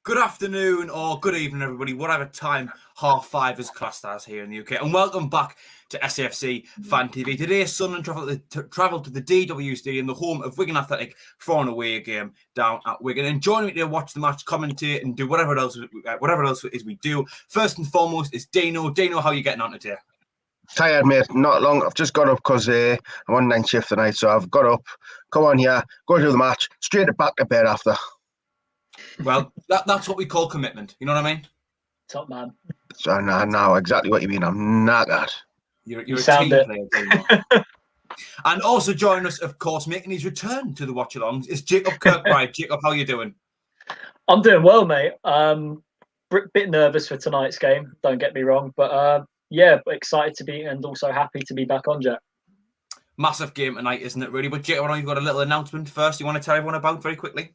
Good afternoon or good evening, everybody, whatever time 5:30 is classed as here in the UK. And welcome back to SAFC Fan TV. Today, Sunderland travelled to the DW Stadium, the home of Wigan Athletic, for an away game down at Wigan. And joining me to watch the match, commentate, and do whatever else it is we do. First and foremost is Dino. Dino, how are you getting on today? Tired, mate. Not long. I've just got up because I'm on night shift tonight. So I've got up, come on here, go to the match, straight back to bed after. Well, that's what we call commitment. You know what I mean? Top man. So I know exactly what you mean. I'm knackered. You're a team player, Dino. And also joining us, of course, making his return to the watch-alongs is Jacob Kirkbride. Jacob, how are you doing? I'm doing well, mate. Bit nervous for tonight's game. Don't get me wrong, but yeah, excited to be and also happy to be back on, Jack. Massive game tonight, isn't it, really? But Jacob, I know you've got a little announcement first. You want to tell everyone about very quickly?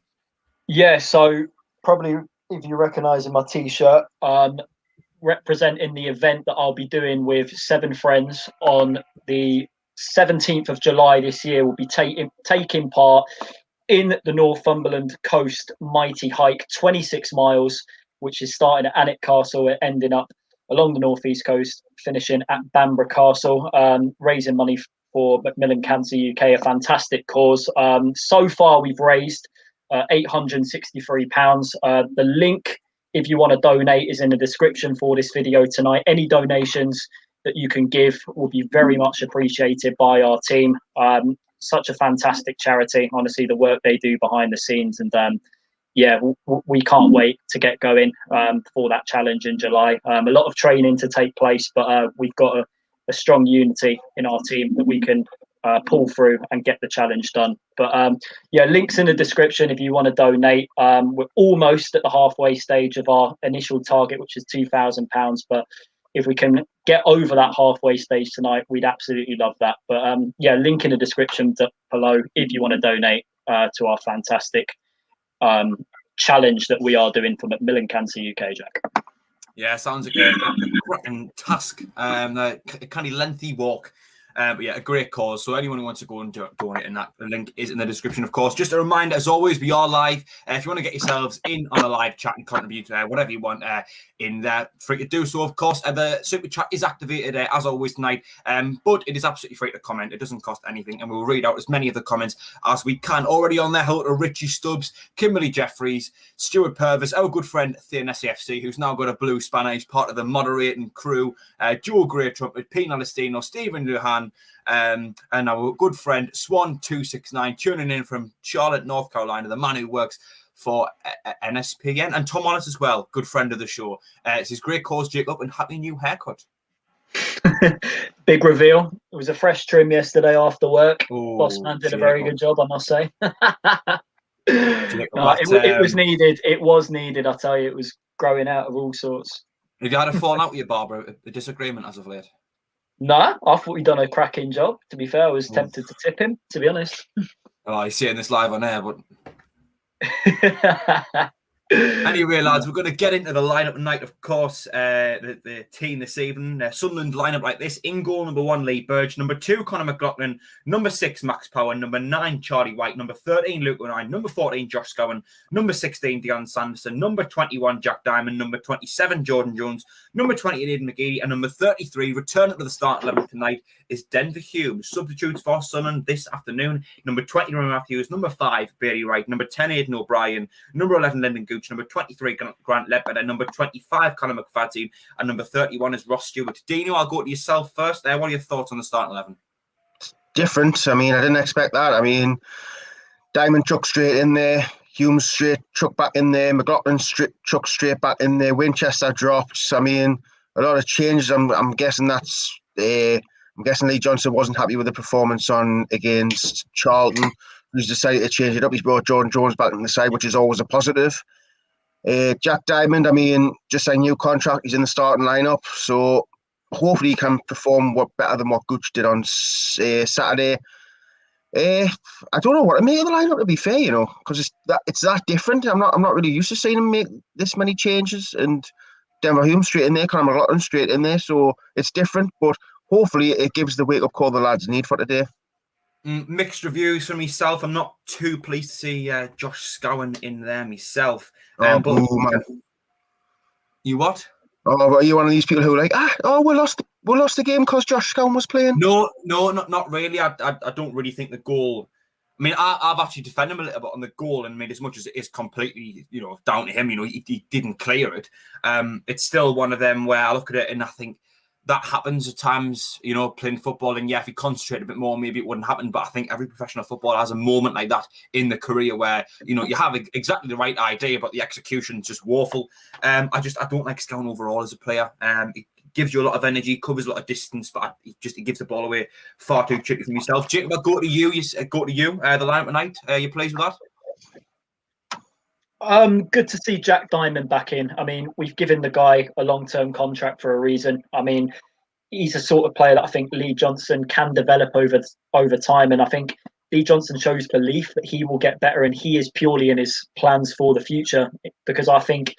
Yeah, so probably if you recognise in my T-shirt, representing the event that I'll be doing with 7 friends on the 17th of July this year, will be taking part in the Northumberland Coast Mighty Hike, 26 miles, which is starting at Alnwick Castle and ending up along the northeast coast, finishing at Bamburgh Castle, raising money for Macmillan Cancer UK, a fantastic cause. So far, we've raised £863. The link, if you want to donate, is in the description for this video tonight. Any donations that you can give will be very much appreciated by our team. Such a fantastic charity, honestly, the work they do behind the scenes. And yeah, we can't wait to get going for that challenge in July. A lot of training to take place, but we've got a strong unity in our team that we can pull through and get the challenge done. But yeah, links in the description if you want to donate. We're almost at the halfway stage of our initial target, which is £2,000. But if we can get over that halfway stage tonight, we'd absolutely love that. But yeah, link in the description below if you want to donate to our fantastic challenge that we are doing for Macmillan Cancer UK, Jack. Yeah, sounds like a cracking task. A kind of lengthy walk. But yeah, a great cause. So anyone who wants to go and donate, and that link is in the description, of course. Just a reminder, as always, we are live. If you want to get yourselves in on a live chat and contribute whatever you want in there, free to do so. Of course, the super chat is activated as always tonight, but it is absolutely free to comment. It doesn't cost anything, and we'll read out as many of the comments as we can. Already on there, hello to Richie Stubbs, Kimberly Jeffries, Stewart Purvis, our good friend Thin SAFC, who's now got a blue spanner. He's part of the moderating crew. Joe Grey Trumpet, Pete Alistino, Stephen Luhan, and our good friend Swan269 tuning in from Charlotte, North Carolina, the man who works for NSPN, and Tom Wallace as well, good friend of the show. It's his great cause, Jacob, and happy new haircut. Big reveal. It was a fresh trim yesterday after work. Ooh, Boss man did a very good job, I must say. Jacob, it was needed. It was needed, I tell you. It was growing out of all sorts. Have you had a falling out with your barber, a disagreement as of late? No, I thought he'd done a cracking job. To be fair, I was tempted to tip him, to be honest. Oh, you're seeing this live on air, but anyway, lads, we're going to get into the lineup tonight, of course. The team this evening, Sunderland lineup like this: in goal, number 1, Lee Burge; number 2, Conor McLaughlin; number 6, Max Power; number 9, Charlie Wyke; number 13, Luke O'Neill; number 14, Josh Scowen; number 16, Deon Sanderson; number 21, Jack Diamond; number 27, Jordan Jones; number 28, Aidan McGeady; and number 33, returning to the start 11 tonight, is Denver Hume. Substitutes for Sunderland this afternoon: number 20, Ryan Matthews; number 5, Bailey Wright; number 10, Aidan O'Brien; number 11, Lyndon Gooch; number 23, Grant Ledbetter; number 25, Conor McFadden; and number 31 is Ross Stewart. Dino, I'll go to yourself first. What are your thoughts on the starting 11? Different. I mean, I didn't expect that. I mean, Diamond chucked straight in there, Hume straight chucked back in there, McLaughlin chucked straight back in there, Winchester dropped. I mean, a lot of changes. I'm guessing that's I'm guessing Lee Johnson wasn't happy with the performance against Charlton. He's decided to change it up. He's brought Jordan Jones back in the side, which is always a positive. Jack Diamond, I mean, just a new contract. He's in the starting lineup, so hopefully he can perform better than what Gooch did on Saturday. I don't know what to make of the lineup, to be fair, you know, because it's that different. I'm not really used to seeing him make this many changes, and Denver Hume straight in there, Conor McLaughlin straight in there, so it's different. But hopefully it gives the wake up call the lads need for today. Mixed reviews from myself. I'm not too pleased to see Josh Scowen in there myself. Oh, But boo, man. You what? Oh, are you one of these people who are like, we lost the game because Josh Scowen was playing? No, not really. I don't really think the goal. I mean, I've actually defended him a little bit on the goal, and made as much as it is completely, down to him. He didn't clear it. It's still one of them where I look at it and I think that happens at times. Playing football, and yeah, if he concentrated a bit more, maybe it wouldn't happen. But I think every professional footballer has a moment like that in the career where you have exactly the right idea, but the execution's just woeful. I don't like Scowen overall as a player. He gives you a lot of energy, covers a lot of distance, but he gives the ball away far too tricky for himself. Jacob, I'll go to you. The lineup tonight. You pleased with that? Good to see Jack Diamond back in. I mean, we've given the guy a long-term contract for a reason. I mean, he's a sort of player that I think Lee Johnson can develop over time, and I think Lee Johnson shows belief that he will get better, and he is purely in his plans for the future, because I think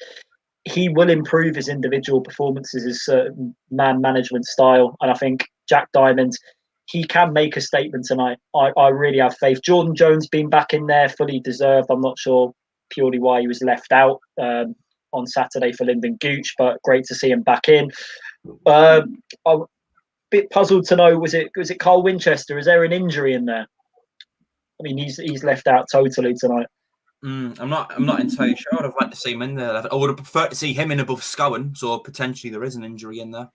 he will improve his individual performances, his certain man management style. And I think Jack Diamond, he can make a statement tonight. I really have faith. Jordan Jones being back in there, fully deserved. I'm not sure purely why he was left out on Saturday for Lyndon Gooch, but great to see him back in. I'm a bit puzzled to know, was it Carl Winchester? Is there an injury in there? I mean, he's left out totally tonight. I'm not entirely sure. I'd have liked to see him in there. I would have preferred to see him in above Scowen, so potentially there is an injury in there.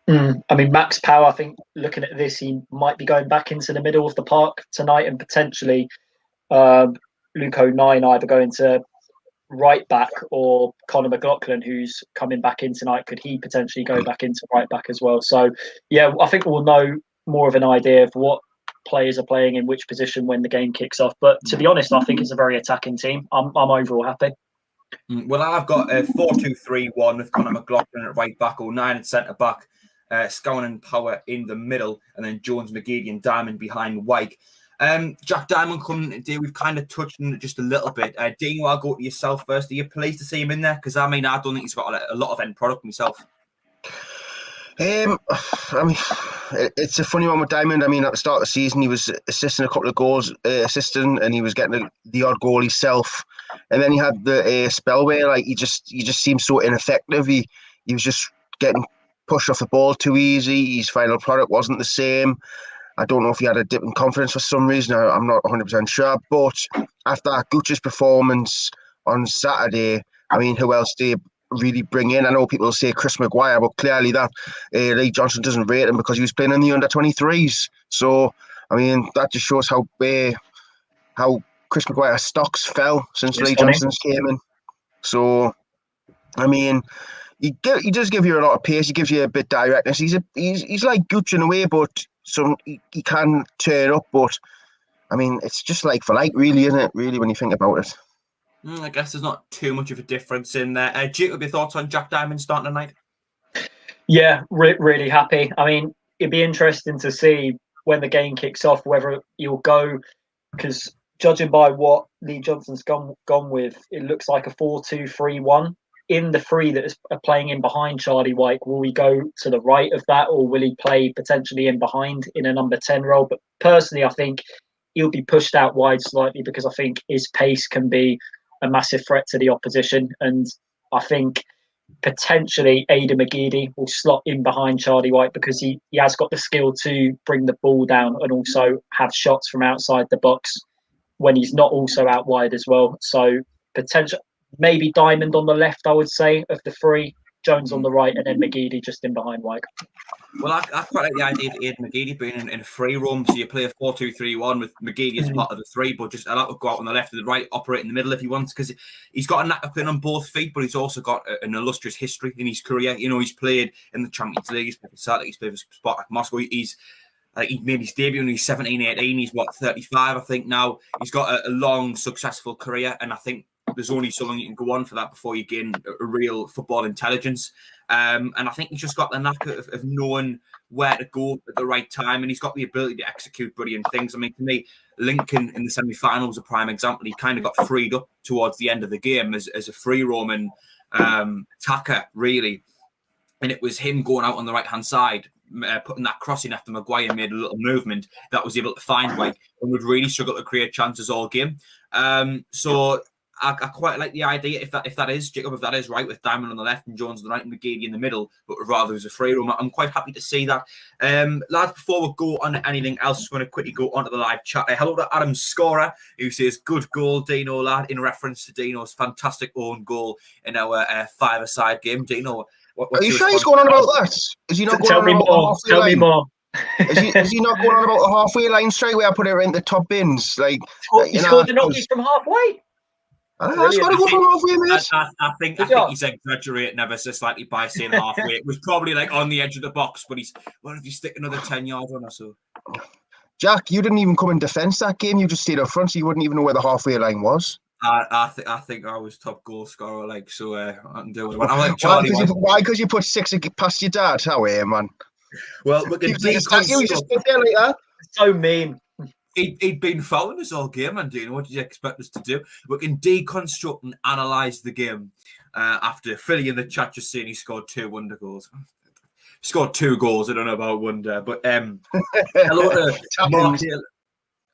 I mean, Max Power, I think looking at this, he might be going back into the middle of the park tonight, and potentially Luke O'Nien either going to right back, or Conor McLaughlin, who's coming back in tonight, could he potentially go back into right back as well? So yeah, I think we'll know more of an idea of what players are playing in which position when the game kicks off. But to be honest, I think it's a very attacking team. I'm overall happy. Well, I've got a 4-2-3-1 with Conor McLaughlin at right back, O'Nien at centre back, Scowen and Power in the middle, and then Jones, McGeady and Diamond behind Wyke. Jack Diamond coming today, we've kind of touched on it just a little bit. Dino, I'll go to yourself first. Are you pleased to see him in there? Because I don't think he's got a lot of end product myself. I mean, it's a funny one with Diamond. I mean, at the start of the season, he was assisting a couple of goals, and he was getting the odd goal himself. And then he had the spell where he just seemed so ineffective. He was just getting pushed off the ball too easy. His final product wasn't the same. I don't know if he had a dip in confidence for some reason. I'm not 100% sure. But after Gooch's performance on Saturday, I mean, who else do you really bring in? I know people say Chris Maguire, but clearly that Lee Johnson doesn't rate him because he was playing in the under-23s. So, I mean, that just shows how Chris Maguire's stocks fell since Lee Johnson's came in. So, I mean, he does give you a lot of pace. He gives you a bit of directness. He's like Gooch in a way, but he can turn up. But, I mean, it's just like for like, really, isn't it? Really, when you think about it. I guess there's not too much of a difference in there. Jacob, your thoughts on Jack Diamond starting tonight? Yeah, really happy. I mean, it'd be interesting to see when the game kicks off whether you'll go, because judging by what Lee Johnson's gone with, it looks like a 4-2-3-1. In the three that are playing in behind Charlie Wyke, will he go to the right of that, or will he play potentially in behind in a number 10 role? But personally, I think he'll be pushed out wide slightly, because I think his pace can be a massive threat to the opposition. And I think potentially Aidan McGeady will slot in behind Charlie Wyke, because he has got the skill to bring the ball down and also have shots from outside the box when he's not also out wide as well. So potential, maybe Diamond on the left, I would say, of the three, Jones on the right, and then McGeady just in behind Wyke. Well, I quite like the idea of Aidan McGeady being in a free roam. So you play a 4-2-3-1 with McGeady as part of the three, but just allow to go out on the left or the right, operate in the middle if he wants, because he's got a knack of playing on both feet, but he's also got an illustrious history in his career. He's played in the Champions League, he's played for Celtic, he's played for Spartak Moscow. He made his debut when he was 17, 18. He's 35, I think now. He's got a long, successful career, and I think there's only so long you can go on for that before you gain a real football intelligence. And I think he's just got the knack of knowing where to go at the right time, and he's got the ability to execute brilliant things. I mean, to me, Lincoln in the semi-final was a prime example. He kind of got freed up towards the end of the game as a free roaming attacker, really. And it was him going out on the right-hand side, putting that crossing after Maguire made a little movement that was able to find Wyke and would really struggle to create chances all game. So I quite like the idea if that is, Jacob, if that is right, with Diamond on the left and Jones on the right and McGeady in the middle, but rather as a free roam. I'm quite happy to see that. Lads, before we go on to anything else, just want to quickly go onto the live chat. Hello to Adam Scorer, who says, good goal, Dino, lad, in reference to Dino's fantastic own goal in our five-a-side game. Dino, are you sure he's going on about that? Is he not going on about the halfway line? Tell me more. Is he not going on about the halfway line straight away? I put it in the top bins. Like, he scored the knocky from halfway. That's got to go from halfway, mate. I think he's exaggerating ever so slightly by saying halfway. It was probably like on the edge of the box, but what if you stick another 10 yards on or so? Jack, you didn't even come in defence that game. You just stayed up front, so you wouldn't even know where the halfway line was. I think I was top goal scorer, like, so I can do it. I'm like Charlie. Why? Because you put 6 past your dad? How are you, man? Well, we can you just stood there like that. So mean. He'd been fouling us all game, and Dino, what did you expect us to do? We can deconstruct and analyse the game after Philly in the chat just saying he scored 2 wonder goals. Scored 2 goals. I don't know about wonder, but hello to Mark Taylor.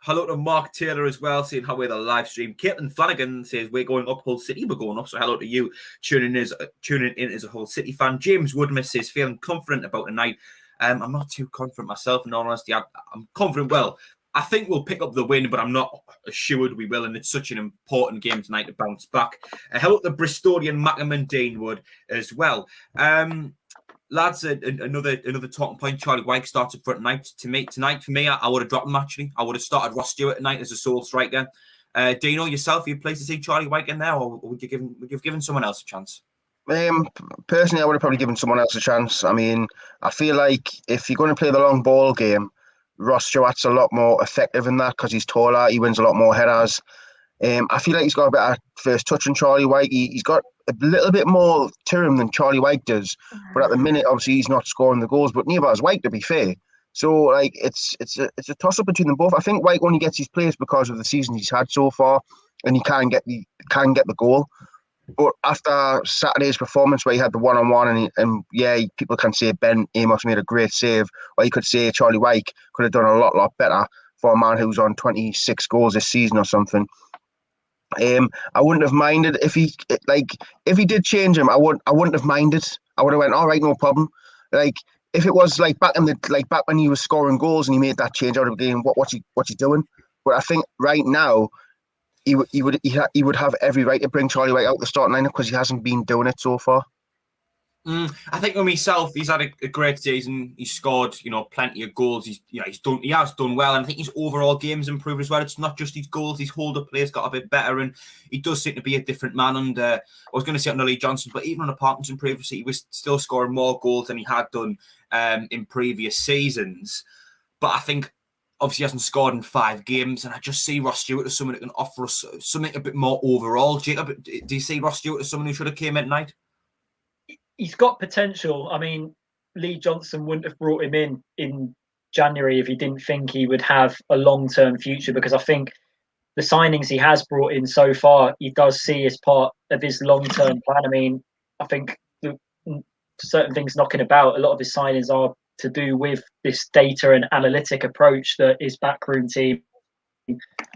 Hello to Mark Taylor as well, saying how we're the live stream. Caitlin Flanagan says we're going up Hull City. We're going up, so hello to you tuning in as a Hull City fan. James Woodman says feeling confident about tonight. I'm not too confident myself, in all honesty. I'm confident. Well, I think we'll pick up the win, but I'm not assured we will, and it's such an important game tonight to bounce back. Hello to the Bristolian Mackerman Danewood as well. Lads, another talking point. Charlie Wyke started front tonight. For me, I would have dropped him, actually. I would have started Ross Stewart tonight as a sole striker. Dino, yourself, are you pleased to see Charlie Wyke in there, or would you have given someone else a chance? Personally, I would have probably given someone else a chance. I mean, I feel like if you're going to play the long ball game, Ross Stewart's a lot more effective in that because he's taller. He wins a lot more headers. I feel like he's got a better first touch than Charlie Wyke. He's got a little bit more to him than Charlie Wyke does. But at the minute, obviously, he's not scoring the goals. But neither has Wyke, to be fair. So, like, it's a toss-up between them both. I think Wyke only gets his place because of the season he's had so far, and he can get the goal. But after Saturday's performance, where he had the one-on-one, and people can say Ben Amos made a great save, or you could say Charlie Wyke could have done a lot better for a man who's on 26 goals this season or something. I wouldn't have minded if he did change him. I wouldn't have minded. I would have went, all right, no problem. Like, if it was back when he was scoring goals and he made that change out of the game, what's he doing? But I think right now, he would have every right to bring Charlie Wyke out the starting lineup because he hasn't been doing it so far. I think with myself, he's had a great season. He's scored, plenty of goals. He has done well, and I think his overall game's improved as well. It's not just his goals; his hold-up play's got a bit better, and he does seem to be a different man. And I was going to say under Lee Johnson, but even under Parkinson previously, he was still scoring more goals than he had done in previous seasons. But I think obviously he hasn't scored in 5 games, and I just see Ross Stewart as someone that can offer us something a bit more overall. Jacob, do you see Ross Stewart as someone who should have came in tonight? He's got potential. I mean, Lee Johnson wouldn't have brought him in January if he didn't think he would have a long-term future, because I think the signings he has brought in so far, he does see as part of his long-term plan. I mean, I think certain things knocking about, a lot of his signings are to do with this data and analytic approach that his backroom team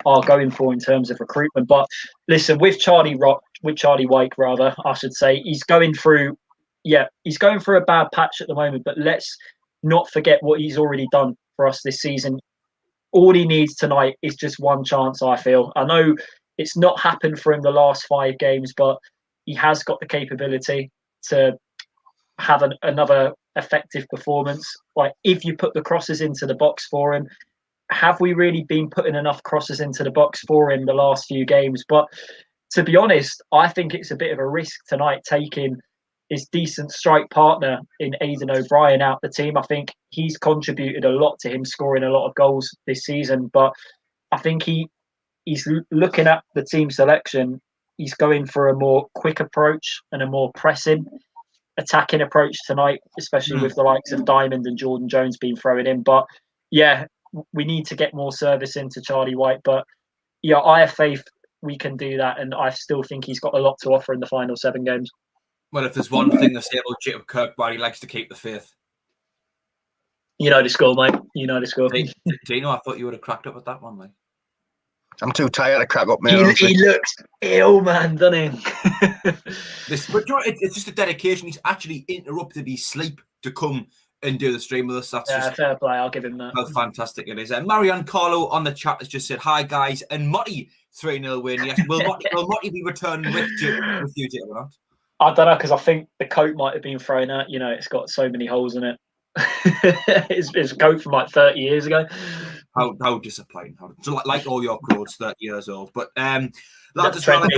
are going for in terms of recruitment. But listen, with Charlie Wyke, I should say, he's going through a bad patch at the moment, but let's not forget what he's already done for us this season. All he needs tonight is just one chance, I feel. I know it's not happened for him the last 5 games, but he has got the capability to have another effective performance. Like, if you put the crosses into the box for him, have we really been putting enough crosses into the box for him the last few games? But to be honest, I think it's a bit of a risk tonight taking his decent strike partner in Aidan O'Brien out the team. I think he's contributed a lot to him scoring a lot of goals this season, but I think he's looking at the team selection. He's going for a more quick approach and a more pressing, attacking approach tonight, especially with the likes of Diamond and Jordan Jones being thrown in. But yeah, we need to get more service into Charlie Wyke. But yeah, I have faith we can do that, and I still think he's got a lot to offer in the final 7 games. Well, if there's one thing to say about Jacob Kirkbride, he likes to keep the faith. You know the score, mate. You know the score. Dino, I thought you would have cracked up with that one, mate. I'm too tired to crack up, mate. He looks ill, man, doesn't he? But it's just a dedication. He's actually interrupted his sleep to come and do the stream with us. That's just fair play. I'll give him that. how fantastic it is. Marianne Carlo on the chat has just said, "Hi guys," and Motti 3-0 win. Yes, will Motti be returning with you, or not? I don't know, because I think the coat might have been thrown out. You know, it's got so many holes in it. It's a coat from like 30 years ago. How disappointing. Like all your clothes, 30 years old. But lads, as well, I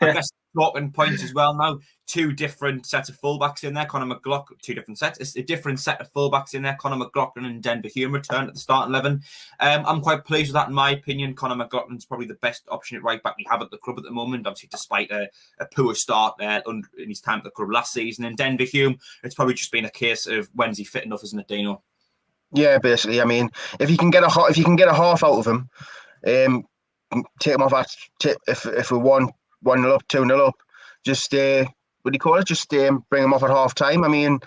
guess talking points as well now. Two different sets of fullbacks in there. Conor McLaughlin, two different sets. It's a different set of fullbacks in there. Conor McLaughlin and Denver Hume return at the starting 11. I'm quite pleased with that, in my opinion. Conor McLaughlin's probably the best option at right back we have at the club at the moment, obviously, despite a poor start in his time at the club last season. And Denver Hume, it's probably just been a case of when's he fit enough, isn't it, Dino? Yeah, basically. I mean, if you can get a half out of him, take him off at if we're 1-0 up, 2-0 up, just what do you call it? Just bring him off at half time. I mean,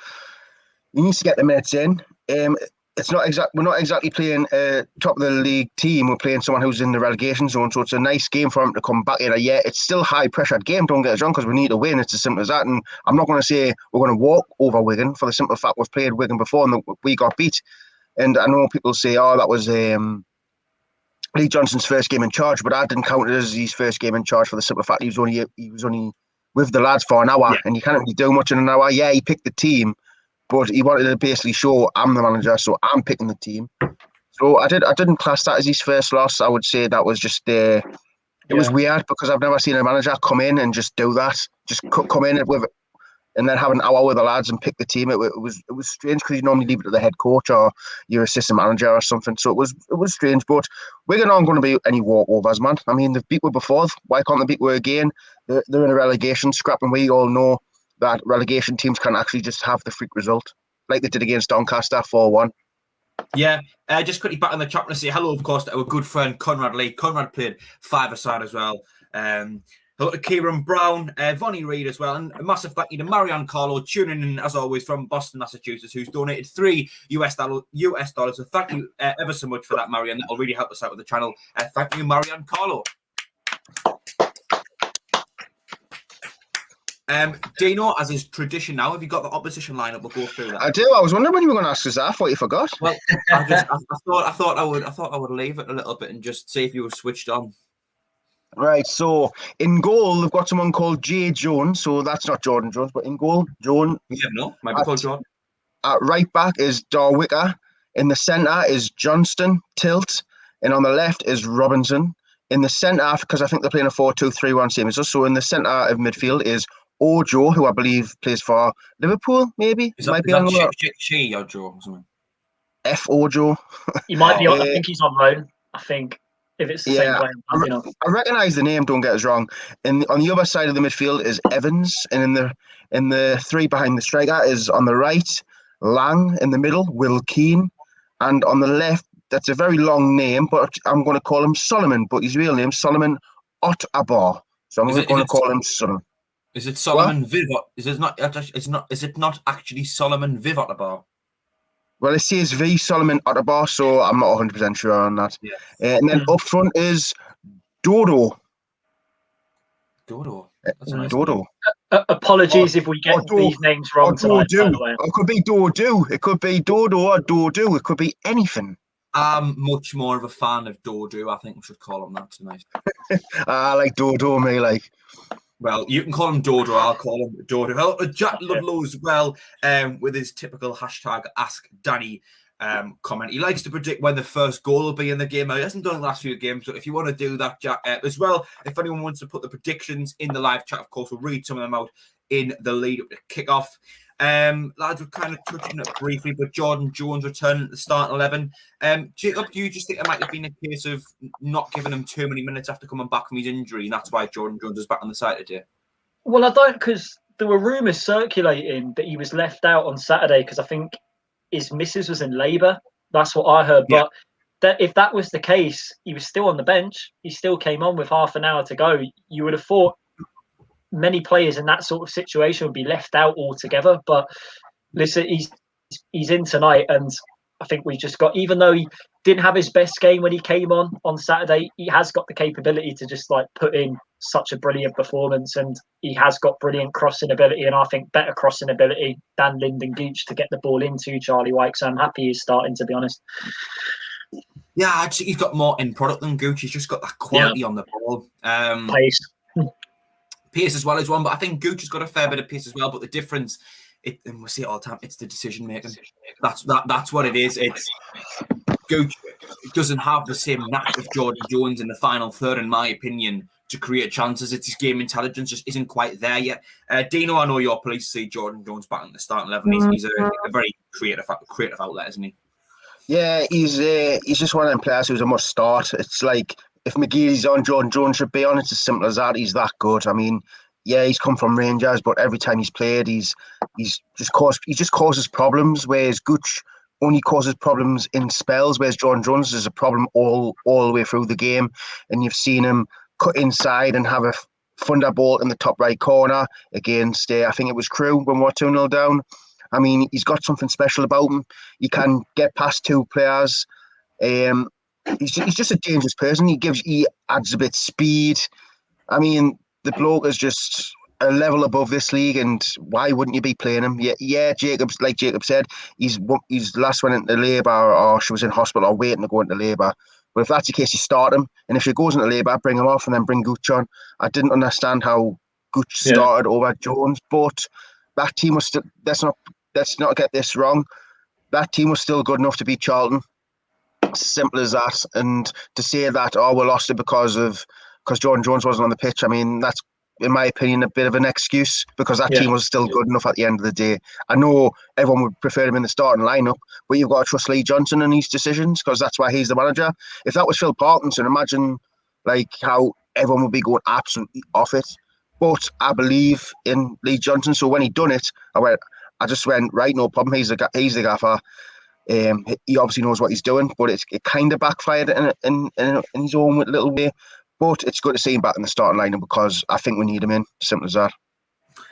he needs to get the minutes in. It's not we're not exactly playing a top of the league team. We're playing someone who's in the relegation zone, so it's a nice game for him to come back in. Yeah, it's still a high pressured game. Don't get us wrong, because we need to win. It's as simple as that. And I'm not going to say we're going to walk over Wigan, for the simple fact we've played Wigan before and we got beat. And I know people say, "Oh, that was Lee Johnson's first game in charge," but I didn't count it as his first game in charge, for the simple fact he was only with the lads for an hour, and you can't really do much in an hour. Yeah, he picked the team, but he wanted to basically show, I'm the manager, so I'm picking the team. So I didn't class that as his first loss. I would say that was just it was weird, because I've never seen a manager come in and just do that, just come in with it, and then have an hour with the lads and pick the team. It was strange, because you normally leave it to the head coach or your assistant manager or something. So it was strange. But Wigan aren't going to be any walkovers, man. I mean, they've beat us before. Why can't they beat us again? They're in a relegation scrap, and we all know that relegation teams can actually just have the freak result, like they did against Doncaster 4-1. Yeah, just quickly back on the chat and say hello, of course, to our good friend Conrad Lee. Conrad played 5-a-side as well. Hello to Kieran Brown, Vonnie Reid as well, and a massive thank you to Marianne Carlo, tuning in as always from Boston, Massachusetts, who's donated $3 US. So thank you ever so much for that, Marianne. That'll really help us out with the channel. Thank you, Marianne Carlo. Dino, as is tradition now, have you got the opposition lineup? We'll go through that. I do. I was wondering when you were going to ask us that. I thought you forgot. Well, I thought I would leave it a little bit and just see if you were switched on. Right, so in goal, they've got someone called Jay Jones, so that's not Jordan Jones, but in goal, Might be called Jordan. At right back is Darwicker, in the centre is Johnston, Tilt, and on the left is Robinson. In the centre, because I think they're playing a 4-2-3-1, same as us, so in the centre of midfield is Ojo, who I believe plays for Liverpool, maybe? Is that She or Joe or something? F. Ojo. He might be on, I think he's on loan, I think. If it's the same player, I recognise the name. Don't get us wrong. On the other side of the midfield is Evans, and in the three behind the striker is on the right Lang, in the middle Will Keane, and on the left, that's a very long name, but I'm going to call him Solomon. But his real name Solomon Otabar. So I'm going to call him Solomon. Is it Solomon Vivot? Is it not actually Solomon Vivot Otabar? Well, it says V Solomon Otabar, so I'm not 100% sure on that. Yeah. And then up front is Dodo. That's a nice Dodo. Apologies if we get these names wrong tonight, by the way. It could be Dodo. It could be Dodo or Dodo. It could be anything. I'm much more of a fan of Dodo. I think we should call him that tonight. I like Dodo, me like. Well, you can call him Dodo. I'll call him Dodo. Hello, Jack Ludlow as well, with his typical hashtag Ask Danny comment. He likes to predict when the first goal will be in the game. Now, he hasn't done it the last few games, so if you want to do that, Jack, as well, if anyone wants to put the predictions in the live chat, of course, we'll read some of them out in the lead up to kickoff. Lads, we're kind of touching it briefly, but Jordan Jones returning at the start 11. Jacob, do you just think it might have been a case of not giving him too many minutes after coming back from his injury, and that's why Jordan Jones is back on the side today? Well, I don't, because there were rumours circulating that he was left out on Saturday because I think his missus was in labour. That's what I heard. Yeah. But if that was the case, he was still on the bench. He still came on with half an hour to go. You would have thought many players in that sort of situation would be left out altogether. But listen, he's in tonight, and I think we've just got, even though he didn't have his best game when he came on Saturday, he has got the capability to just like put in such a brilliant performance, and he has got brilliant crossing ability, and I think better crossing ability than Lyndon Gooch to get the ball into Charlie Wyke. So I'm happy he's starting, to be honest. Yeah, actually, he's got more in product than Gooch. He's just got that quality on the ball. Pace. Pace as well as one, but I think Gooch has got a fair bit of pace as well. But the difference, and we see it all the time, it's the decision making. That's what it is. It's Gooch doesn't have the same knack of Jordan Jones in the final third, in my opinion, to create chances. It's his game intelligence just isn't quite there yet. Dino, I know you're pleased to see Jordan Jones back in the starting 11. He's a very creative outlet, isn't he? Yeah, he's just one of them players who's a must start. It's like if McGee's on, Jordan Jones should be on. It's as simple as that. He's that good. I mean, yeah, he's come from Rangers, but every time he's played, he just causes problems. Whereas Gooch only causes problems in spells, whereas Jordan Jones is a problem all the way through the game. And you've seen him cut inside and have a thunderbolt in the top right corner against, I think it was Crewe when we were 2-0 down. I mean, he's got something special about him. He can get past two players. He's just a dangerous person. He adds a bit of speed. I mean, the bloke is just a level above this league, and why wouldn't you be playing him? Yeah, like Jacob said, he's last went into labour, or she was in hospital or waiting to go into labour. But if that's the case, you start him, and if she goes into labour, bring him off and then bring Gooch on. I didn't understand how Gooch started over Jones, but that team was still. Let's not get this wrong. That team was still good enough to beat Charlton. Simple as that. And to say that, we lost it because Jordan Jones wasn't on the pitch, I mean, that's, in my opinion, a bit of an excuse, because that team was still good enough at the end of the day. I know everyone would prefer him in the starting lineup, but you've got to trust Lee Johnson in these decisions, because that's why he's the manager. If that was Phil Parkinson, imagine like how everyone would be going absolutely off it. But I believe in Lee Johnson, so when he done it, I just went, right, no problem. He's the gaffer. He obviously knows what he's doing, but it kind of backfired in his own little way. But it's good to see him back in the starting lineup, because I think we need him in. Simple as that.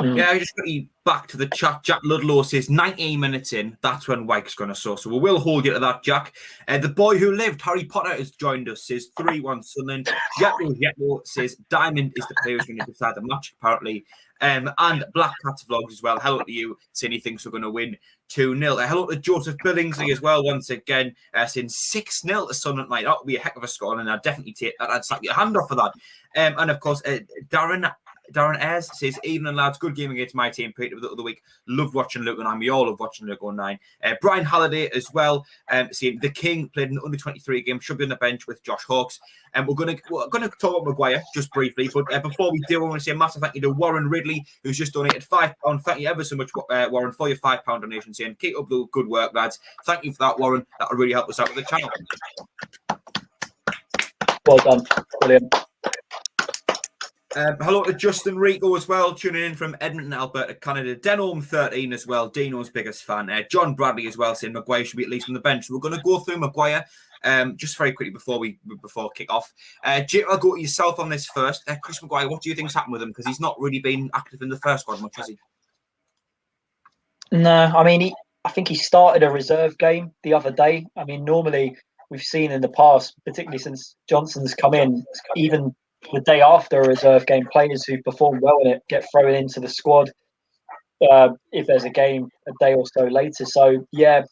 Yeah, I just got you back to the chat. Jack Ludlow says 19 minutes in, that's when Wyke's going to soar. So we will hold you to that, Jack. The boy who lived, Harry Potter, has joined us, says 3-1 Sunderland. Jetlo says Diamond is the player who's going to decide the match, apparently. And Black Cats Vlogs as well. Hello to you, saying he thinks we're going to win 2-0. Hello to Joseph Billingsley as well, once again, saying 6-0 to Sunderland. That would be a heck of a score, and I'd definitely take that. I'd slap your hand off for that. And of course, Darren Ayres says, evening lads, good game against my team, Peter, the other week. Loved watching Luke 09. We all love watching Luke 09. Brian Halliday as well, saying the King played an under-23 game, should be on the bench with Josh Hawkes. And we're going to talk about Maguire just briefly, but before we do, I want to say a massive thank you to Warren Ridley, who's just donated £5. Thank you ever so much, Warren, for your £5 donation, saying keep up the good work, lads. Thank you for that, Warren. That will really help us out with the channel. Well done. Brilliant. Hello to Justin Rico as well, tuning in from Edmonton, Alberta, Canada. Denholm13 as well, Dino's biggest fan. John Bradley as well, saying Maguire should be at least on the bench. So we're going to go through Maguire just very quickly before kick off. Jake, I'll go to yourself on this first. Chris Maguire, what do you think's happened with him? Because he's not really been active in the first squad much, has he? No, I mean, I think he started a reserve game the other day. I mean, normally we've seen in the past, particularly since Johnson's come in, even the day after a reserve game, players who perform well in it get thrown into the squad if there's a game a day or so later. So, yeah,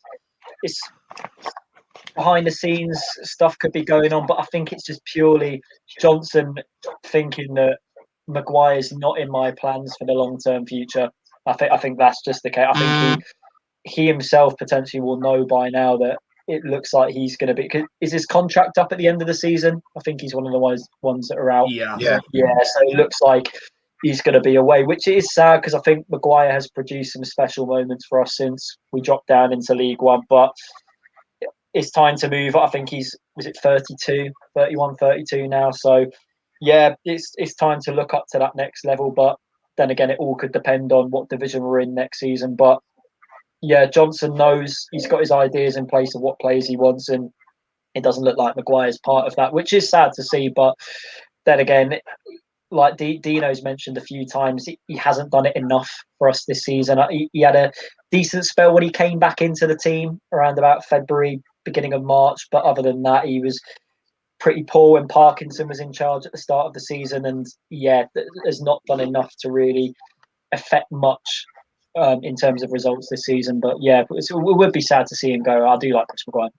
it's behind the scenes stuff could be going on, but I think it's just purely Johnson thinking that Maguire's not in my plans for the long-term future. I think that's just the case. I think he himself potentially will know by now that it looks like he's going to be. Is his contract up at the end of the season? I think he's one of the ones that are out. Yeah. So it looks like he's going to be away, which is sad because I think Maguire has produced some special moments for us since we dropped down into League One. But it's time to move. I think was it 31, 32 now. So yeah, it's time to look up to that next level. But then again, it all could depend on what division we're in next season. But yeah, Johnson knows he's got his ideas in place of what players he wants, and it doesn't look like Maguire's part of that, which is sad to see. But then again, like Dino's mentioned a few times, he hasn't done it enough for us this season. He had a decent spell when he came back into the team around about February, beginning of March. But other than that, he was pretty poor when Parkinson was in charge at the start of the season. And has not done enough to really affect much in terms of results this season. But yeah, it would be sad to see him go. I do like Chris Maguire.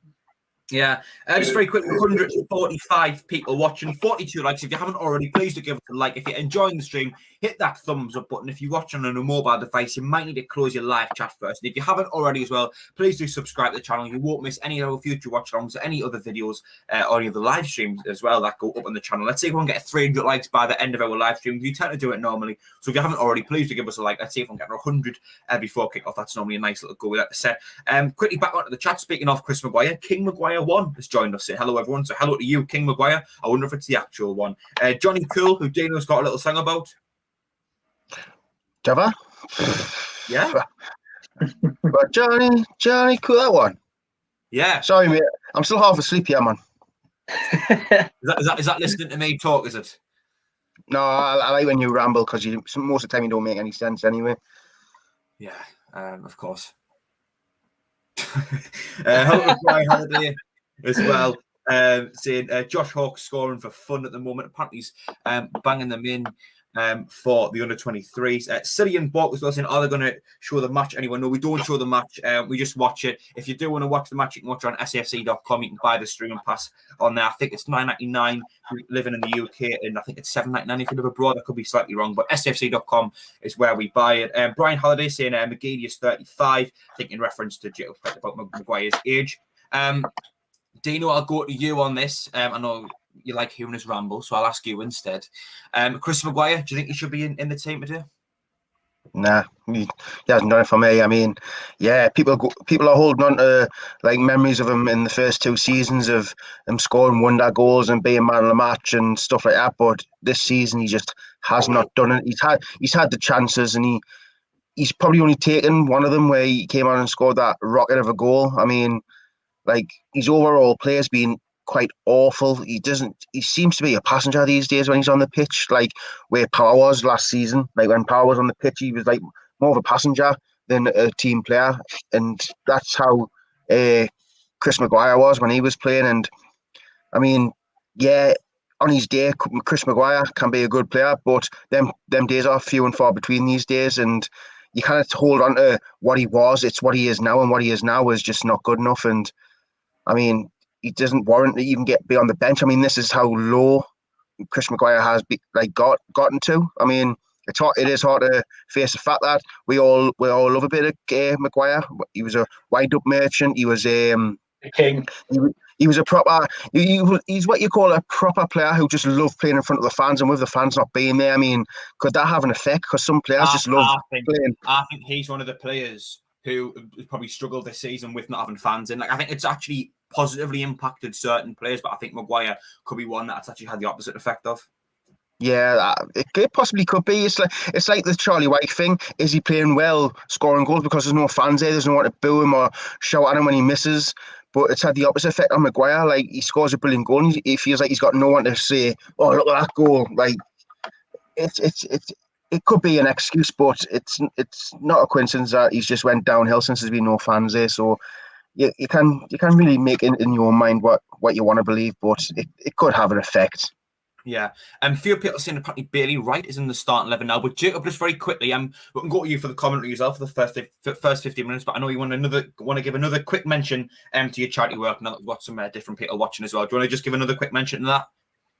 Yeah, just very quickly, 145 people watching, 42 likes. If you haven't already, please do give us a like. If you're enjoying the stream, hit that thumbs up button. If you're watching on a mobile device, you might need to close your live chat first. And if you haven't already as well, please do subscribe to the channel. You won't miss any of our future watch-alongs, any other videos, or any of the live streams as well that go up on the channel. Let's see if we can get 300 likes by the end of our live stream. We tend to do it normally. So if you haven't already, please do give us a like. Let's see if we can get 100 before kick-off. That's normally a nice little goal with that set. Quickly back onto the chat. Speaking of Chris Maguire, King Maguire 1 has joined us. Say hello, everyone. So hello to you, King Maguire. I wonder if it's the actual one. Johnny Cool, who Dino's got a little song about. Java? Yeah. But Johnny Cool, that one. Yeah. Sorry, mate. I'm still half asleep here, man. Is that listening to me talk, is it? No, I like when you ramble because most of the time you don't make any sense anyway. Yeah, of course. Hello to Brian Halliday as well, saying Josh Hawke scoring for fun at the moment. Apparently he's banging them in for the under-23s. City and Bork as well saying, are they going to show the match? Anyone? No, we don't show the match. We just watch it. If you do want to watch the match, you can watch it on SAFC.com. You can buy the streaming pass on there. I think it's $9.99 living in the UK, and I think it's $7.99 if you live abroad. I could be slightly wrong, but SAFC.com is where we buy it. Brian Halliday saying McGeady is 35, I think in reference to Jill about Maguire's age. Dino, I'll go to you on this. I know you like hearing us ramble, so I'll ask you instead. Chris Maguire, do you think he should be in the team today? Nah, he hasn't done it for me. I mean, yeah, people are holding on to like memories of him in the first 2 seasons of him scoring wonder goals and being man of the match and stuff like that. But this season, he just has not done it. He's had the chances, and he's probably only taken one of them where he came on and scored that rocket of a goal. I mean, like his overall play has been quite awful. He seems to be a passenger these days when he's on the pitch, like where Power was last season. Like when Power was on the pitch, he was like more of a passenger than a team player, and that's how Chris Maguire was when he was playing. And I mean, yeah, on his day, Chris Maguire can be a good player, but them days are few and far between these days, and you can't hold on to what he was. It's what he is now, and what he is now is just not good enough. And I mean, he doesn't warrant to even be on the bench. I mean, this is how low Chris Maguire has gotten to. I mean, it is hard to face the fact that we all love a bit of Maguire. He was a wind-up merchant. He was a king. He was a proper. He's what you call a proper player who just loved playing in front of the fans, and with the fans not being there, I mean, could that have an effect? Because some players just love playing. I think he's one of the players who probably struggled this season with not having fans in. Like, I think it's actually positively impacted certain players, but I think Maguire could be one that's actually had the opposite effect of. Yeah, it possibly could be. It's like the Charlie Wyke thing. Is he playing well, scoring goals because there's no fans there? There's no one to boo him or shout at him when he misses. But it's had the opposite effect on Maguire. Like, he scores a brilliant goal, and he feels like he's got no one to say, "Oh, look at that goal!" Like, it could be an excuse, but it's not a coincidence that he's just went downhill since there's been no fans there. So you can really make in your mind what you want to believe, but it could have an effect. Yeah, a few people saying apparently Bailey Wright is in the starting 11 now. But Jacob, just very quickly, we can go to you for the commentary as well for the first 15 minutes. But I know you want to give another quick mention to your charity work. Now that we've got some different people watching as well. Do you want to just give another quick mention to that?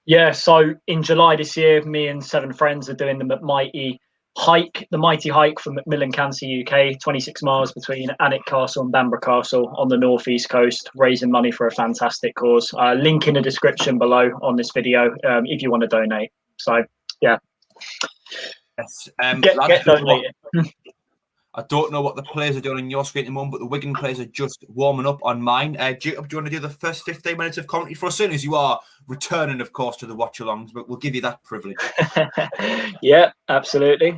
Yeah. So in July this year, me and 7 friends are doing the mighty hike from Macmillan Cancer, UK, 26 miles between Alnwick Castle and Bamburgh Castle on the northeast coast, raising money for a fantastic cause. Link in the description below on this video if you want to donate. So yeah, yes. Get donated. I don't know what the players are doing on your screen at the moment, but the Wigan players are just warming up on mine. Jacob, do you want to do the first 15 minutes of commentary for us soon as you are returning, of course, to the watch-alongs, but we'll give you that privilege. Yeah, absolutely.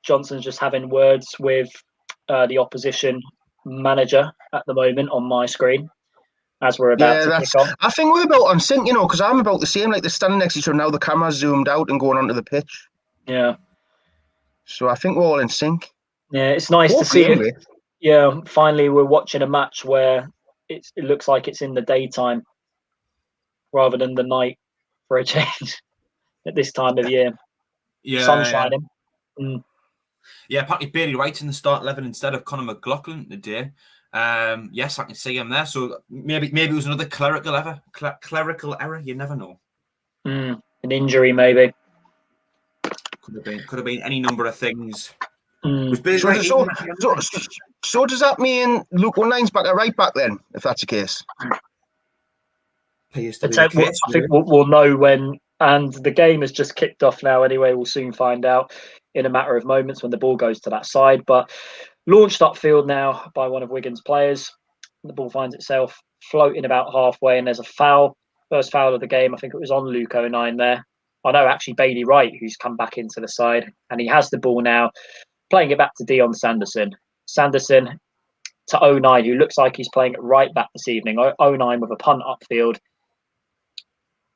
Johnson's just having words with the opposition manager at the moment on my screen. as we're about to kick off. I think we're about on sync, you know, because I'm about the same. Like, they're standing next to each other now. The camera's zoomed out and going onto the pitch. Yeah. So I think we're all in sync. Yeah, it's nice to see it. Yeah, finally we're watching a match where it looks like it's in the daytime rather than the night for a change at this time of year. Yeah, sun shining. Yeah, apparently Bailey Wright's in the start 11 instead of Conor McLaughlin today. Yes, I can see him there. So maybe it was another clerical error. You never know. An injury, maybe. Could have been any number of things. So does that mean Luke 19's back at right back then, if that's the case? I think we'll know when, and the game has just kicked off now anyway. We'll soon find out in a matter of moments when the ball goes to that side. But launched upfield now by one of Wigan's players. The ball finds itself floating about halfway, and there's a foul. First foul of the game. I think it was on Luke 19 there. I know actually Bailey Wright, who's come back into the side, and he has the ball now, playing it back to Dion Sanderson. Sanderson to 09, who looks like he's playing at right back this evening. 09 with a punt upfield.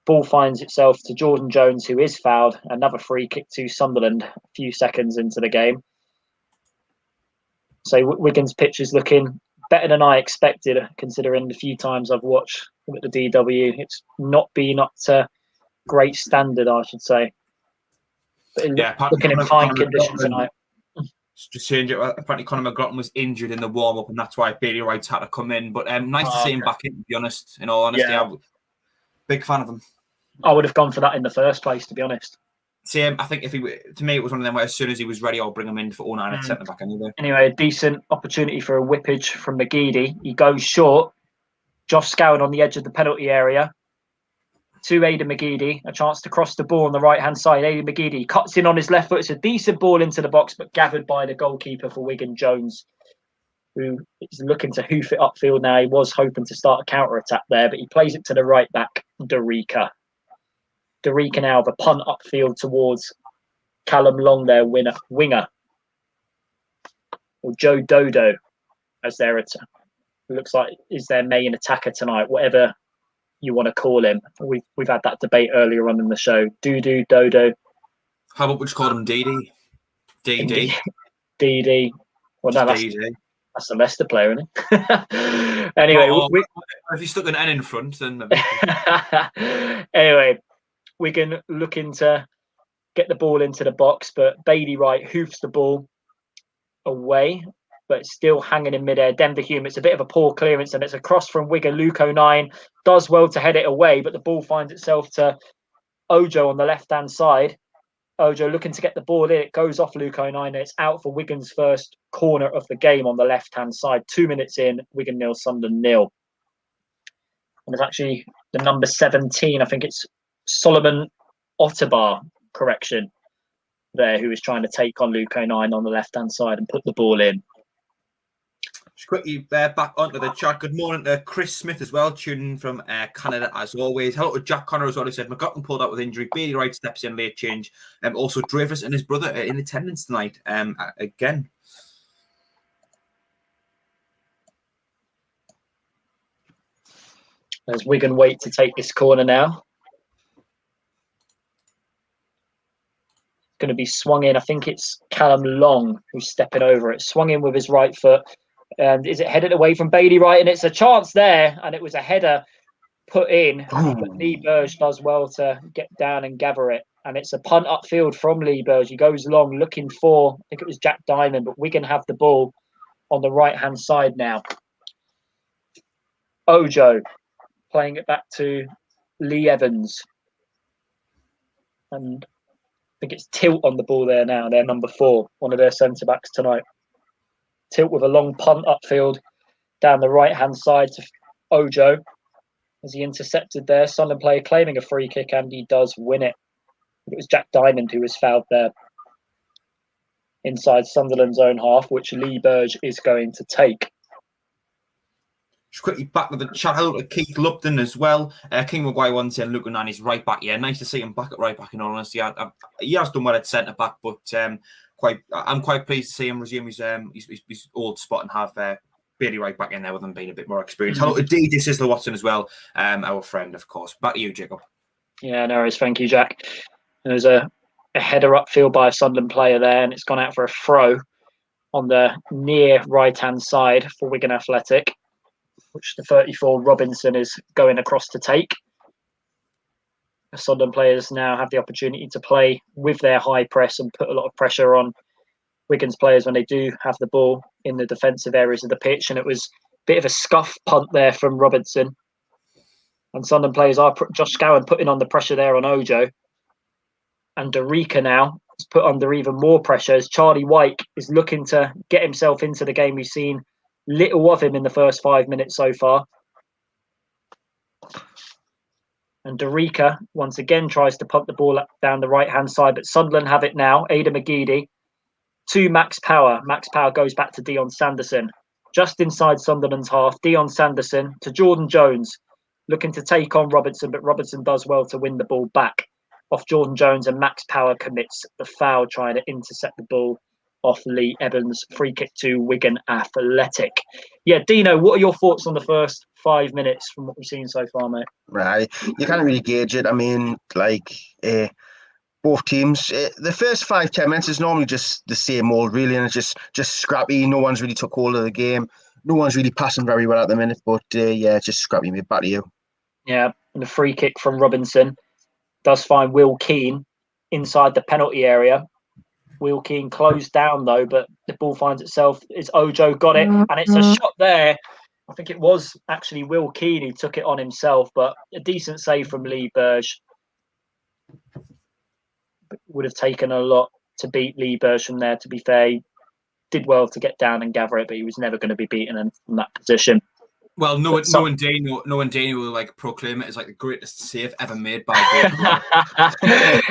Ball finds itself to Jordan Jones, who is fouled. Another free kick to Sunderland a few seconds into the game. So Wigan's pitch is looking better than I expected, considering the few times I've watched them at the DW. It's not been up to great standard, I should say. But looking in fine condition tonight. Just change it. Apparently, Conor McLaughlin was injured in the warm-up, and that's why Bailey Wright had to come in. But nice to see him back in, to be honest. In all honesty, I'm a big fan of him. I would have gone for that in the first place, to be honest. Same. I think to me, it was one of them where as soon as he was ready, I'll bring him in for 09 at centre back anyway. Anyway, a decent opportunity for a whippage from McGeady. He goes short. Josh Scowen on the edge of the penalty area. To Aidan McGeady, a chance to cross the ball on the right-hand side. Aidan McGeady cuts in on his left foot. It's a decent ball into the box, but gathered by the goalkeeper for Wigan, Jones, who is looking to hoof it upfield now. He was hoping to start a counter-attack there, but he plays it to the right back, Dorica. Dorica now with a punt upfield towards Callum Long, their winger. Or Joe Dodo, as their looks like is their main attacker tonight, whatever you want to call him. We've had that debate earlier on in the show. Dodo. How about we just call him DD? DD. DD. Well, no, that's the Leicester player, isn't it? Anyway, if you stuck an N in front, then maybe. Anyway, Wigan looking to get the ball into the box, but Bailey Wright hoofs the ball away, but it's still hanging in midair. Denver Hume, it's a bit of a poor clearance, and it's a cross from Wigan. Luke 09 does well to head it away, but the ball finds itself to Ojo on the left-hand side. Ojo looking to get the ball in. It goes off Luke 09, and it's out for Wigan's first corner of the game on the left-hand side. 2 minutes in, Wigan 0, Sunderland 0. And it's actually the number 17, I think it's Solomon Otterbar, correction, there, who is trying to take on Luke 09 on the left-hand side and put the ball in. Just quickly back onto the chat. Good morning to Chris Smith as well, tuning in from Canada as always. Hello to Jack Connor as well, who said McLaughlin pulled out with injury. Bailey Wright steps in late change. Also Dreyfus and his brother are in attendance tonight again. As Wigan wait to take this corner now. Going to be swung in. I think it's Callum Long who's stepping over it. Swung in with his right foot. And is it headed away from Bailey Wright? And it's a chance there. And it was a header put in. But Lee Burge does well to get down and gather it. And it's a punt upfield from Lee Burge. He goes long looking for, I think it was Jack Diamond. But Wigan have the ball on the right-hand side now. Ojo playing it back to Lee Evans. And I think it's Tilt on the ball there now. They're number 4, one of their centre-backs tonight. Tilt with a long punt upfield down the right-hand side to Ojo as he intercepted there. Sunderland player claiming a free kick, and he does win it. It was Jack Diamond who was fouled there inside Sunderland's own half, which Lee Burge is going to take. Just quickly back to the chat. Hello to Keith Lupton as well. King Maguire once saying Luke 09 is right back. Yeah, nice to see him back at right back, in all honesty. He has done well at centre back, but I'm quite pleased to see him resume his old spot and have Bailey Wright back in there with them being a bit more experienced. Hello to DJ Sizzler Watson as well, our friend, of course. Back to you, Jacob. Yeah, no worries. Thank you, Jack. There's a header upfield by a Sunderland player there, and it's gone out for a throw on the near right-hand side for Wigan Athletic, which the 34 Robinson is going across to take. The Sunderland players now have the opportunity to play with their high press and put a lot of pressure on Wigan's players when they do have the ball in the defensive areas of the pitch. And it was a bit of a scuff punt there from Robinson. And Sunderland players are Josh Scowen putting on the pressure there on Ojo. And Dorica now is put under even more pressure as Charlie Wyke is looking to get himself into the game. We've seen little of him in the first 5 minutes so far. And Dorica once again tries to punt the ball up down the right-hand side, but Sunderland have it now. Ada McGeady to Max Power. Max Power goes back to Dion Sanderson. Just inside Sunderland's half, Dion Sanderson to Jordan Jones, looking to take on Robinson, but Robinson does well to win the ball back off Jordan Jones, and Max Power commits the foul trying to intercept the ball off Lee Evans. Free kick to Wigan Athletic. Yeah, Dino, what are your thoughts on the first 5 minutes from what we've seen so far, mate? Right, you can't really gauge it. I mean, both teams, the first 5-10 minutes is normally just the same old, really, and it's just scrappy. No one's really took hold of the game. No one's really passing very well at the minute, but yeah, just scrappy. Mate, back to you. Yeah, and the free kick from Robinson does find Will Keane inside the penalty area. Will Keane closed down though, but the ball finds itself. Is Ojo got it, and it's a shot there. I think it was actually Will Keane who took it on himself, but a decent save from Lee Burge. Would have taken a lot to beat Lee Burge from there, to be fair. He did well to get down and gather it, but he was never going to be beaten from that position. Well, no one Daniel will like proclaim it as like the greatest save ever made by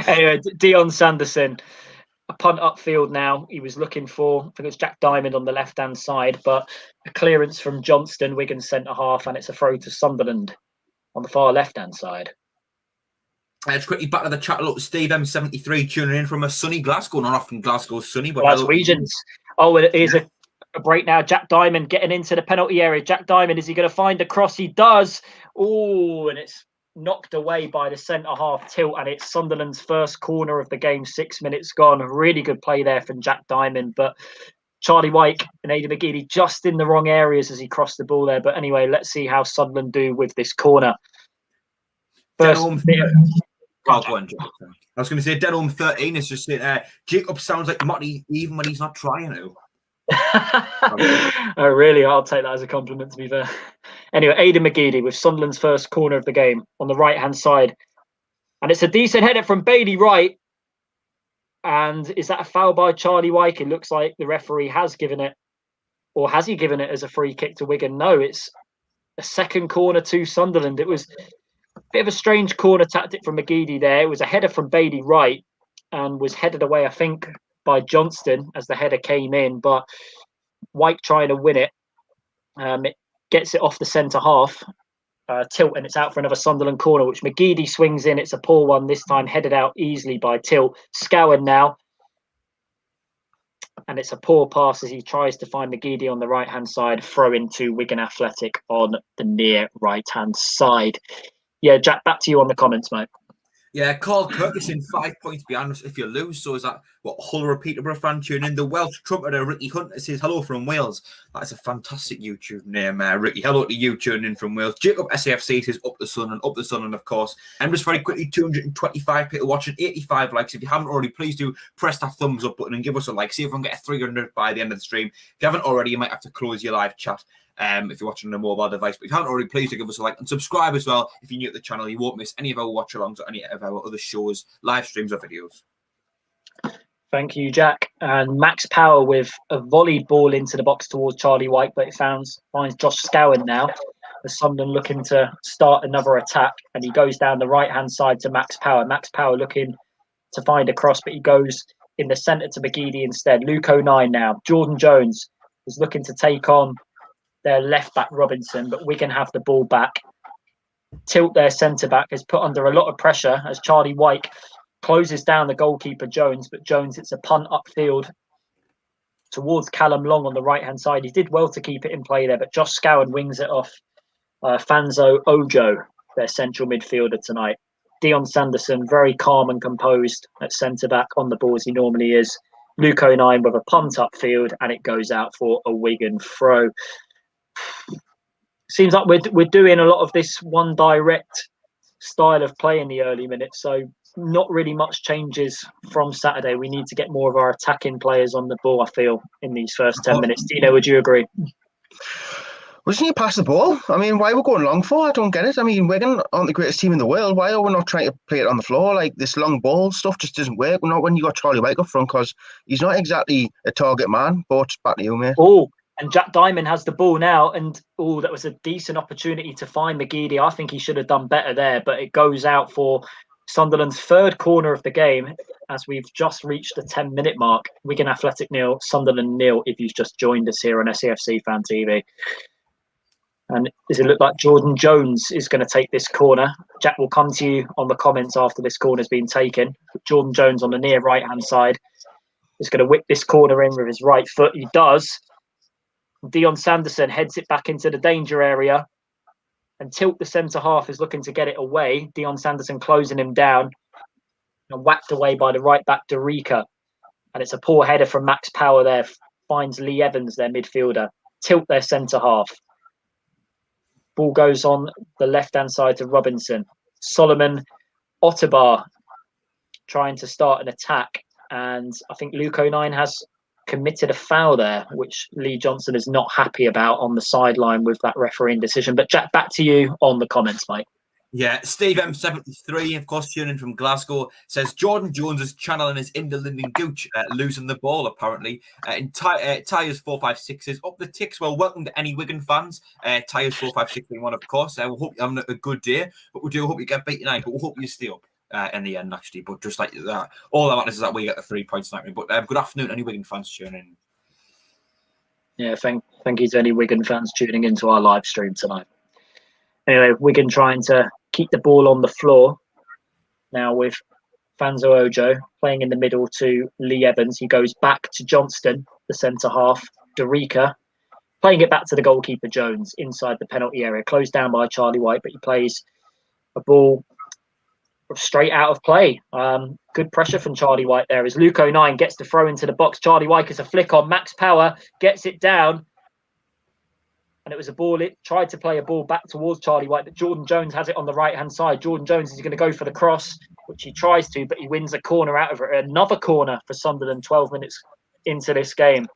Anyway, Dion Sanderson, a punt upfield now. He was looking for, I think it's Jack Diamond on the left-hand side, but a clearance from Johnston, Wigan's centre-half, and it's a throw to Sunderland on the far left-hand side. It's quickly back to the chat. Look, Steve M73 tuning in from a sunny Glasgow. Not often Glasgow's sunny, but Glaswegians. Oh, it is a break now. Jack Diamond getting into the penalty area. Jack Diamond, is he going to find a cross? He does. Oh, and it's knocked away by the centre-half tilt, and it's Sunderland's first corner of the game. 6 minutes gone. Really good play there from Jack Diamond, but Charlie Wyke and Ada McGeady just in the wrong areas as he crossed the ball there. But anyway, let's see how Sunderland do with this corner. First, I was going to say Denholm 13 is just Jacob sounds like Matty even when he's not trying to. Oh, really? I'll take that as a compliment, to be fair. Anyway, Ada McGeady with Sunderland's first corner of the game on the right-hand side. And it's a decent header from Bailey Wright. And is that a foul by Charlie Wyke? It looks like the referee has given it. Or has he given it as a free kick to Wigan? No, it's a second corner to Sunderland. It was a bit of a strange corner tactic from McGeady there. It was a header from Bailey Wright and was headed away, I think, by Johnston as the header came in. But Wyke trying to win it. It gets it off the centre half. Tilt, and it's out for another Sunderland corner, which McGeady swings in. It's a poor one this time, headed out easily by Tilt. Scowen now. And it's a poor pass as he tries to find McGeady on the right-hand side, throw into Wigan Athletic on the near right-hand side. Yeah, Jack, back to you on the comments, mate. Yeah, Carl Kirkison, 5 points behind us if you lose. So is that what Hull or Peterborough fan tuning in? The Welsh trumpeter Ricky Hunter says hello from Wales. That is a fantastic YouTube name, Ricky. Hello to you tuning in from Wales. Jacob SAFC says up the sun, and of course. And just very quickly, 225 people watching, 85 likes. If you haven't already, please do press that thumbs up button and give us a like. See if we can get 300 by the end of the stream. If you haven't already, you might have to close your live chat. If you're watching on a mobile device, but if you haven't already, please do give us a like and subscribe as well. If you're new to the channel, you won't miss any of our watch-alongs or any of our other shows, live streams or videos. Thank you, Jack. And Max Power with a volleyed ball into the box towards Charlie Wyke, but it finds Josh Scowen now. As Sunderland looking to start another attack, and he goes down the right-hand side to Max Power. Max Power looking to find a cross, but he goes in the centre to McGeady instead. Luke 09 now. Jordan Jones is looking to take on their left-back Robinson, but Wigan have the ball back. Tilt, their centre-back, is put under a lot of pressure as Charlie Wyke closes down the goalkeeper Jones, but Jones, it's a punt upfield towards Callum Long on the right-hand side. He did well to keep it in play there, but Josh Scowen wings it off Fanzo Ojo, their central midfielder tonight. Dion Sanderson, very calm and composed at centre-back on the ball as he normally is. Luke O'Nien with a punt upfield, and it goes out for a Wigan throw. Seems like we're doing a lot of this one direct style of play in the early minutes, so not really much changes from Saturday. We need to get more of our attacking players on the ball, I feel, in these first 10 minutes. Dino, would you agree? We just need to pass the ball. I mean, why we're going long for? I don't get it. I mean, Wigan aren't the greatest team in the world. Why are we not trying to play it on the floor? Like, this long ball stuff just doesn't work. Not when you got Charlie Wyke up front, because he's not exactly a target man. But back to you, mate. Oh, and Jack Diamond has the ball now. And, that was a decent opportunity to find McGeady. I think he should have done better there. But it goes out for Sunderland's third corner of the game as we've just reached the 10-minute mark. Wigan Athletic 0, Sunderland 0, if you've just joined us here on SAFC Fan TV. And does it look like Jordan Jones is going to take this corner? Jack will come to you on the comments after this corner's been taken. Jordan Jones on the near right-hand side is going to whip this corner in with his right foot. He does. Dion Sanderson heads it back into the danger area. And Tilt, the centre-half, is looking to get it away. Dion Sanderson closing him down. And whacked away by the right-back, Derica. And it's a poor header from Max Power there. Finds Lee Evans, their midfielder. Tilt, their centre-half. Ball goes on the left-hand side to Robinson. Solomon Otterbar trying to start an attack. And I think Luke O'Nien has committed a foul there, which Lee Johnson is not happy about on the sideline with that refereeing decision. But Jack, back to you on the comments, mate. Yeah, Steve M73, of course, tuning in from Glasgow, says Jordan Jones is channeling his inner Linden Gooch, losing the ball, apparently. In Tyres 456 is up the ticks. Well, welcome to any Wigan fans. Tyres 456 of course. We hope you're having a good day, but we do hope you get beaten tonight, but we hope you stay up in the end, actually. But just like that, all that matters is that we get the 3 points tonight. But good afternoon, any Wigan fans tuning in. Yeah, thank you to any Wigan fans tuning into our live stream tonight. Anyway, Wigan trying to keep the ball on the floor now with Fanzo Ojo playing in the middle to Lee Evans. He goes back to Johnston, the centre-half. Derica playing it back to the goalkeeper, Jones, inside the penalty area. Closed down by Charlie Wyke, but he plays a ball straight out of play. Good pressure from Charlie Wyke there as Luke O'Nien gets the throw into the box. Charlie Wyke is a flick on. Max Power gets it down. And it was a ball, it tried to play a ball back towards Charlie Wyke, but Jordan Jones has it on the right-hand side. Jordan Jones is going to go for the cross, which he tries to, but he wins a corner out of it. Another corner for Sunderland 12 minutes into this game,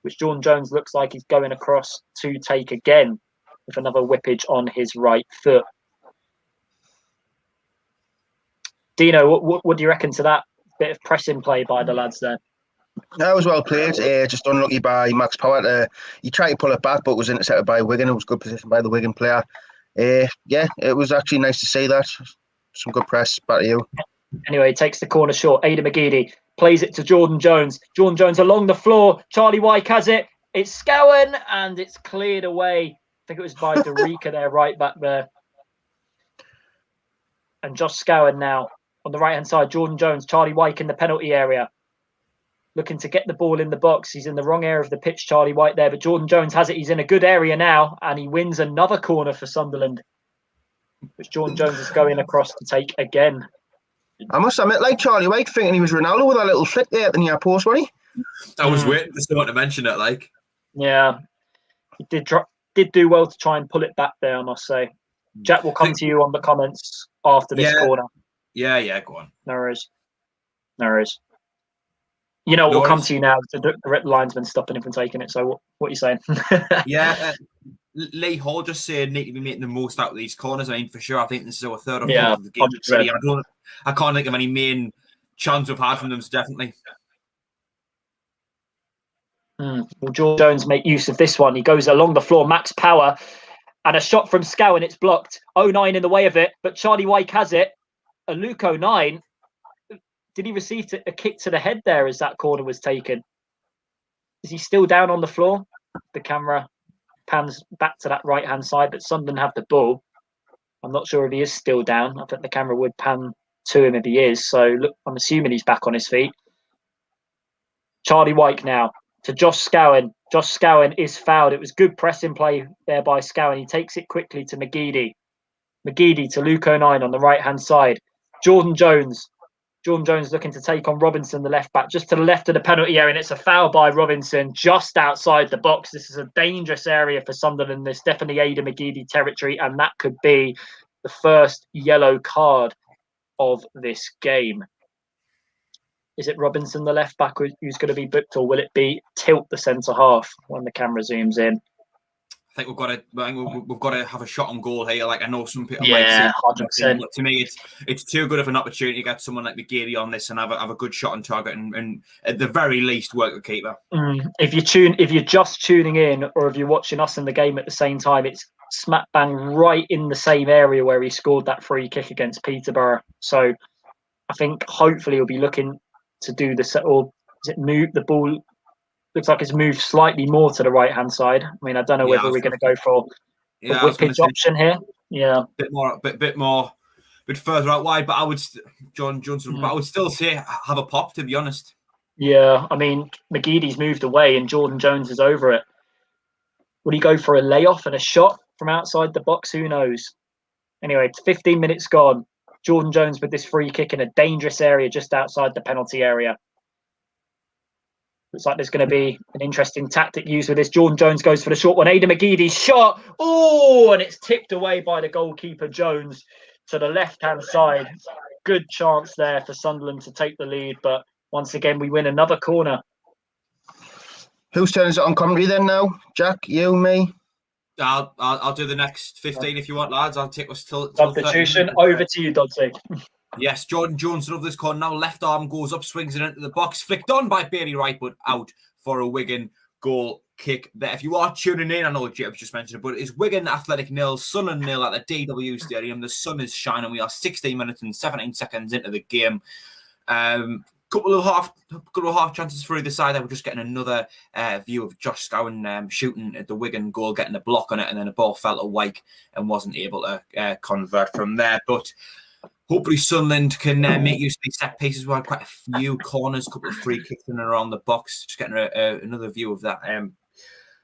which Jordan Jones looks like he's going across to take again with another whippage on his right foot. Dino, what do you reckon to that bit of pressing play by the lads there? That was well played. Just unlucky by Max Power. He tried to pull it back, but was intercepted by Wigan. It was good position by the Wigan player. Yeah, it was actually nice to see that. Some good press. Back to you. Anyway, takes the corner short. Ada McGeady plays it to Jordan Jones. Jordan Jones along the floor. Charlie Wyke has it. It's Scowen, and it's cleared away. I think it was by Derica there, right back there. And Josh Scowen now on the right-hand side. Jordan Jones, Charlie Wyke in the penalty area. Looking to get the ball in the box. He's in the wrong area of the pitch, Charlie Wyke there. But Jordan Jones has it. He's in a good area now. And he wins another corner for Sunderland, which Jordan Jones is going across to take again. I must admit, like Charlie Wyke, thinking he was Ronaldo with that little flick there at the near post, wasn't he? I was waiting for someone to mention it, like. Yeah. He did do well to try and pull it back there, I must say. Jack will come to you on the comments after this corner. Yeah, go on. No worries. You know, we'll come to you now. The linesman stopping him from taking it. So what are you saying? Lee Hall just said need to be making the most out of these corners. I mean, for sure, I think this is our third or fourth of the game. I can't think of any main chance we've had from them, so definitely. Well, Jordan Jones make use of this one. He goes along the floor, Max Power, and a shot from Scowen. It's blocked. O'Nien in the way of it, but Charlie Wyke has it. And Luke O'Nien, did he receive a kick to the head there as that corner was taken? Is he still down on the floor? The camera pans back to that right-hand side, but Sunderland have the ball. I'm not sure if he is still down. I think the camera would pan to him if he is. So look, I'm assuming he's back on his feet. Charlie Wyke now to Josh Scowen. Josh Scowen is fouled. It was good pressing play there by Scowen. He takes it quickly to McGeady. McGeady to Luke O'Nien on the right-hand side. Jordan Jones. Jordan Jones looking to take on Robinson, the left back, just to the left of the penalty area, and it's a foul by Robinson just outside the box. This is a dangerous area for Sunderland. There's definitely Ada McGeady territory, and that could be the first yellow card of this game. Is it Robinson, the left back, who's going to be booked, or will it be Tilt, the centre half, when the camera zooms in? I think we've got to have a shot on goal here. Like, I know some people might say, 100%. But to me, it's too good of an opportunity to get someone like McGeady on this and have a good shot on target and at the very least work the keeper. If you're just tuning in, or if you're watching us in the game at the same time, it's smack bang right in the same area where he scored that free kick against Peterborough. So I think hopefully he'll be looking to do the set, or is it move the ball? Looks like it's moved slightly more to the right hand side. I mean, I don't know whether we're going to go for the whippage option here. Yeah, bit further out wide, but I would John Johnson. But I would still say have a pop, to be honest. Yeah, I mean, McGeady's moved away and Jordan Jones is over it. Would he go for a layoff and a shot from outside the box? Who knows? Anyway, it's 15 minutes gone. Jordan Jones with this free kick in a dangerous area just outside the penalty area. Looks like there's going to be an interesting tactic used with this. Jordan Jones goes for the short one. Ada McGeady's shot. Oh, and it's tipped away by the goalkeeper Jones to the left-hand side. Good chance there for Sunderland to take the lead. But once again, we win another corner. Whose turn is it on commentary then now? Jack, you, me? I'll do the next 15 if you want, lads. I'll take us till Substitution. Over to you, Dodsey. Yes, Jordan Jones of this corner now. Left arm goes up, swings it into the box. Flicked on by Bailey Wright, but out for a Wigan goal kick there. If you are tuning in, I know James just mentioned it, but it's Wigan Athletic 0, Sunderland 0 at the DW Stadium. The sun is shining. We are 16 minutes and 17 seconds into the game. Couple of half chances for either side. We're just getting another view of Josh Scowen shooting at the Wigan goal, getting a block on it, and then the ball fell to Wyke and wasn't able to convert from there. But hopefully Sunderland can make use of these set pieces. We had quite a few corners, a couple of free kicks in and around the box. Just getting another view of that.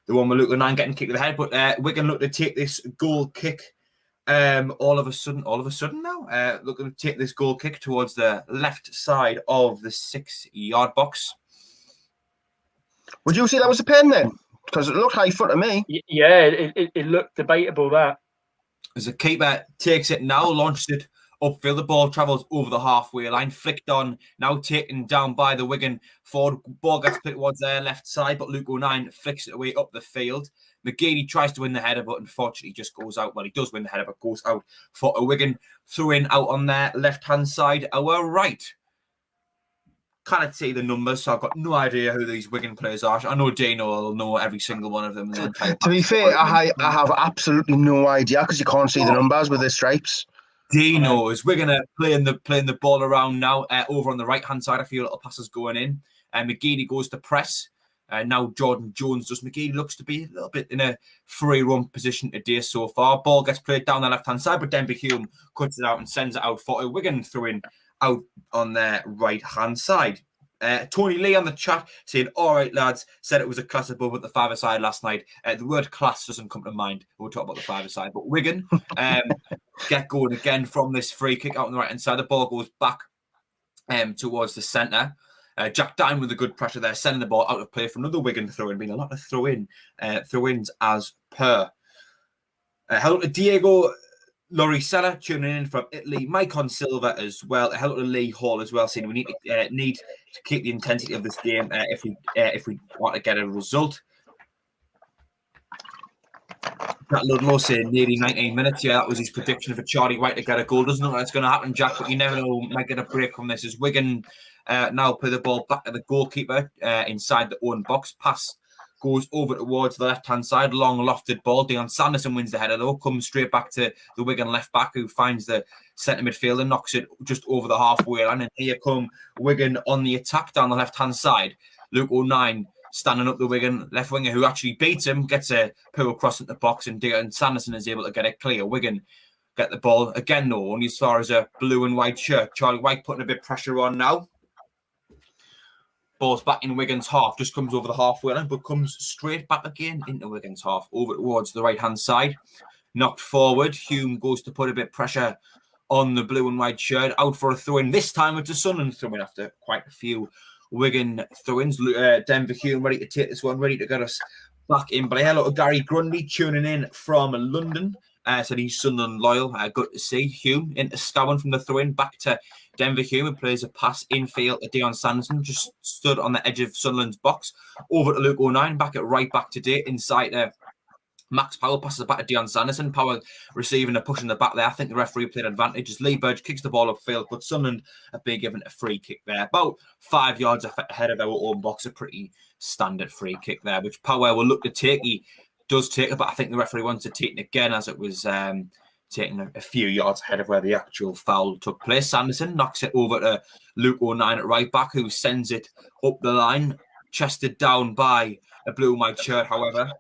The one with Luke O'Nien getting kicked in the head, but Wigan look to take this goal kick. All of a sudden now, looking to take this goal kick towards the left side of the 6-yard box. Would you say that was a pen then? Because it looked high foot to me. Yeah, it looked debatable, that. As the keeper takes it now, launched it upfield, the ball travels over the halfway line, flicked on, now taken down by the Wigan forward. Ball gets put towards their left side, but Luke O'Nien flicks it away up the field. McGeady tries to win the header, but unfortunately just goes out. Well, he does win the header, but goes out for a Wigan throw-in out on their left-hand side. Our right. Can't see the numbers, so I've got no idea who these Wigan players are. I know Dino will know every single one of them. To be fair, I have absolutely no idea because you can't see the numbers with the stripes. Dino is Wigan are playing the ball around now over on the right-hand side. A few little passes going in. McGeady goes to press. Now Jordan Jones does. McGeady looks to be a little bit in a free run position today so far. Ball gets played down the left-hand side, but Denby Hume cuts it out and sends it out for a Wigan throw-in out on their right-hand side. Tony Lee on the chat saying, all right, lads, said it was a class above at the five-a-side last night. The word class doesn't come to mind when we talk about the five-a-side, but Wigan get going again from this free kick out on the right-hand side. The ball goes back towards the centre. Jack Dine with a good pressure there, sending the ball out of play for another Wigan throw-in. Been a lot of throw-ins as per. Hello to Diego Loricella tuning in from Italy. Maicon Silva as well. Hello to Lee Hall as well, saying we need to keep the intensity of this game if we want to get a result. That Ludlow saying nearly 19 minutes. Yeah, that was his prediction for Charlie Wyke to get a goal. Doesn't look like it's going to happen, Jack, but you never know. Might get a break from this as Wigan now play the ball back to the goalkeeper inside the own box. Pass goes over towards the left-hand side. Long lofted ball. Dion Sanderson wins the header though. Comes straight back to the Wigan left back who finds the centre midfielder, knocks it just over the halfway line. And here come Wigan on the attack down the left-hand side. Luke O'Nien standing up the Wigan left winger who actually beats him, gets a pull across at the box, and Dion Sanderson is able to get it clear. Wigan get the ball again though, only as far as a blue and white shirt. Charlie Wyke putting a bit of pressure on now. Ball's back in Wigan's half, just comes over the halfway line, but comes straight back again into Wigan's half, over towards the right-hand side. Knocked forward. Hume goes to put a bit of pressure on the blue and white shirt. Out for a throw-in. This time it's a Sunderland throw-in after quite a few Wigan throw-ins. Denver Hume ready to take this one, ready to get us back in play. Hello to Gary Grundy tuning in from London. Said he's Sunderland loyal. Good to see. Hume into Scowen from the throw-in. Back to Denver Hume, who plays a pass infield to Dion Sanderson. Just stood on the edge of Sunderland's box. Over to Luke O'Nien. Back at right back to date. Inside Max Power passes it back to Dion Sanderson. Power receiving a push in the back there. I think the referee played advantage as Lee Burge kicks the ball upfield, but Sunderland have been given a free kick there. About 5 yards ahead of our own box. A pretty standard free kick there, which Power will look to take. He does take it, but I think the referee wants to take it again as it was taking a few yards ahead of where the actual foul took place. Sanderson knocks it over to Luke O'Nien at right back, who sends it up the line, chested down by a blue and white shirt, however.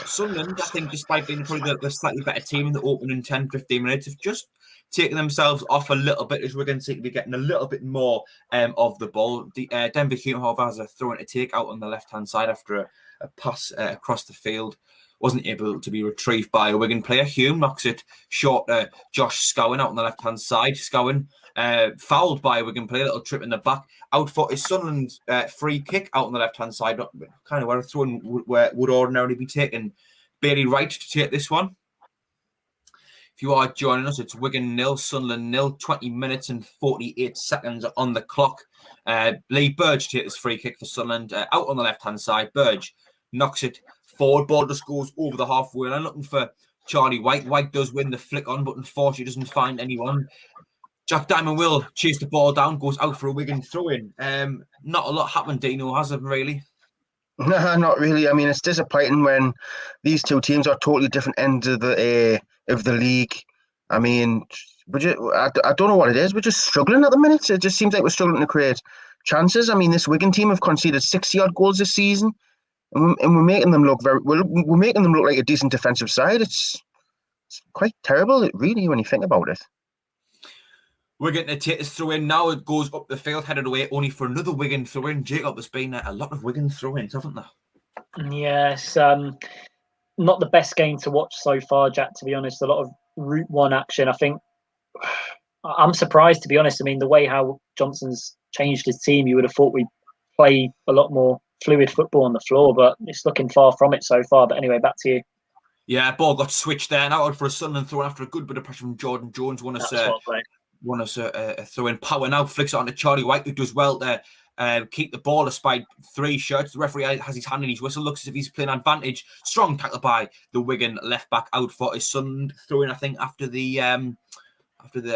Sunderland, I think, despite being probably the slightly better team in the opening 10-15 minutes, have just taken themselves off a little bit as we're going to be getting a little bit more of the ball. The Denver Hume, however, has a throw-in to take out on the left-hand side after a pass across the field. Wasn't able to be retrieved by a Wigan player. Hume knocks it short to Josh Scowen out on the left-hand side. Scowen fouled by a Wigan player, a little trip in the back. Out for his Sunderland free kick out on the left-hand side, kind of where a throw-in would ordinarily be taken. Bailey Wright to take this one. If you are joining us, it's Wigan 0, Sunderland 0, 20 minutes and 48 seconds on the clock. Lee Burge to take this free kick for Sunderland out on the left-hand side. Burge knocks it forward. Ball just goes over the halfway line, looking for Charlie Wyke. Wyke does win the flick on, but unfortunately doesn't find anyone. Jack Diamond will chase the ball down, goes out for a Wigan throw-in. Not a lot happened, Dino, has it really? No, not really. I mean, it's disappointing when these two teams are totally different ends of the league. I mean, I don't know what it is. We're just struggling at the minute. It just seems like we're struggling to create chances. I mean, this Wigan team have conceded 60-odd goals this season, and we're making them look we're making them look like a decent defensive side. It's quite terrible, really, when you think about it. We're getting to take this throw-in now. It goes up the field, headed away only for another Wigan throw-in. Jacob, there's been a lot of Wigan throw-ins, haven't there? Yes, not the best game to watch so far, Jack, to be honest. A lot of Route 1 action. I think I'm surprised, to be honest. I mean, the way how Johnson's changed his team, you would have thought we'd play a lot more fluid football on the floor, but it's looking far from it so far. But anyway, back to you. Yeah, ball got switched there. Now out for a Sunderland throw after a good bit of pressure from Jordan Jones. Won us a throw-in. Power now flicks it on to Charlie Wyke, who does well to keep the ball despite 3 shirts. The referee has his hand in his whistle, looks as if he's playing advantage. Strong tackle by the Wigan left back out for his Sunderland throw-in, I think, after the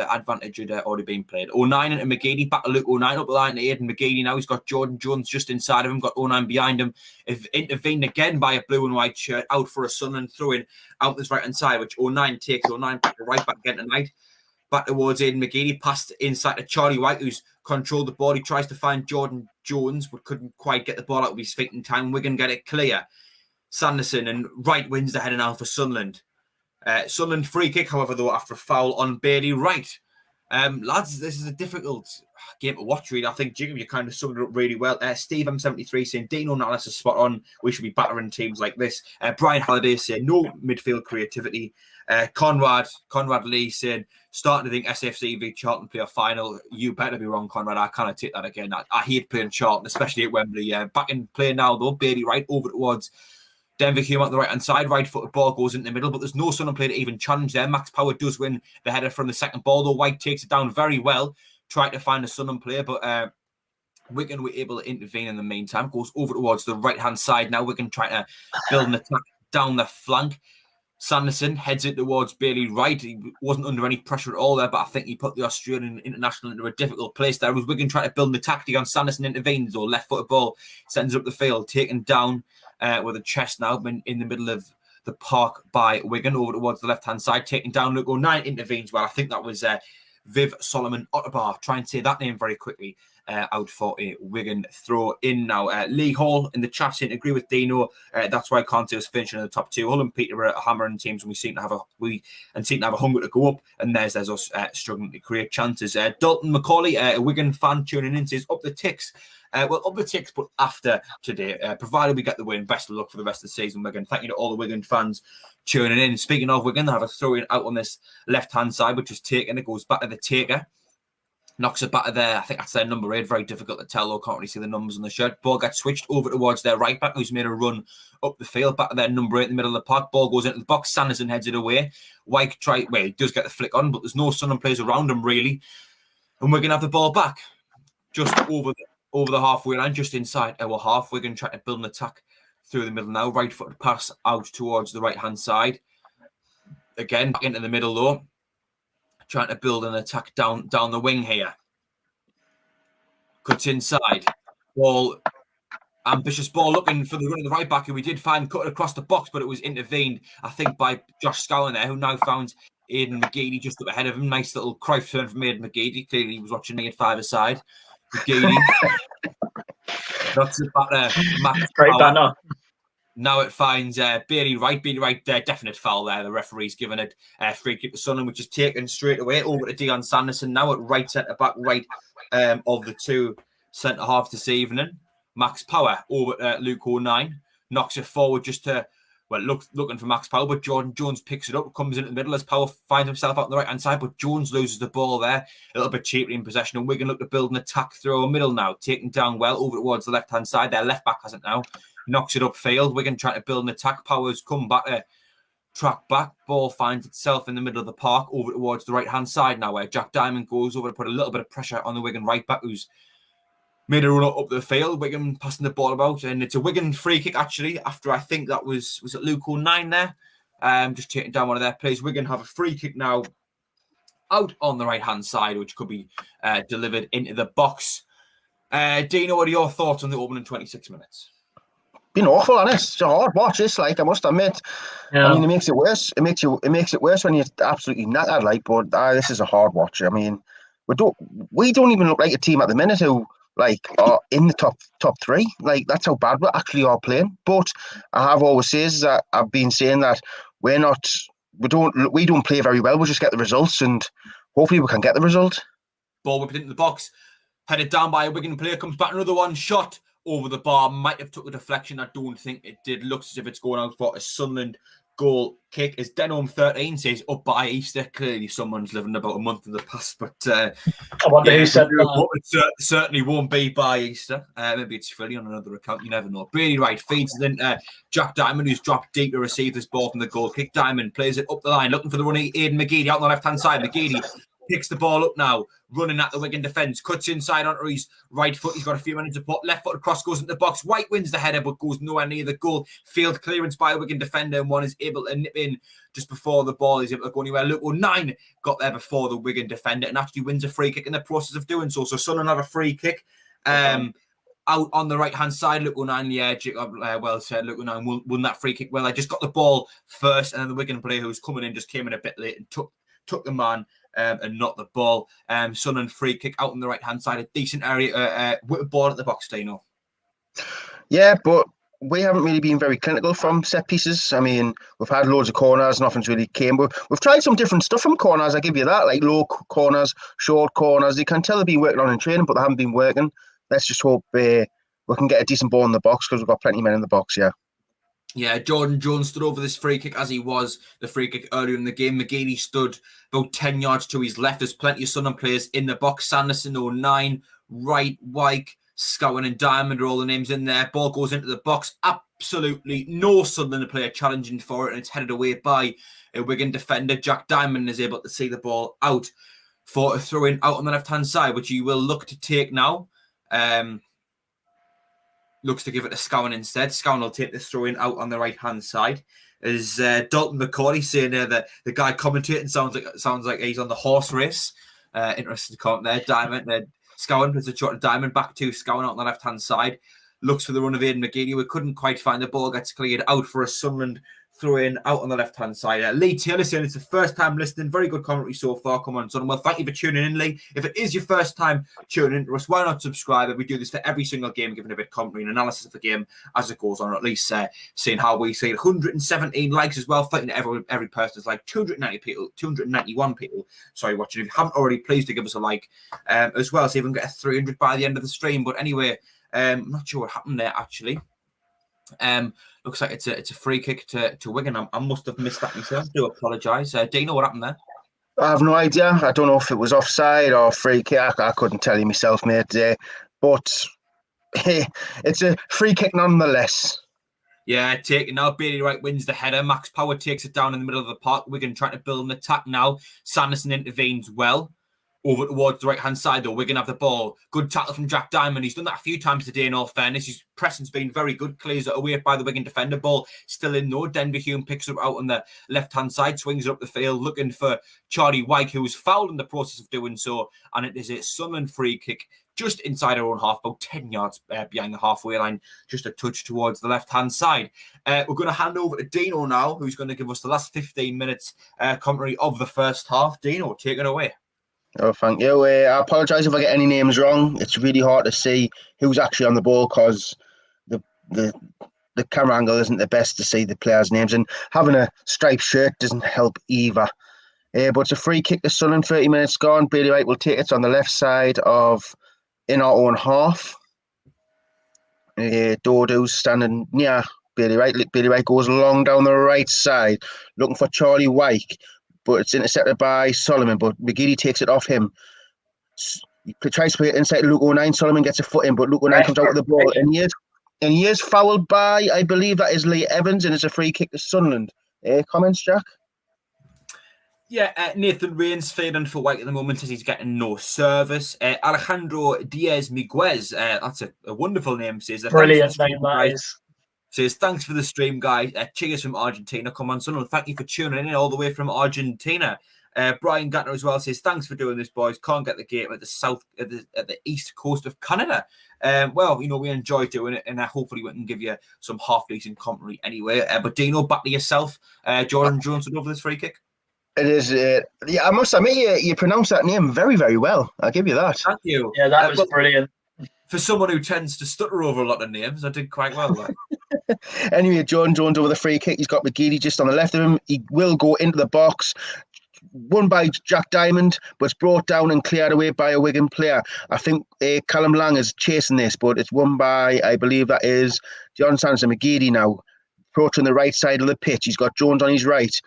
advantage had already been played. O'Nien into McGeady, back to Luke O'Nien, up the line to Aidan McGeady now. He's got Jordan Jones just inside of him, got O'Nien behind him. Intervened again by a blue and white shirt, out for a Sunderland throw-in out this right-hand side, which O'Nien takes. O'Nien back to right back again tonight. Back towards Aidan McGeady, passed inside to Charlie Wyke, who's controlled the ball. He tries to find Jordan Jones, but couldn't quite get the ball out of his feet in time. Wigan get it clear. Sanderson and Wright wins the header now for Sunderland. Sunderland free kick, however, though, after a foul on Bailey Wright. Lads, this is a difficult game to watch, really. I think, Jacob, you kind of summed it up really well. Steve M73 saying, Dino Nallis is spot on. We should be battering teams like this. Brian Halliday saying, no midfield creativity. Conrad Lee saying, starting to think SAFC v Charlton play a final. You better be wrong, Conrad. I cannot take that again. I hate playing Charlton, especially at Wembley. Back in play now, though. Bailey Wright over towards Denver Hume on the right-hand side. Right-footed ball goes in the middle, but there's no Sunderland player to even challenge there. Max Power does win the header from the second ball, though. Wyke takes it down very well, trying to find a Sunderland player, but Wigan were able to intervene in the meantime. Goes over towards the right-hand side now. Wigan trying to build an attack down the flank. Sanderson heads it towards Bailey Wright. He wasn't under any pressure at all there, but I think he put the Australian international into a difficult place there. Was Wigan trying to build an attack on Sanderson intervenes, or left-footed ball sends up the field, taken down with a chest now in the middle of the park by Wigan over towards the left-hand side, taken down. Luke O'Nien intervenes well. I think that was Viv Solomon Otterbar. Try and say that name very quickly. Out for a Wigan throw in now. Lee Hall in the chat saying, agree with Dino. That's why Conte was finishing in the top 2. Hull and Peterborough are hammering teams, and we seem to have a hunger to go up. And there's us struggling to create chances. Dalton McCauley, a Wigan fan tuning in, says up the ticks. Well, up the ticks, but after today, provided we get the win, best of luck for the rest of the season, Wigan. Thank you to all the Wigan fans tuning in. Speaking of Wigan, they have a throw-in out on this left-hand side, which is taken. It goes back to the taker. Knocks it back to there. I think that's their number 8. Very difficult to tell, though. Can't really see the numbers on the shirt. Ball gets switched over towards their right back, who's made a run up the field. Back to their number 8 in the middle of the park. Ball goes into the box. Sanderson heads it away. Wyke he does get the flick on, but there's no Sunderland players around him, really. And we're going to have the ball back. Just over the halfway line, just inside our half. We're going to try to build an attack through the middle now. Right-footed pass out towards the right-hand side. Again, back into the middle, though. Trying to build an attack down the wing here. Cuts inside. Ball, ambitious ball, looking for the run of the right back, who we did find cut across the box, but it was intervened, I think, by Josh Scowen there, who now found Aidan McGeady just up ahead of him. Nice little Cruyff turn from Aidan McGeady. Clearly, he was watching me at 5-a-side. McGeady. That's it back there. Great banner. Now it finds Bailey Wright. Bailey Wright, definite foul there. The referee's given it free kick to Sunderland, which is taken straight away over to Dion Sanderson. Now at right centre back, right of the two centre halves this evening. Max Power over to Luke O'Nien. Knocks it forward just to, looking for Max Power, but Jordan Jones picks it up, comes into the middle as Power finds himself out on the right-hand side, but Jones loses the ball there, a little bit cheaply in possession, and Wigan look to build an attack through a middle now, taken down well over towards the left-hand side. Their left-back has it now. Knocks it upfield. Wigan trying to build an attack. Powers come back to track back. Ball finds itself in the middle of the park over towards the right-hand side now, where Jack Diamond goes over to put a little bit of pressure on the Wigan right-back, who's made a run up the field. Wigan passing the ball about, and it's a Wigan free kick, actually, after I think that was it Luke O'Nien there? Just taking down one of their players. Wigan have a free kick now out on the right-hand side, which could be delivered into the box. Dino, what are your thoughts on the opening 26 minutes? Been awful, honest. It's a hard watch. This, I must admit. Yeah. I mean, it makes it worse. It makes it worse when you're absolutely knackered. But this is a hard watch. I mean, we don't even look like a team at the minute who are in the top 3. That's how bad we actually are playing. But I have always said that I've been saying that we don't play very well. We'll just get the results, and hopefully we can get the result. Ball whipped into the box, headed down by a Wigan player. Comes back another one, shot over the bar, might have took a deflection. I don't think it did. Looks as if it's going out for a Sunderland goal kick. As Denholm 13 says, up by Easter. Clearly someone's living about a month in the past, but I wonder who said that. It certainly won't be by Easter. Maybe it's Philly on another account, you never know. Bailey Wright feeds it in Jack Diamond, who's dropped deep to receive this ball from the goal kick. Diamond plays it up the line, looking for the running Aidan McGeady out on the left-hand side. McGeady picks the ball up now, running at the Wigan defence, cuts inside onto his right foot. He's got a few minutes of support. Left foot cross goes into the box. Wyke wins the header, but goes nowhere near the goal. Field clearance by a Wigan defender, and one is able to nip in just before the ball is able to go anywhere. Luke O'Nien got there before the Wigan defender and actually wins a free kick in the process of doing so. So Sunderland have a free kick out on the right-hand side. Luke O'Nien, Jacob, well said. Luke O'Nien won that free kick well. I just got the ball first, and then the Wigan player who was coming in just came in a bit late and took the man and not the ball. Sunderland free kick out on the right-hand side, a decent area with a ball at the box, Dino. Yeah, but we haven't really been very clinical from set pieces. I mean, we've had loads of corners, nothing's really came. We've tried some different stuff from corners, I give you that, like low corners, short corners. You can tell they've been working on in training, but they haven't been working. Let's just hope we can get a decent ball in the box, because we've got plenty of men in the box, yeah. Yeah, Jordan Jones stood over this free kick as he was the free kick earlier in the game. McGeady stood about 10 yards to his left. There's plenty of Sunderland players in the box. Sanderson, O'Nien, Wright, Wyke, Scowen and Diamond are all the names in there. Ball goes into the box. Absolutely no Sunderland player challenging for it, and it's headed away by a Wigan defender. Jack Diamond is able to see the ball out for a throw-in out on the left-hand side, which he will look to take now. Looks to give it to Scowen instead. Scowen will take this throw-in out on the right-hand side. As Dalton McCauley saying there that the guy commentating sounds like he's on the horse race. Interesting comment there. Diamond, Scowen puts a shot to Diamond, back to Scowen out on the left-hand side. Looks for the run of Aidan McGeady. We couldn't quite find the ball. Gets cleared out for a Sunderland throw-in out on the left-hand side. Lee Taylor saying it's the first time listening. Very good commentary so far. Come on, son. Well, thank you for tuning in, Lee. If it is your first time tuning in to us, why not subscribe? We do this for every single game, giving a bit of commentary and analysis of the game as it goes on, or at least seeing how we see it. 117 likes as well. Thank you to every person. It's like 291 people. Sorry, watching. If you haven't already, please do give us a like as well. See if we can get a 300 by the end of the stream. But anyway, Not sure what happened there, actually. Looks like it's a free kick to Wigan. I must have missed that myself. Do apologise. Dino, what happened there? I have no idea. I don't know if it was offside or free kick. I couldn't tell you myself, mate. But it's a free kick nonetheless. Yeah, taking now. Bailey Wright wins the header. Max Power takes it down in the middle of the park. Wigan trying to build an attack now. Sanderson intervenes well. Over towards the right-hand side, though. Wigan have the ball. Good tackle from Jack Diamond. He's done that a few times today, in all fairness. His pressing's been very good. Clears it away by the Wigan defender. Ball still in, though. Denver Hume picks it up out on the left-hand side, swings it up the field, looking for Charlie Wyke, who was fouled in the process of doing so. And it is a Sunderland free kick just inside our own half, about 10 yards behind the halfway line, just a touch towards the left-hand side. We're going to hand over to Dino now, who's going to give us the last 15 minutes commentary of the first half. Dino, take it away. Oh, thank you. I apologise if I get any names wrong. It's really hard to see who's actually on the ball because the camera angle isn't the best to see the players' names, and having a striped shirt doesn't help either. But it's a free kick to Sunderland, 30 minutes gone. Bailey Wright will take it on the left side in our own half. Dodo's standing near Bailey Wright. Bailey Wright goes long down the right side, looking for Charlie Wyke. But it's intercepted by Solomon, but McGeady takes it off him. He tries to play it inside Luke O'Nien. Solomon gets a foot in, but Luke O'Nien comes out with the ball. And he is fouled by, I believe that is Lee Evans, and it's a free kick to Sunderland. Comments, Jack? Yeah, Nathan Rains fading for Wyke at the moment as he's getting no service. Alejandro Diaz Miguez, that's a wonderful name, says. Brilliant name, that is. Says, thanks for the stream, guys. Cheers from Argentina. Come on, Sunderland. Thank you for tuning in all the way from Argentina. Brian Gatner as well says, thanks for doing this, boys. Can't get the game at the east coast of Canada. Well, we enjoy doing it, and hopefully we can give you some half-decent commentary anyway. But Dino, back to yourself. Jordan Jones would love this free kick. It is. Yeah, I must admit, you pronounce that name very, very well. I'll give you that. Thank you. Yeah, that was brilliant. For someone who tends to stutter over a lot of names, I did quite well. Anyway, Jordan Jones over the free kick. He's got McGeady just on the left of him. He will go into the box. Won by Jack Diamond, but it's brought down and cleared away by a Wigan player. I think Callum Lang is chasing this, but it's won by, I believe that is John Sanderson. McGeady now approaching the right side of the pitch. He's got Jones on his right.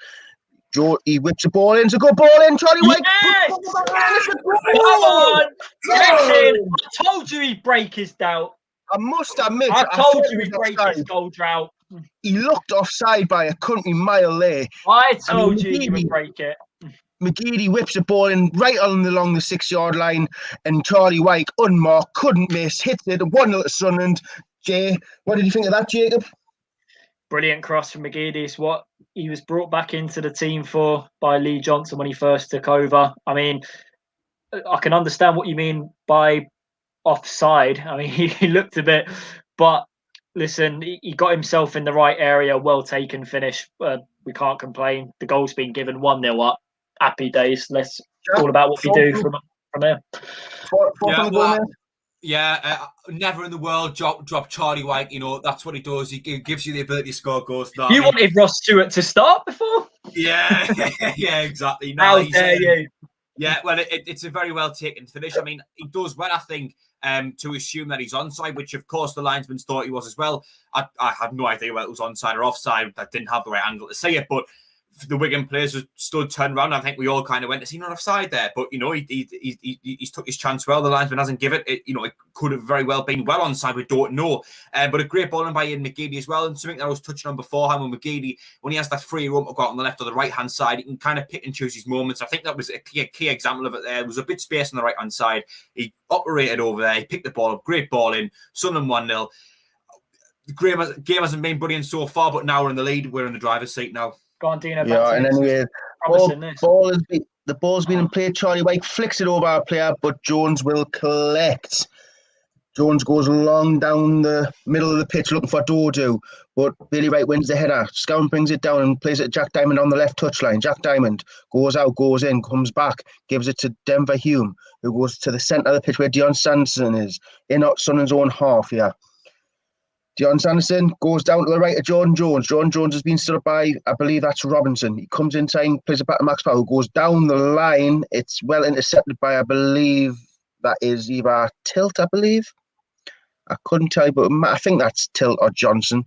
He whips the ball in. It's a good ball in. Charlie Wyke. Yes! Come on! I told you he'd break his doubt. I must admit, I told you he'd break his goal drought. He looked offside by a country mile there. I told you he would break it. McGeady whips the ball in right along the 6-yard line, and Charlie Wyke, unmarked, couldn't miss, hits it, 1-0 to Sunderland. Jay, what did you think of that, Jacob? Brilliant cross from McGeady. It's what he was brought back into the team for by Lee Johnson when he first took over. I mean, I can understand what you mean by offside. I mean, he looked a bit, but listen, he got himself in the right area. Well taken finish. We can't complain. The goal's been given 1-0 up. Happy days. Let's all about what we do from here. Never in the world drop Charlie Wyke. That's what he does. He gives you the ability to score goals. You wanted Ross Stewart to start before? Yeah, yeah, exactly. No, how dare you? Yeah, well, it's a very well taken finish. I mean, he does well, I think, to assume that he's onside, which of course the linesman thought he was as well. I had no idea whether it was onside or offside. I didn't have the right angle to say it, but the Wigan players stood turned around. I think we all kind of went, is he not offside there? But he's took his chance well. The linesman hasn't given it. It could have very well been well onside. We don't know. But a great ball in by Ian McGeady as well. And something that I was touching on beforehand with McGeady, when he has that free roam to go out on the left or the right hand side, he can kind of pick and choose his moments. I think that was a key example of it. There was a bit of space on the right hand side. He operated over there. He picked the ball up. Great ball in. Sunderland 1-0. The game hasn't been brilliant so far, but now we're in the lead. We're in the driver's seat now. Go on, Dino. Yeah, and anyway, the ball's been in play. Charlie Wyke flicks it over our player, but Jones will collect. Jones goes long down the middle of the pitch looking for Dodo, but Bailey Wright wins the header. Scown brings it down and plays it to Jack Diamond on the left touchline. Jack Diamond goes out, goes in, comes back, gives it to Denver Hume, who goes to the centre of the pitch where Dion Sanderson is, in Sunderland's own half here. Dion Sanderson goes down to the right of Jordan Jones. Jordan Jones has been stood up by, I believe that's Robinson. He comes inside, plays it back to Max Powell, goes down the line. It's well intercepted by, I believe that is either Tilt, I believe. I couldn't tell you, but I think that's Tilt or Johnson.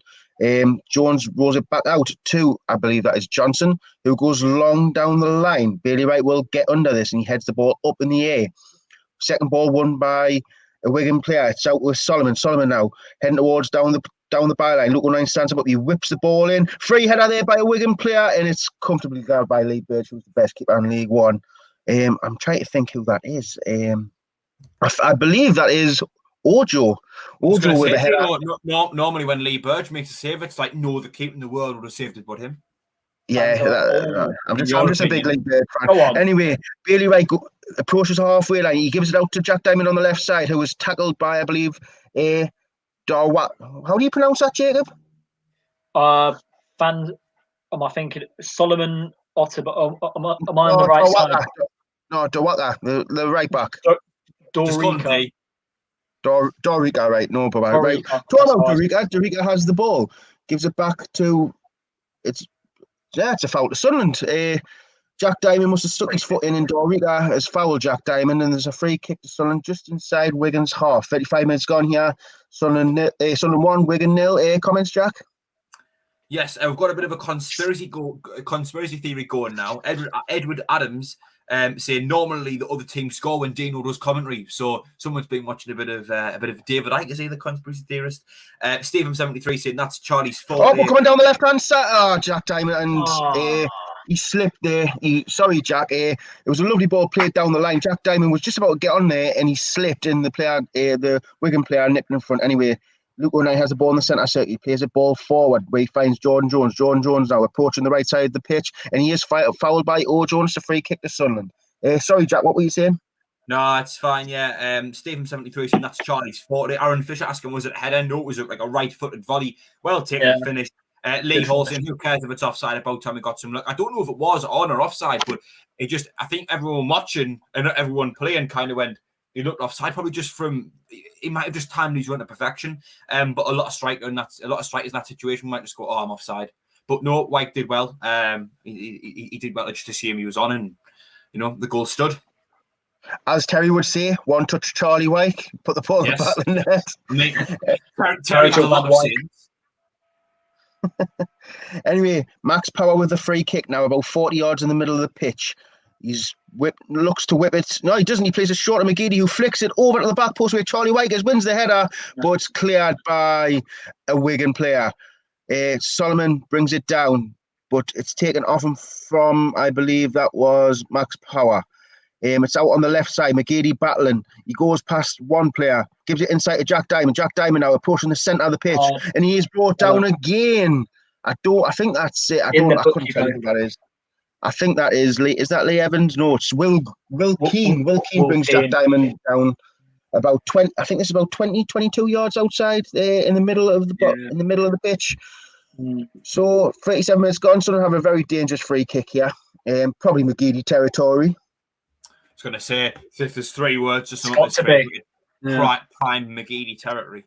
Jones rolls it back out to, I believe that is Johnson, who goes long down the line. Bailey Wright will get under this, and he heads the ball up in the air. Second ball won by a Wigan player. It's out with Solomon. Solomon now heading towards down the byline. Look, 9 stands up. He whips the ball in. Free header there by a Wigan player, and it's comfortably grabbed by Lee Birch, who's the best keeper in League One. I'm trying to think who that is. I believe that is Ojo. Ojo with a header. Normally when Lee Birch makes a save, it's like no other keeper in the world would have saved it but him. Yeah, I'm just a big Lee Birch fan. Anyway, Bailey Wright approaches the halfway line. He gives it out to Jack Diamond on the left side, who was tackled by, I believe, Darwat. How do you pronounce that, Jacob? Am I thinking Solomon Otter? Am I on the right side? No, Darwat, the right back. Dorica. Dorica, right? No, but right. Talk about Dorica. Dorica has the ball, gives it back to. It's a foul to Sunderland. Jack Diamond must have stuck his foot in, and Dorica has fouled Jack Diamond, and there's a free kick to Sunderland just inside Wigan's half. 35 minutes gone here. Sunderland 1, Wigan 0. Comments, Jack? Yes, we've got a bit of a conspiracy theory going now. Edward Adams saying normally the other team score when Dino does commentary. So someone's been watching a bit of David Icke, is he the conspiracy theorist? Stephen73 saying that's Charlie's fault. Oh, we're coming down the left-hand side. Oh, Jack Diamond, and he slipped there. Sorry, Jack. It was a lovely ball played down the line. Jack Diamond was just about to get on there, and he slipped, and the Wigan player nipped in front. Anyway, Luke O'Neill has the ball in the centre circle. He plays a ball forward where he finds Jordan Jones. Jordan Jones now approaching the right side of the pitch, and he is fouled by O. Jones. A free kick to Sunderland. Sorry, Jack, what were you saying? No, it's fine, yeah. Stephen73 saying that's Charlie's fault. Aaron Fisher asking, was it a header? No, it was like a right-footed volley. Well taken and finished. Lee Hall saying, who cares if it's offside? About time we got some luck. I don't know if it was on or offside, but I think everyone watching and everyone playing kind of went, he looked offside, probably just from, he might have just timed his run to perfection. But a lot of strikers in that situation might just go, oh, I'm offside. But no, Wyke did well. He did well just to see him he was on, and the goal stood. As Terry would say, one touch Charlie Wyke, put the ball in the back of the net. Terry had a lot of sins. Anyway, Max Power with the free kick now, about 40 yards in the middle of the pitch. Looks to whip it. No, he doesn't. He plays it short to McGeady, who flicks it over to the back post where Charlie Wyke wins the header, but it's cleared by a Wigan player. Solomon brings it down, but it's taken off him from, I believe that was Max Power. It's out on the left side. McGeady battling. He goes past one player, gives it inside to Jack Diamond. Jack Diamond now approaching the centre of the pitch, and he is brought down again. I think that's it. I couldn't tell you who that is. I think that is Lee. Is that Lee Evans? No, it's Will Keane. Will Keane brings Jack Diamond down about 20. I think it's about 22 yards outside in the middle of the pitch. So 37 minutes gone. So they have a very dangerous free kick here. Probably McGeady territory. I was going to say, if there's 3 words, just prime McGeady territory.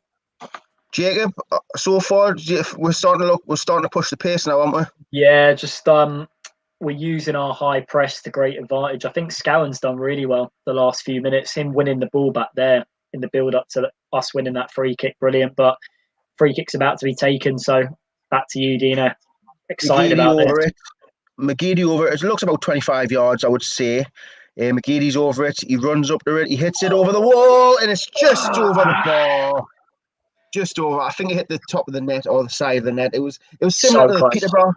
Jacob, so far we're starting to push the pace now, aren't we? Yeah, just we're using our high press to great advantage. I think Scowen's done really well the last few minutes. Him winning the ball back there in the build up to us winning that free kick, brilliant. But free kick's about to be taken, so back to you, Dino. Excited about this. McGeady over it. It looks about 25 yards, I would say. McGeady's over it. He runs up to it. He hits it over the wall, and it's just over the bar. Just over. I think it hit the top of the net or the side of the net. It was similar to the Peterborough.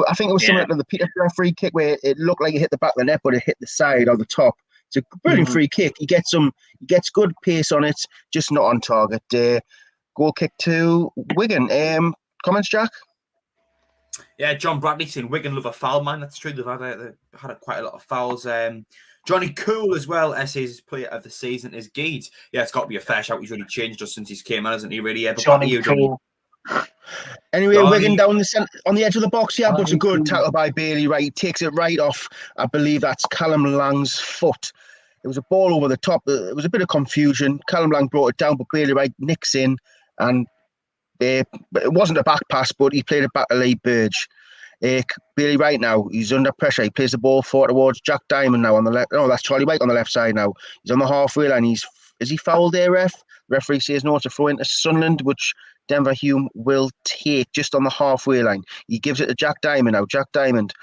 I think it was similar to the Peterborough free kick where it looked like it hit the back of the net, but it hit the side or the top. It's a brilliant free kick. He gets good pace on it, just not on target. Goal kick to Wigan. Comments, Jack? Yeah, John Bradley saying Wigan love a foul, man. That's true. They've had quite a lot of fouls. Johnny Cool as well, SA's player of the season is Geeds. Yeah, it's got to be a fair shout. He's really changed us since he's came in, hasn't he? Really, Johnny Cool. Anyway, Wigan down on the edge of the box here, but a good tackle by Bailey Wright. He takes it right off. I believe that's Callum Lang's foot. It was a ball over the top. It was a bit of confusion. Callum Lang brought it down, but Bailey Wright nicks in, and it wasn't a back pass, but he played it back to Lee Burge. Bailey Wright now, he's under pressure. He plays the ball forward towards Jack Diamond now on the left. No, that's Charlie Wyke on the left side now. He's on the halfway line. Is he fouled there, ref? Referee says no, it's a throw into Sunderland, which Denver Hume will take just on the halfway line. He gives it to Jack Diamond now. Jack Diamond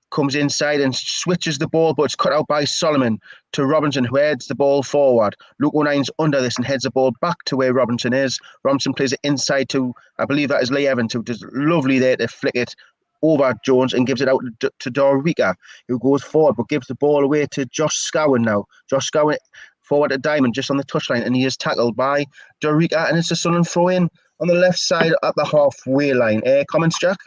comes inside and switches the ball, but it's cut out by Solomon to Robinson, who heads the ball forward. Luke O'Nine's under this and heads the ball back to where Robinson is. Robinson plays it inside to, I believe that is Lee Evans, who does lovely there to flick it over Jones and gives it out to Dorica, who goes forward but gives the ball away to Josh Scowen now. Josh Scowen forward to Diamond just on the touchline, and he is tackled by Dorica, and it's a Sunderland throw in on the left side at the halfway line. Comments, Jack?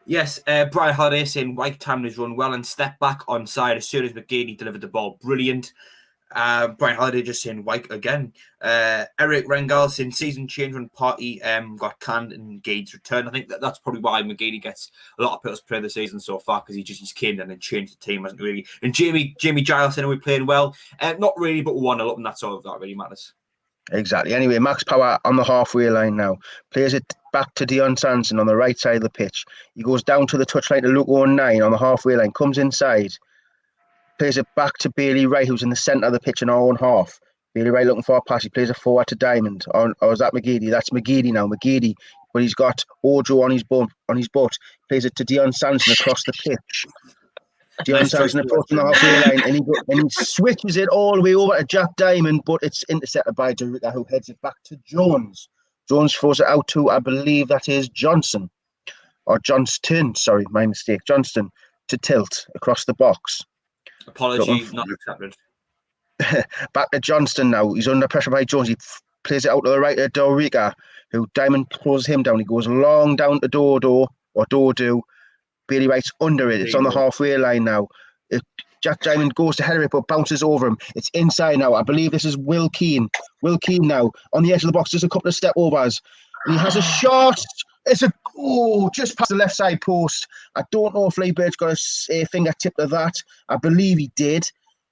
Yes, Brian Holiday saying Wyke timed his run well and stepped back onside as soon as McGeady delivered the ball. Brilliant. Brian Holiday just saying Wyke again. Eric Rengal saying season change when Party got canned and Gade's return. I think that's probably why McGeady gets a lot of players play the season so far, because he's came in and changed the team, hasn't really. And Jamie Giles saying we're playing well. Not really, but we won a lot, and that's all that really matters. Exactly. Anyway, Max Power on the halfway line now. Plays it back to Dion Sanson on the right side of the pitch. He goes down to the touchline to Luke O'Nine on the halfway line. Comes inside. Plays it back to Bailey Wright, who's in the centre of the pitch in our own half. Bailey Wright looking for a pass. He plays it forward to Diamond. Or is that McGeady? That's McGeady now. McGeady, but he's got Ojo on his butt. Plays it to Dion Sanson across the pitch. Dion Sanson approaching the halfway line, and he switches it all the way over to Jack Diamond, but it's intercepted by Dorica, who heads it back to Jones. Jones throws it out to, I believe that is Johnson. Or Johnston, sorry, my mistake. Johnston to tilt across the box. Apology, not accepted. Back to Johnston now. He's under pressure by Jones. He plays it out to the right of Dorica, who Diamond closes him down. He goes long down to Dodo. Bailey Wright's under it. It's on the halfway line now. Jack Diamond goes to header it, but bounces over him. It's inside now. I believe this is Will Keane. Will Keane now on the edge of the box. Just a couple of step overs. And he has a shot. It's just past the left side post. I don't know if Lee Bird's got a fingertip to that. I believe he did.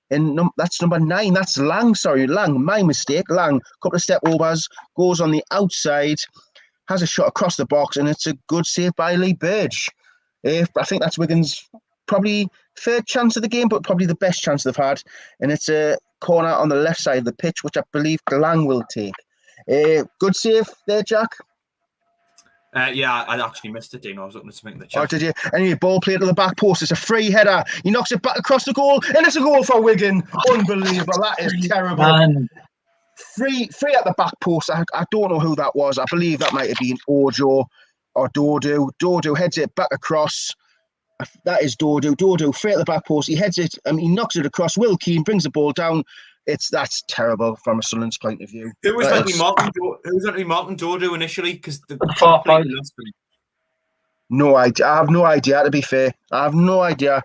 And that's number 9. That's Lang. Sorry, Lang. My mistake. Lang. Couple of step overs. Goes on the outside. Has a shot across the box, and it's a good save by Lee Burge. I think that's Wigan's probably third chance of the game, but probably the best chance they've had. And it's a corner on the left side of the pitch, which I believe Lang will take. Good save there, Jack. Yeah, I actually missed it, Dean. I was looking to make the chat. Oh, did you? Anyway, ball played to the back post. It's a free header. He knocks it back across the goal, and it's a goal for Wigan. Unbelievable. That is terrible. Man. Free at the back post. I don't know who that was. I believe that might have been Ojo or Dodo. Dodo heads it back across. That is Dodo. Dodo, free at the back post. He heads it and he knocks it across. Will Keane brings the ball down. That's terrible from a Sunderland's point of view. Who was actually marking Dodo initially? Because the no idea. I have no idea, to be fair. I have no idea.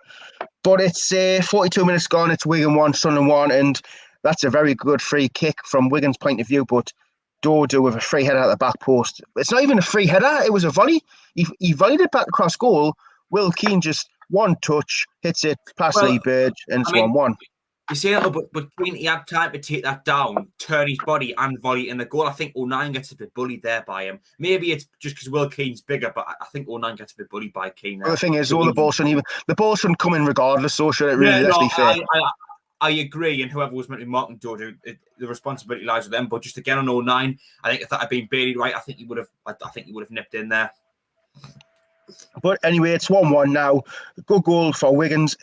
But it's 42 minutes gone. It's Wigan 1, Sunderland 1, and that's a very good free kick from Wigan's point of view. But Dodo with a free header at the back post. It's not even a free header. It was a volley. He volleyed it back across goal. Will Keane just one touch, hits it past Lee Burge, and it's 1-1. You say that, but Keane, he had time to take that down, turn his body, and volley in the goal. I think O'Nine gets a bit bullied there by him. Maybe it's just because Will Keane's bigger, but I think O'Nine gets a bit bullied by Keane. Well, the thing is, the ball shouldn't come in regardless. So should it really? Let's be fair. I agree, and whoever was meant to be marking Dodo, the responsibility lies with them. But just again on 09, I think if that had been Bailey Wright, I think he would have nipped in there. But anyway, it's 1-1 now. Good goal for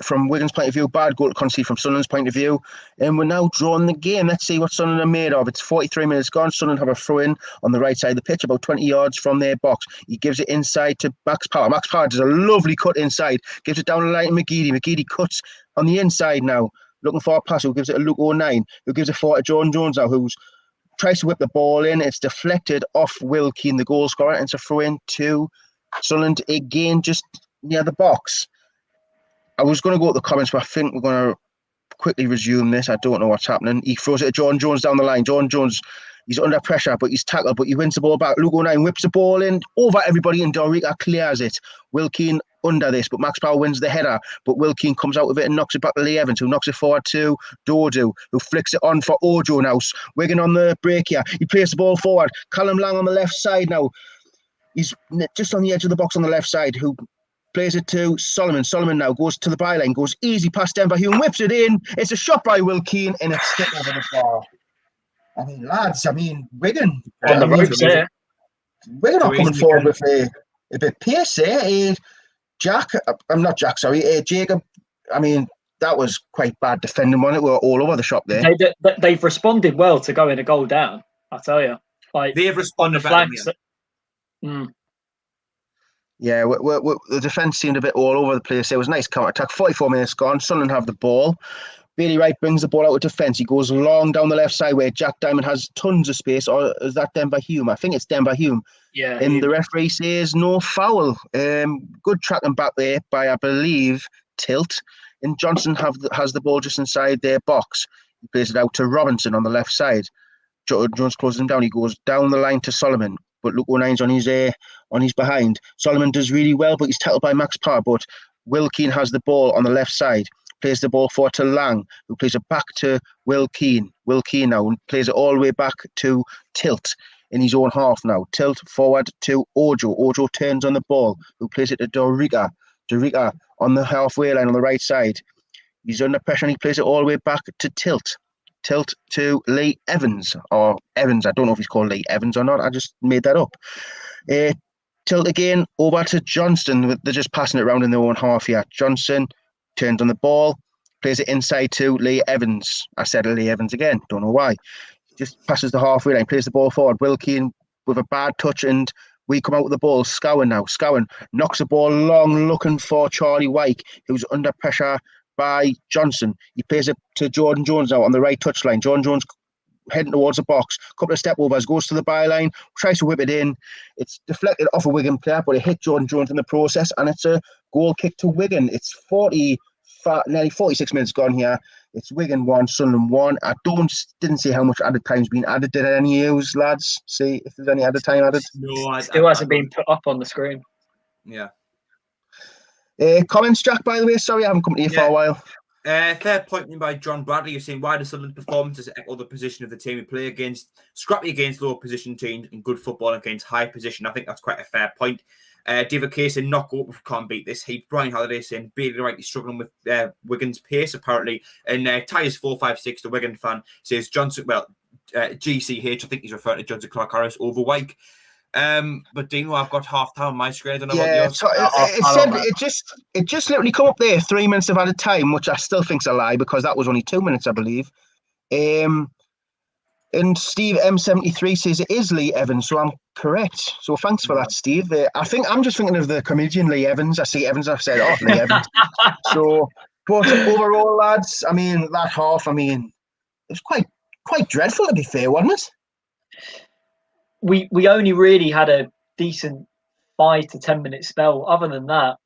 from Wigan's point of view. Bad goal to concede from Sunderland's point of view. And we're now drawing the game. Let's see what Sunderland are made of. It's 43 minutes gone. Sunderland have a throw-in on the right side of the pitch, about 20 yards from their box. He gives it inside to Max Power. Max Power does a lovely cut inside. Gives it down the line to McGeady. McGeady cuts on the inside now. Looking for a pass, who gives it to Luke O'Nine, who gives it forward to Jordan Jones now, who tries to whip the ball in. It's deflected off Will Keane, the goal scorer, and it's a throw-in to Sunderland again, just near the box. I was going to go to the comments, but I think we're going to quickly resume this. I don't know what's happening. He throws it to Jordan Jones down the line. Jordan Jones, he's under pressure, but he's tackled, but he wins the ball back. Luke O'Nine whips the ball in over everybody, and Dorica clears it. Will Keane under this, but Max Power wins the header, but Will Keane comes out with it and knocks it back to Lee Evans, who knocks it forward to Dodo, who flicks it on for Ojo now. Wigan on the break here. He plays the ball forward. Callum Lang on the left side now. He's just on the edge of the box on the left side, who plays it to Solomon. Solomon now goes to the byline, goes easy past Denver Hume, whips it in. It's a shot by Will Keane, and it's hit over the bar. I mean, lads, Wigan. On the ropes there. Wigan are coming forward with a bit pace there. Jacob. I mean, that was quite bad defending, wasn't it? We were all over the shop there. They've responded well to going a goal down, I tell you. Like, they've responded on the flanks. Yeah, the defence seemed a bit all over the place. There was a nice counter-attack. 44 minutes gone. Sunderland have the ball. Bailey Wright brings the ball out of defence. He goes long down the left side where Jack Diamond has tons of space. Or is that Denver Hume? I think it's Denver Hume. Yeah. And the referee says no foul. Good tracking back there by, I believe, Tilt. And Johnson has the ball just inside their box. He plays it out to Robinson on the left side. Jones closes him down. He goes down the line to Solomon. But Luke O'Nine's on his behind. Solomon does really well, but he's tackled by Max Parr. But Will Keane has the ball on the left side. Plays the ball forward to Lang, who plays it back to Will Keane. Will Keane now plays it all the way back to Tilt in his own half now. Tilt forward to Ojo. Ojo turns on the ball, who plays it to Doriga. Doriga on the halfway line on the right side. He's under pressure and he plays it all the way back to Tilt. Tilt to Lee Evans, or Evans. I don't know if he's called Lee Evans or not. I just made that up. Tilt again over to Johnston. They're just passing it around in their own half here. Johnson turns on the ball, plays it inside to Lee Evans. I said Lee Evans again. Don't know why. Just passes the halfway line, plays the ball forward. Will Keane with a bad touch, and we come out with the ball. Scowen now. Scowen knocks the ball long, looking for Charlie Wyke, who's under pressure by Johnson. He plays it to Jordan Jones now on the right touchline. Jordan Jones heading towards the box. Couple of step overs, goes to the byline, tries to whip it in. It's deflected off a Wigan player, but it hit Jordan Jones in the process, and it's a goal kick to Wigan. It's nearly 46 minutes gone here. It's Wigan 1, Sunderland 1. I didn't see how much added time's been added. Did any of you lads see if there's any added time added? No, still hasn't been put up on the screen. Yeah. Comments, Jack, by the way. Sorry, I haven't come to you for a while. Fair point by John Bradley. You're saying, why does Sunderland's performances echo the position of the team we play against? Scrappy against low position teams and good football against high position. I think that's quite a fair point. David Case saying, knock up if we can't beat this heat. Brian Halliday saying, Bailey Wright is struggling with Wigan's pace, apparently. And Tyres 456, the Wigan fan, says, Johnson, GCH, I think he's referring to Johnson Clark Harris over Wyke. But Dino, I've got half time on my screen. I don't know what yours. So it just literally come up there 3 minutes of added time, which I still think's a lie because that was only 2 minutes, I believe. And Steve M73 says it is Lee Evans, so I'm correct. So thanks for that, Steve. I think I'm just thinking of the comedian Lee Evans. I see Evans, I've said, Lee Evans. But overall, lads, that half, it was quite dreadful, to be fair, wasn't it? We only really had a decent 5 to 10 minute spell. Other than that,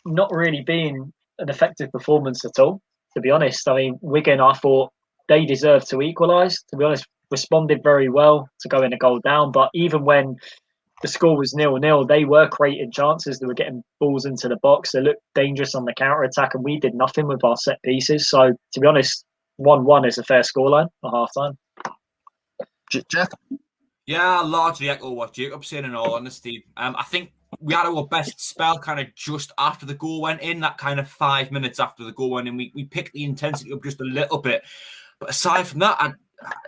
not really being an effective performance at all, to be honest. Wigan, I thought they deserved to equalise. To be honest, responded very well to going a goal down. But even when the score was 0-0, they were creating chances. They were getting balls into the box. They looked dangerous on the counter-attack, and we did nothing with our set pieces. So, to be honest, 1-1 is a fair scoreline at half-time. Jack? Yeah, I largely echo what Jacob's saying, in all honesty. I think we had our best spell kind of just after the goal went in, that kind of 5 minutes after the goal went in. We picked the intensity up just a little bit. But aside from that,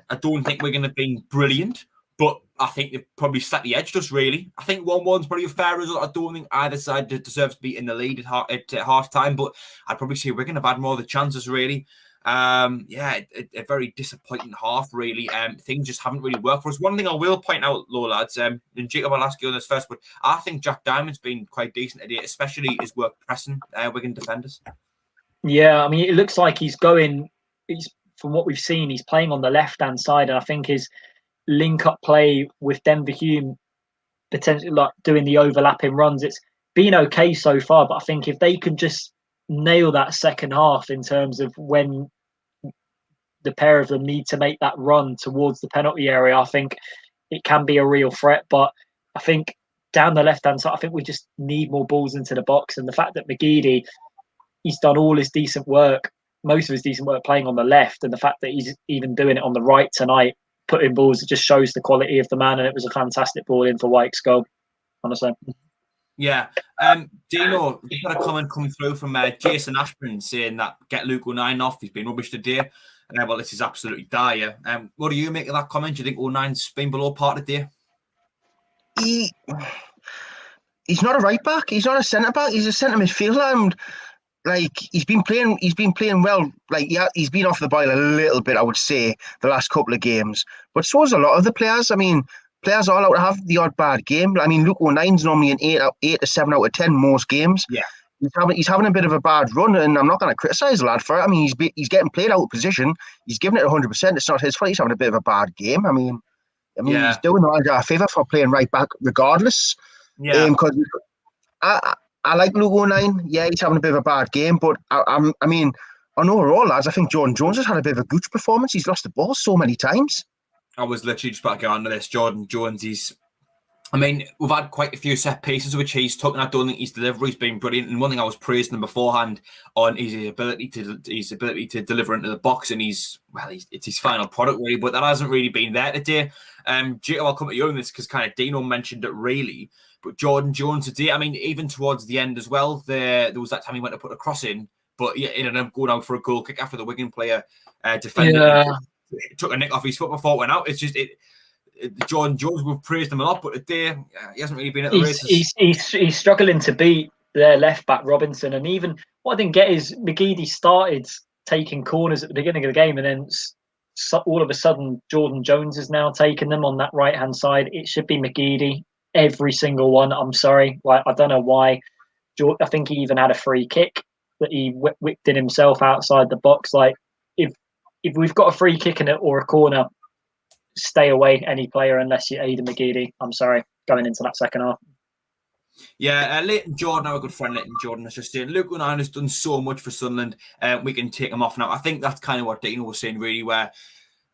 I don't think we're going to be brilliant. But I think they've probably slightly edged us, really. I think 1-1's probably a fair result. I don't think either side deserves to be in the lead at half-time. But I'd probably say we're going to have had more of the chances, really. A very disappointing half, really. Things just haven't really worked for us. One thing I will point out, though, lads, and Jacob, I'll ask you on this first, but I think Jack Diamond's been quite decent today, especially his work pressing Wigan defenders. Yeah, it looks like from what we've seen, he's playing on the left-hand side, and I think his link-up play with Denver Hume, potentially doing the overlapping runs, it's been okay so far, but I think if they can just nail that second half in terms of when the pair of them need to make that run towards the penalty area, I think it can be a real threat. But I think down the left-hand side, I think we just need more balls into the box. And the fact that McGeady, he's done all his decent work, most of his decent work playing on the left, and the fact that he's even doing it on the right tonight, putting balls, it just shows the quality of the man. And it was a fantastic ball in for Wyke's goal, honestly. Yeah. Dino, we've got a comment come through from Jason Ashburn saying that get Luke O'Nine off. He's been rubbish today. well, this is absolutely dire. What do you make of that comment? Do you think 09's been below par today? He's not a right back. He's not a centre back. He's a centre midfielder, and like he's been playing well. Like he's been off the boil a little bit, I would say, the last couple of games. But so is a lot of the players. I mean, players are allowed to have the odd bad game. I mean, Luke O'Nine's normally an 8 to 7 out of 10 most games. Yeah. He's having a bit of a bad run, and I'm not going to criticise the lad for it. I mean, he's getting played out of position. He's giving it 100%. It's not his fault. He's having a bit of a bad game. I mean, he's doing the manager a favour for playing right back regardless. Yeah. Because I like Luke O'Nine. Yeah, he's having a bit of a bad game, but I mean, on overall, lads, I think Jordan Jones has had a bit of a gooch performance. He's lost the ball so many times. I was literally just about to get onto this. Jordan Jones, we've had quite a few set pieces which he's took, and I don't think his delivery's been brilliant. And one thing I was praising him beforehand on his ability to deliver into the box, and it's his final product really, but that hasn't really been there today. Jacob, I'll come to you on this because kind of Dino mentioned it really, but Jordan Jones today, I mean, even towards the end as well, there was that time he went to put a cross in, but yeah, ended up going out for a goal kick after the Wigan player defended. Yeah. Took a nick off his foot before it went out. It's just Jordan Jones, we've praised him a lot, but today he hasn't really been at the races. He's struggling to beat their left back Robinson, and even what I didn't get is McGeady started taking corners at the beginning of the game, and then all of a sudden Jordan Jones is now taking them on that right hand side. It should be McGeady every single one. I'm sorry, I don't know why. I think he even had a free kick that he whipped in himself outside the box. Like if we've got a free kick in it or a corner, stay away any player unless you're Aidan McGeady. I'm sorry, going into that second half. Yeah, Leighton Jordan, our good friend Leighton Jordan, is just saying, Luke O'Nine has done so much for Sunderland. We can take him off now. I think that's kind of what Dino was saying, really, where,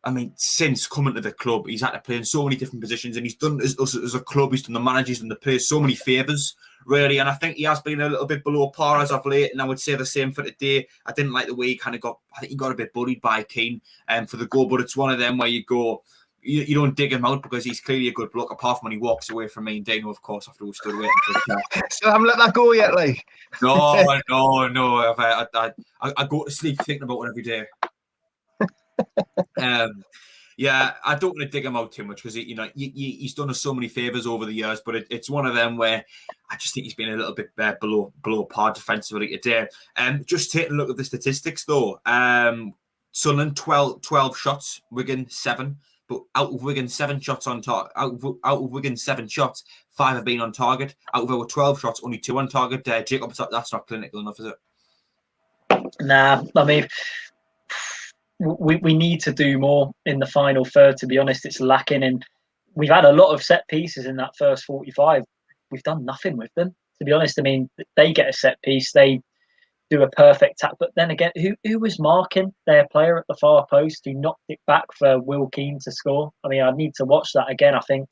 I mean, since coming to the club, he's had to play in so many different positions, and he's done, as a club, he's done the managers and the players so many favours, really, and I think he has been a little bit below par as of late, and I would say the same for today. I didn't like the way he kind of I think he got a bit bullied by Keane for the goal, but it's one of them where you go, you don't dig him out because he's clearly a good bloke, apart from when he walks away from me and Dino, of course, after we stood waiting for the chat. Still haven't let that go yet, like? No. I go to sleep thinking about it every day. Yeah, I don't want to dig him out too much because he's done us so many favours over the years, but it's one of them where I just think he's been a little bit below par defensively today. Just taking a look at the statistics though, Sunderland 12 shots, Wigan 7. But out of Wigan 7 shots on target, out of Wigan 7 shots, 5 have been on target. Out of our 12 shots, only 2 on target. Jacob, that's not clinical enough, is it? Nah, I mean, we need to do more in the final third. To be honest, it's lacking, and we've had a lot of set pieces in that first 45. We've done nothing with them. To be honest, I mean, they get a set piece, they do a perfect tap, but then again, who was marking their player at the far post who knocked it back for Will Keane to score? I mean, I need to watch that again. I think,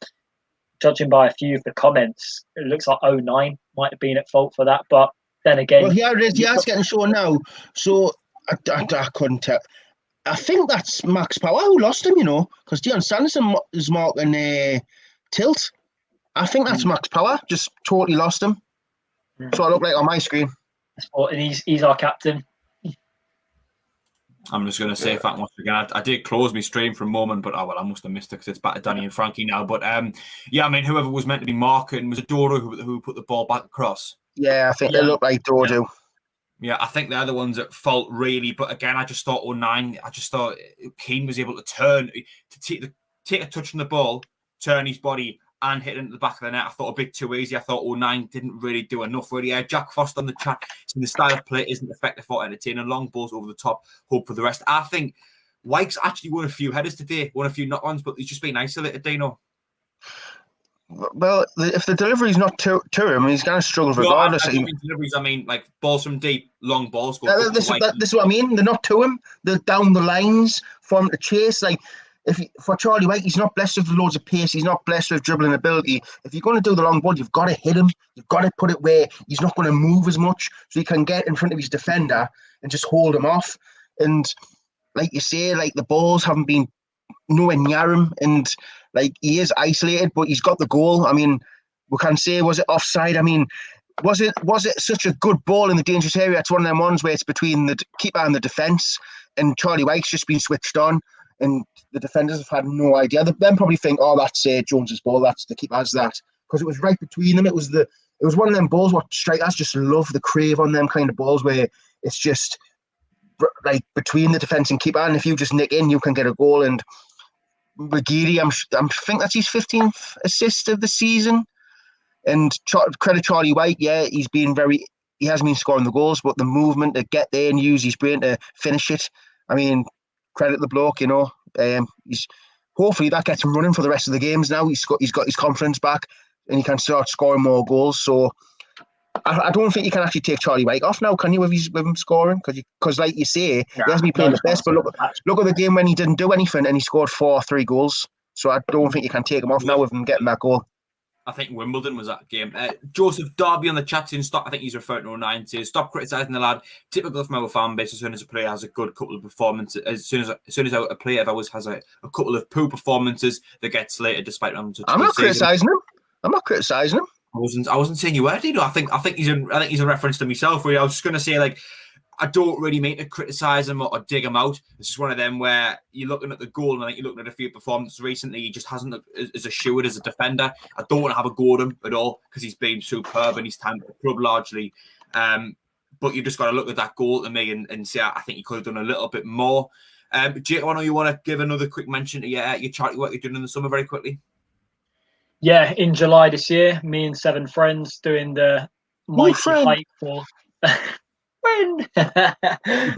judging by a few of the comments, it looks like 09 might have been at fault for that, but then again... Well, yeah, it's getting shown now, so I couldn't tell. I think that's Max Power who lost him, because Dion Sanderson is marking tilt. I think that's Max Power, just totally lost him. So I look like on my screen. And he's our captain. I'm just going to say that once again. I did close my stream for a moment, but I must have missed it because it's back to Danny and Frankie now. But yeah, I mean, whoever was meant to be marking, was it Doro who put the ball back across? Yeah, I think they look like Doro. Yeah, I think they're the ones at fault, really. But again, I just thought 09, I just thought Keane was able to turn, to take a touch on the ball, turn his body, and hit it into the back of the net. I thought a bit too easy. I thought 09 didn't really do enough, really. Jack Frost on the chat, the style of play isn't effective for entertaining. Long balls over the top, hope for the rest. I think Wyke's actually won a few headers today, won a few knock-ons, but he's just been isolated, Dino. Well, if the delivery's not to him, he's going to struggle regardless. I mean deliveries, I mean like balls from deep, long balls. This is what I mean. They're not to him. They're down the lines for him to chase. Like, for Charlie Wyke, he's not blessed with loads of pace. He's not blessed with dribbling ability. If you're going to do the long ball, you've got to hit him. You've got to put it where he's not going to move as much, so he can get in front of his defender and just hold him off. And like you say, like the balls haven't been nowhere near him, and like he is isolated, but he's got the goal. I mean, we can say, was it offside? I mean, was it such a good ball in the dangerous area? It's one of them ones where it's between the keeper and the defence, and Charlie Wyke's just been switched on, and the defenders have had no idea. They then probably think, oh, that's Jones's ball. That's the keeper has that, because it was right between them. It was one of them balls what strikers just love, the crave on them kind of balls where it's just like between the defence and keeper, and if you just nick in, you can get a goal. And McGeady, I think that's his 15th assist of the season. And credit Charlie Wyke, yeah, he hasn't been scoring the goals, but the movement to get there and use his brain to finish it. I mean, credit the bloke, he's hopefully that gets him running for the rest of the games now. He's got his confidence back and he can start scoring more goals. So I don't think you can actually take Charlie Wyke off now, can you, with him scoring? Because like you say, he hasn't been playing the best, but look at the game when he didn't do anything and he scored 3 goals. So I don't think you can take him off now with him getting that goal. I think Wimbledon was that game. Joseph Darby on the chat saying, I think he's referring to 09, stop criticising the lad. Typical from our fan base, as soon as a player has a good couple of performances, as soon as a player always has a couple of poor performances, they get slated despite them. I'm not criticising him. I wasn't saying you were, I think he's a reference to myself. Where I was just going to say, like, I don't really mean to criticise him or dig him out. It's just one of them where you're looking at the goal, and I think you're looking at a few performances recently. He just hasn't looked as assured as a defender. I don't want to have a go at him at all because he's been superb and he's time at the club largely. But you just got to look at that goal to me and say, I think he could have done a little bit more. Jake, I know you want to give another quick mention to your charity work you're doing in the summer very quickly. Yeah, in July this year, me and 7 friends doing the mighty hike for...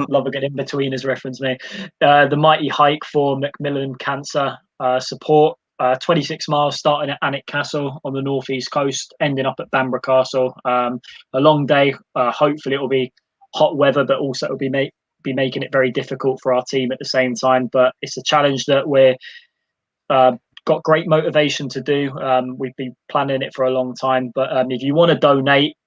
Love a good in-betweeners reference, me. The mighty hike for Macmillan Cancer support. 26 miles starting at Alnwick Castle on the northeast coast, ending up at Bamburgh Castle. A long day. Hopefully it will be hot weather, but also it will be making it very difficult for our team at the same time. But it's a challenge that we're got great motivation to do. We've been planning it for a long time. But if you want to donate,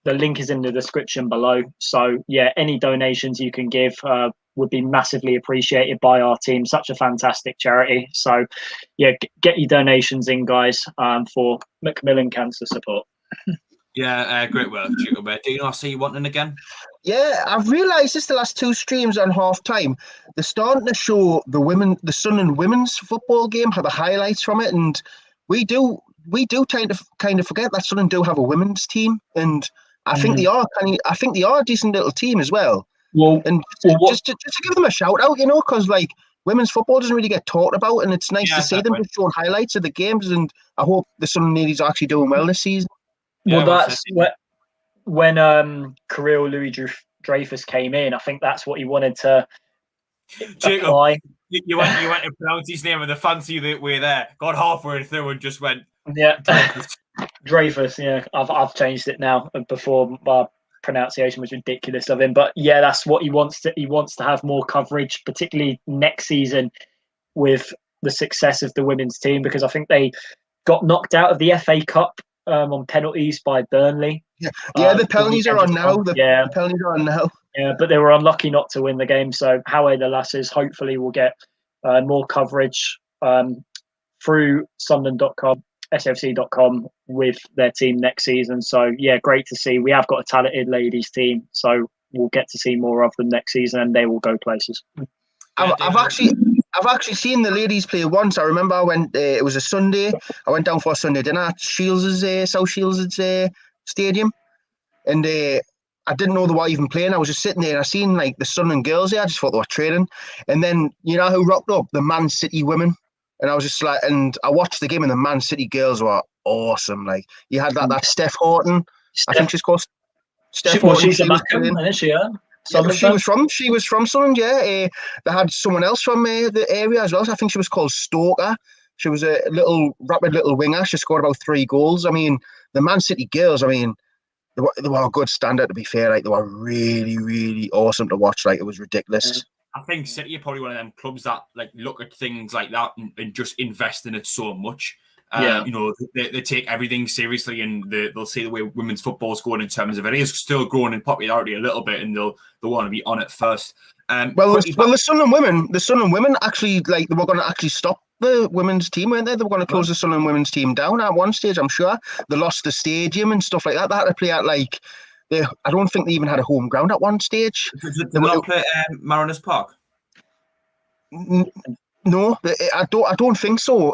the link is in the description below. So yeah, any donations you can give would be massively appreciated by our team. Such a fantastic charity. So yeah, get your donations in, guys, for Macmillan Cancer support. Yeah, great work, Jacob. Dino, I see you wanting again. Yeah, I've realised this the last 2 streams on half time. They're starting to show the Sunderland women's football game, have the highlights from it, and we do tend to kind of forget that Sunderland do have a women's team, and I think they are a decent little team as well. Well, and just to give them a shout out, because like women's football doesn't really get talked about, and it's nice to see them just showing highlights of the games. And I hope the Sunderland ladies are actually doing well this season. Well, that's when Kirill Louis-Dreyfus came in. I think that's what he wanted to apply. You went to pronounce his name with the fancy way there. Got halfway through and just went. Yeah, Dreyfus. Yeah, I've changed it now. Before my pronunciation was ridiculous of him, but yeah, that's what he wants to. He wants to have more coverage, particularly next season with the success of the women's team, because I think they got knocked out of the FA Cup on penalties by Burnley. Yeah, the penalties are on now. The penalties are on now. Yeah, but they were unlucky not to win the game. So Howe the Lasses hopefully will get more coverage through Sunderland.com, SAFC.com with their team next season. So yeah, great to see. We have got a talented ladies team, so we'll get to see more of them next season, and they will go places. I've actually seen the ladies play once. I remember I went. It was a Sunday. I went down for a Sunday dinner at South Shields' stadium, and I didn't know they were even playing. I was just sitting there and I seen like the Sunderland girls there. I just thought they were training, and then you know who rocked up? The Man City women. And I was just like, and I watched the game, and the Man City girls were awesome. Like you had that Steph Horton, I think she's called Steph Horton. She's a Mackham, isn't she? Yeah. She was from Sunderland. Yeah, they had someone else from the area as well. So I think she was called Stoker. She was a rapid little winger. She scored about 3 goals. I mean, the Man City girls. I mean, they were a good standard. To be fair, like they were really, really awesome to watch. Like it was ridiculous. I think City are probably one of them clubs that like look at things like that and just invest in it so much. You know, they take everything seriously, and they'll see the way women's football is going in terms of it is still growing in popularity a little bit, and they'll want to be on it first. The Sunderland women actually they were going to actually stop the women's team, weren't they? They were going to close the Sunderland women's team down at one stage. I'm sure they lost the stadium and stuff like that. They had to play at I don't think they even had a home ground at one stage. Did they not play Mariners Park? No, I don't think so.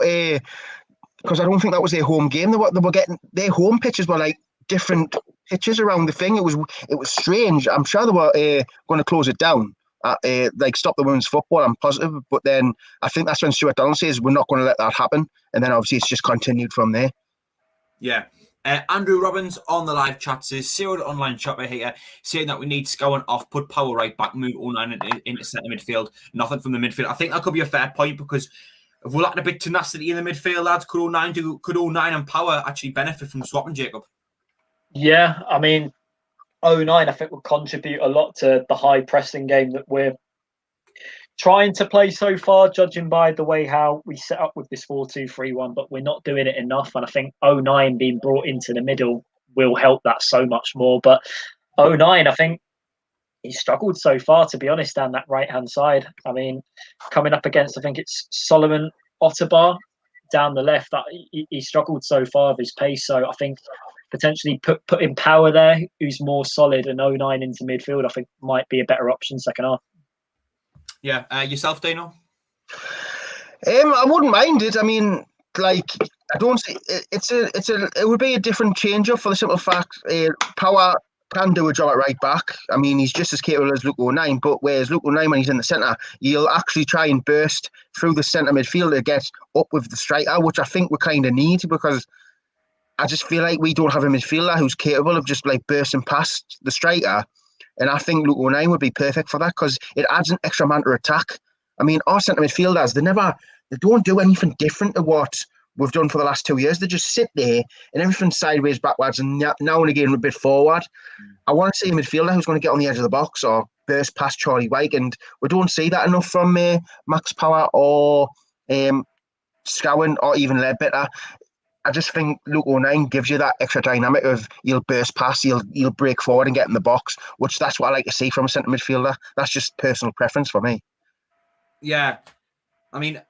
Because I don't think that was their home game. They were getting their home pitches were like different pitches around the thing. It was strange. I'm sure they were going to close it down, like stop the women's football. I'm positive, but then I think that's when Stewart Donald says we're not going to let that happen, and then obviously it's just continued from there. Yeah. Andrew Robbins on the live chat says, Zero online shopper here, saying that we need Scowen off, put Power right back, move 09 into centre midfield, nothing from the midfield. I think that could be a fair point, because if we're lacking a bit of tenacity in the midfield, lads, could 09 and Power actually benefit from swapping, Jacob? Yeah, I mean, 09 I think will contribute a lot to the high pressing game that we're trying to play so far, judging by the way how we set up with this 4-2-3-1, but we're not doing it enough. And I think 09 being brought into the middle will help that so much more. But 09, I think he struggled so far, to be honest, down that right-hand side. I mean, coming up against, I think it's Solomon Otterbar down the left, that he struggled so far with his pace. So I think potentially putting Power there, who's more solid, and 09 into midfield, I think might be a better option second half. Yeah, yourself, Dino? I wouldn't mind it. I mean, like, I don't see it would be a different change up for the simple fact Power can do a job at right back. I mean, he's just as capable as Luke 09, but whereas Luke 09, when he's in the centre, he'll actually try and burst through the centre midfield to get up with the striker, which I think we kind of need, because I just feel like we don't have a midfielder who's capable of just like bursting past the striker. And I think Luke 09 would be perfect for that, because it adds an extra man to attack. I mean, our centre midfielders, they don't do anything different to what we've done for the last 2 years. They just sit there and everything's sideways, backwards, and now and again a bit forward. I want to see a midfielder who's going to get on the edge of the box or burst past Charlie Wyke, and we don't see that enough from Max Power or Scowen or even Ledbetter. I just think Luke 09 gives you that extra dynamic of he'll burst past, he'll break forward and get in the box, which that's what I like to see from a centre midfielder. That's just personal preference for me. Yeah. I mean,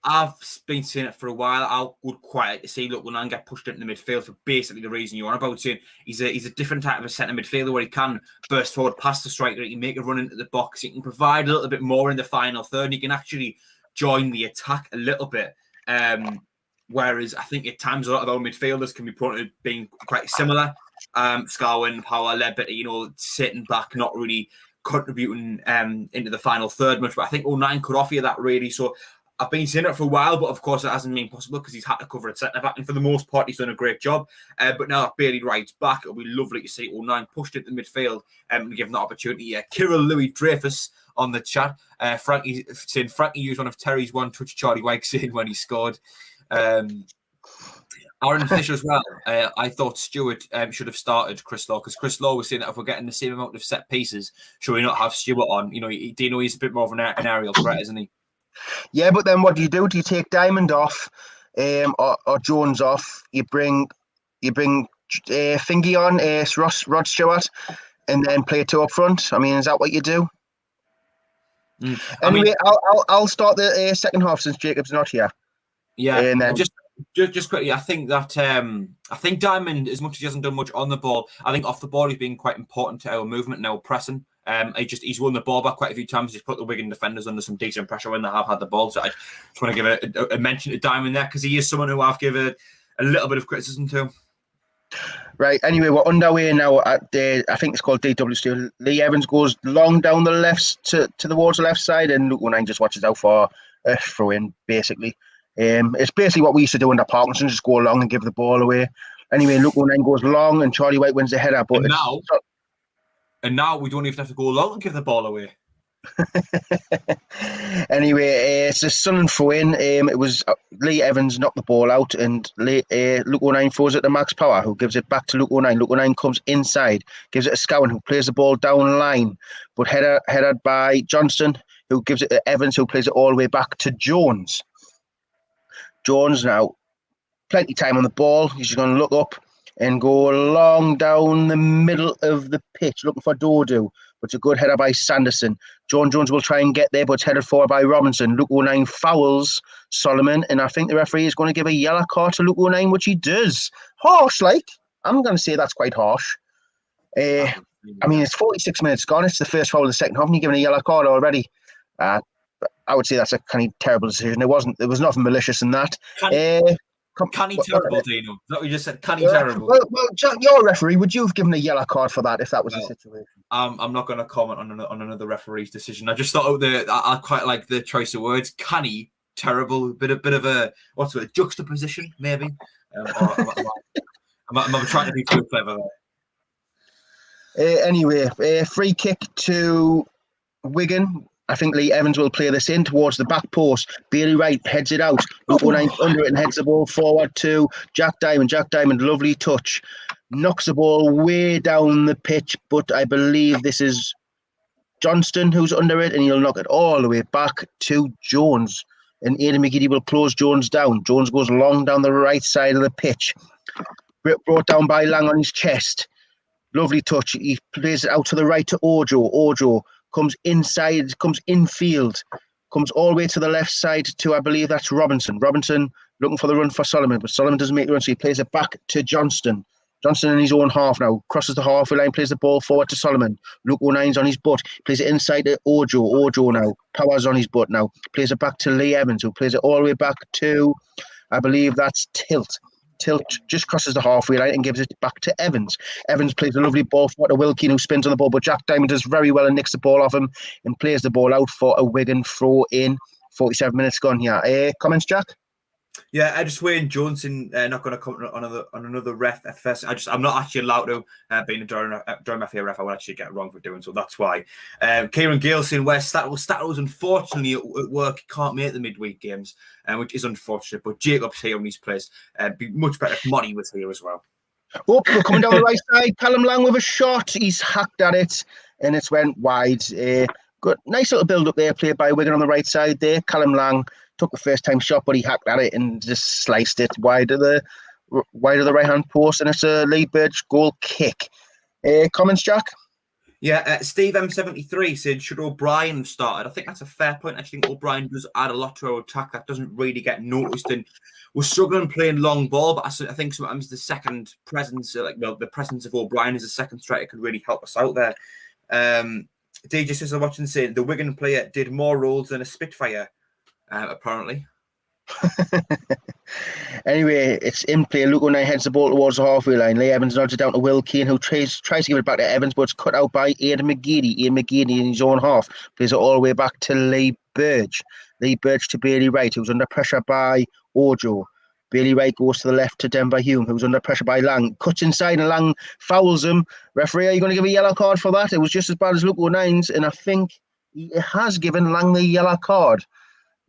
I've been seeing it for a while. I would quite like to see Luke 09 get pushed into the midfield for basically the reason you're on about, saying he's a different type of a centre midfielder where he can burst forward past the striker, he can make a run into the box, he can provide a little bit more in the final third, and he can actually join the attack a little bit. Whereas I think at times a lot of our midfielders can be prone to being quite similar. Scarwin, Power, Ledbetter, sitting back, not really contributing into the final third much. But I think 09 could offer you that, really. So I've been seeing it for a while, but of course it hasn't been possible because he's had to cover at centre back. And for the most part, he's done a great job. But now that Bailey rides back, it'll be lovely to see 09 pushed into midfield and give him the opportunity. Kirill Louis Dreyfus on the chat. Frankie saying Frankie used one of Terry's one touch Charlie Wyke saying when he scored. Aaron Fisher as well. I thought Stewart should have started Chris Law, because Chris Law was saying that if we're getting the same amount of set pieces, should we not have Stewart on? Dino, he's a bit more of an aerial threat, isn't he? Yeah, but then what do? Do you take Diamond off or Jones off? You bring Fingy on, Rod Stewart, and then play two up front? I mean, is that what you do? Anyway, I'll start the second half since Jacob's not here. Yeah, and then just quickly, I think that I think Diamond, as much as he hasn't done much on the ball, I think off the ball he's been quite important to our movement and our pressing. He's won the ball back quite a few times. He's put the Wigan defenders under some decent pressure when they have had the ball. So I just want to give a mention to Diamond there, because he is someone who I've given a little bit of criticism to. Right. Anyway, we're underway now at I think it's called DWC. Lee Evans goes long down the left towards the left side, and Luke 09 just watches out for a throw in. Basically, it's basically what we used to do under Parkinson: just go along and give the ball away. Anyway, Luke 09 goes long, and Charlie Wyke wins the header. But now we don't even have to go long and give the ball away. Anyway, it's a Sunderland throw in. It was Lee Evans knocked the ball out, and Luke 09 throws it to Max Power, who gives it back to Luke 09. Luke 09 comes inside, gives it to Scowen, who plays the ball down the line, but headed by Johnston, who gives it to Evans, who plays it all the way back to Jones. Jones now, plenty of time on the ball. He's just going to look up and go long down the middle of the pitch, looking for Dodo. But it's a good header by Sanderson. John Jones will try and get there, but it's headed forward by Robinson. Luke 09 fouls Solomon, and I think the referee is going to give a yellow card to Luke 09, which he does. Harsh, like. I'm going to say that's quite harsh. I mean, it's 46 minutes gone. It's the first foul of the second half, and you're given a yellow card already. I would say that's a kind of terrible decision. There was nothing malicious in that. Canny terrible, Dino. Is that what you just said? Canny terrible. Well, Jack, you're a referee. Would you have given a yellow card for that if that was the situation? I'm not going to comment on another referee's decision. I just thought I quite like the choice of words. Canny terrible. Bit of a juxtaposition maybe. I'm trying to be too clever there. Anyway, free kick to Wigan. I think Lee Evans will play this in towards the back post. Bailey Wright heads it out. O'Neill under it and heads the ball forward to Jack Diamond. Jack Diamond, lovely touch. Knocks the ball way down the pitch, but I believe this is Johnston who's under it, and he'll knock it all the way back to Jones. And Aidan McGeady will close Jones down. Jones goes long down the right side of the pitch. Brought down by Lang on his chest. Lovely touch. He plays it out to the right to Ojo. Ojo comes inside, comes infield, comes all the way to the left side to, I believe that's Robinson. Robinson looking for the run for Solomon, but Solomon doesn't make the run, so he plays it back to Johnston. Johnston in his own half now, crosses the halfway line, plays the ball forward to Solomon. Luke O'Nine's on his butt, plays it inside to Ojo. Ojo now, Power's on his butt now, plays it back to Lee Evans, who plays it all the way back to, I believe that's Tilt. Tilt just crosses the halfway line and gives it back to Evans. Evans plays a lovely ball for Wilkie, who spins on the ball, but Jack Diamond does very well and nicks the ball off him and plays the ball out for a Wigan throw in. 47 minutes gone here. Comments, Jack? Yeah, I just Wayne Johnson not going to comment on another ref at first. I'm not actually allowed to. Being a Durham FA ref, I would actually get it wrong for doing so. That's why. Kieran Gale saying where Statler's unfortunately at work can't make the midweek games, which is unfortunate. But Jacob's here on his place. Be much better if Monty was here as well. Oh, we're coming down the right side. Callum Lang with a shot. He's hacked at it, and it's went wide. Good, nice little build up there, played by Wigan on the right side there. Callum Lang took the first time shot, but he hacked at it and just sliced it wide of the right hand post, and it's a Lee Birch goal kick. Comments, Jack? Yeah, Steve M73 said, should O'Brien have started? I think that's a fair point. I think O'Brien does add a lot to our attack that doesn't really get noticed, and we're struggling playing long ball, but I think sometimes the second presence, the presence of O'Brien as a second striker could really help us out there. DJ says, I'm watching saying the Wigan player did more rolls than a Spitfire. Apparently. Anyway, it's in play. Luke O'Neill heads the ball towards the halfway line. Lee Evans nods it down to Will Keane, who tries to give it back to Evans, but it's cut out by Aidan McGeady. Aidan McGeady in his own half plays it all the way back to Lee Birch. Lee Birch to Bailey Wright, who's under pressure by Ojo. Bailey Wright goes to the left to Denver Hume, who's under pressure by Lang. Cuts inside and Lang fouls him. Referee, are you going to give a yellow card for that? It was just as bad as Luke O'Nine's, and I think he has given Lang the yellow card.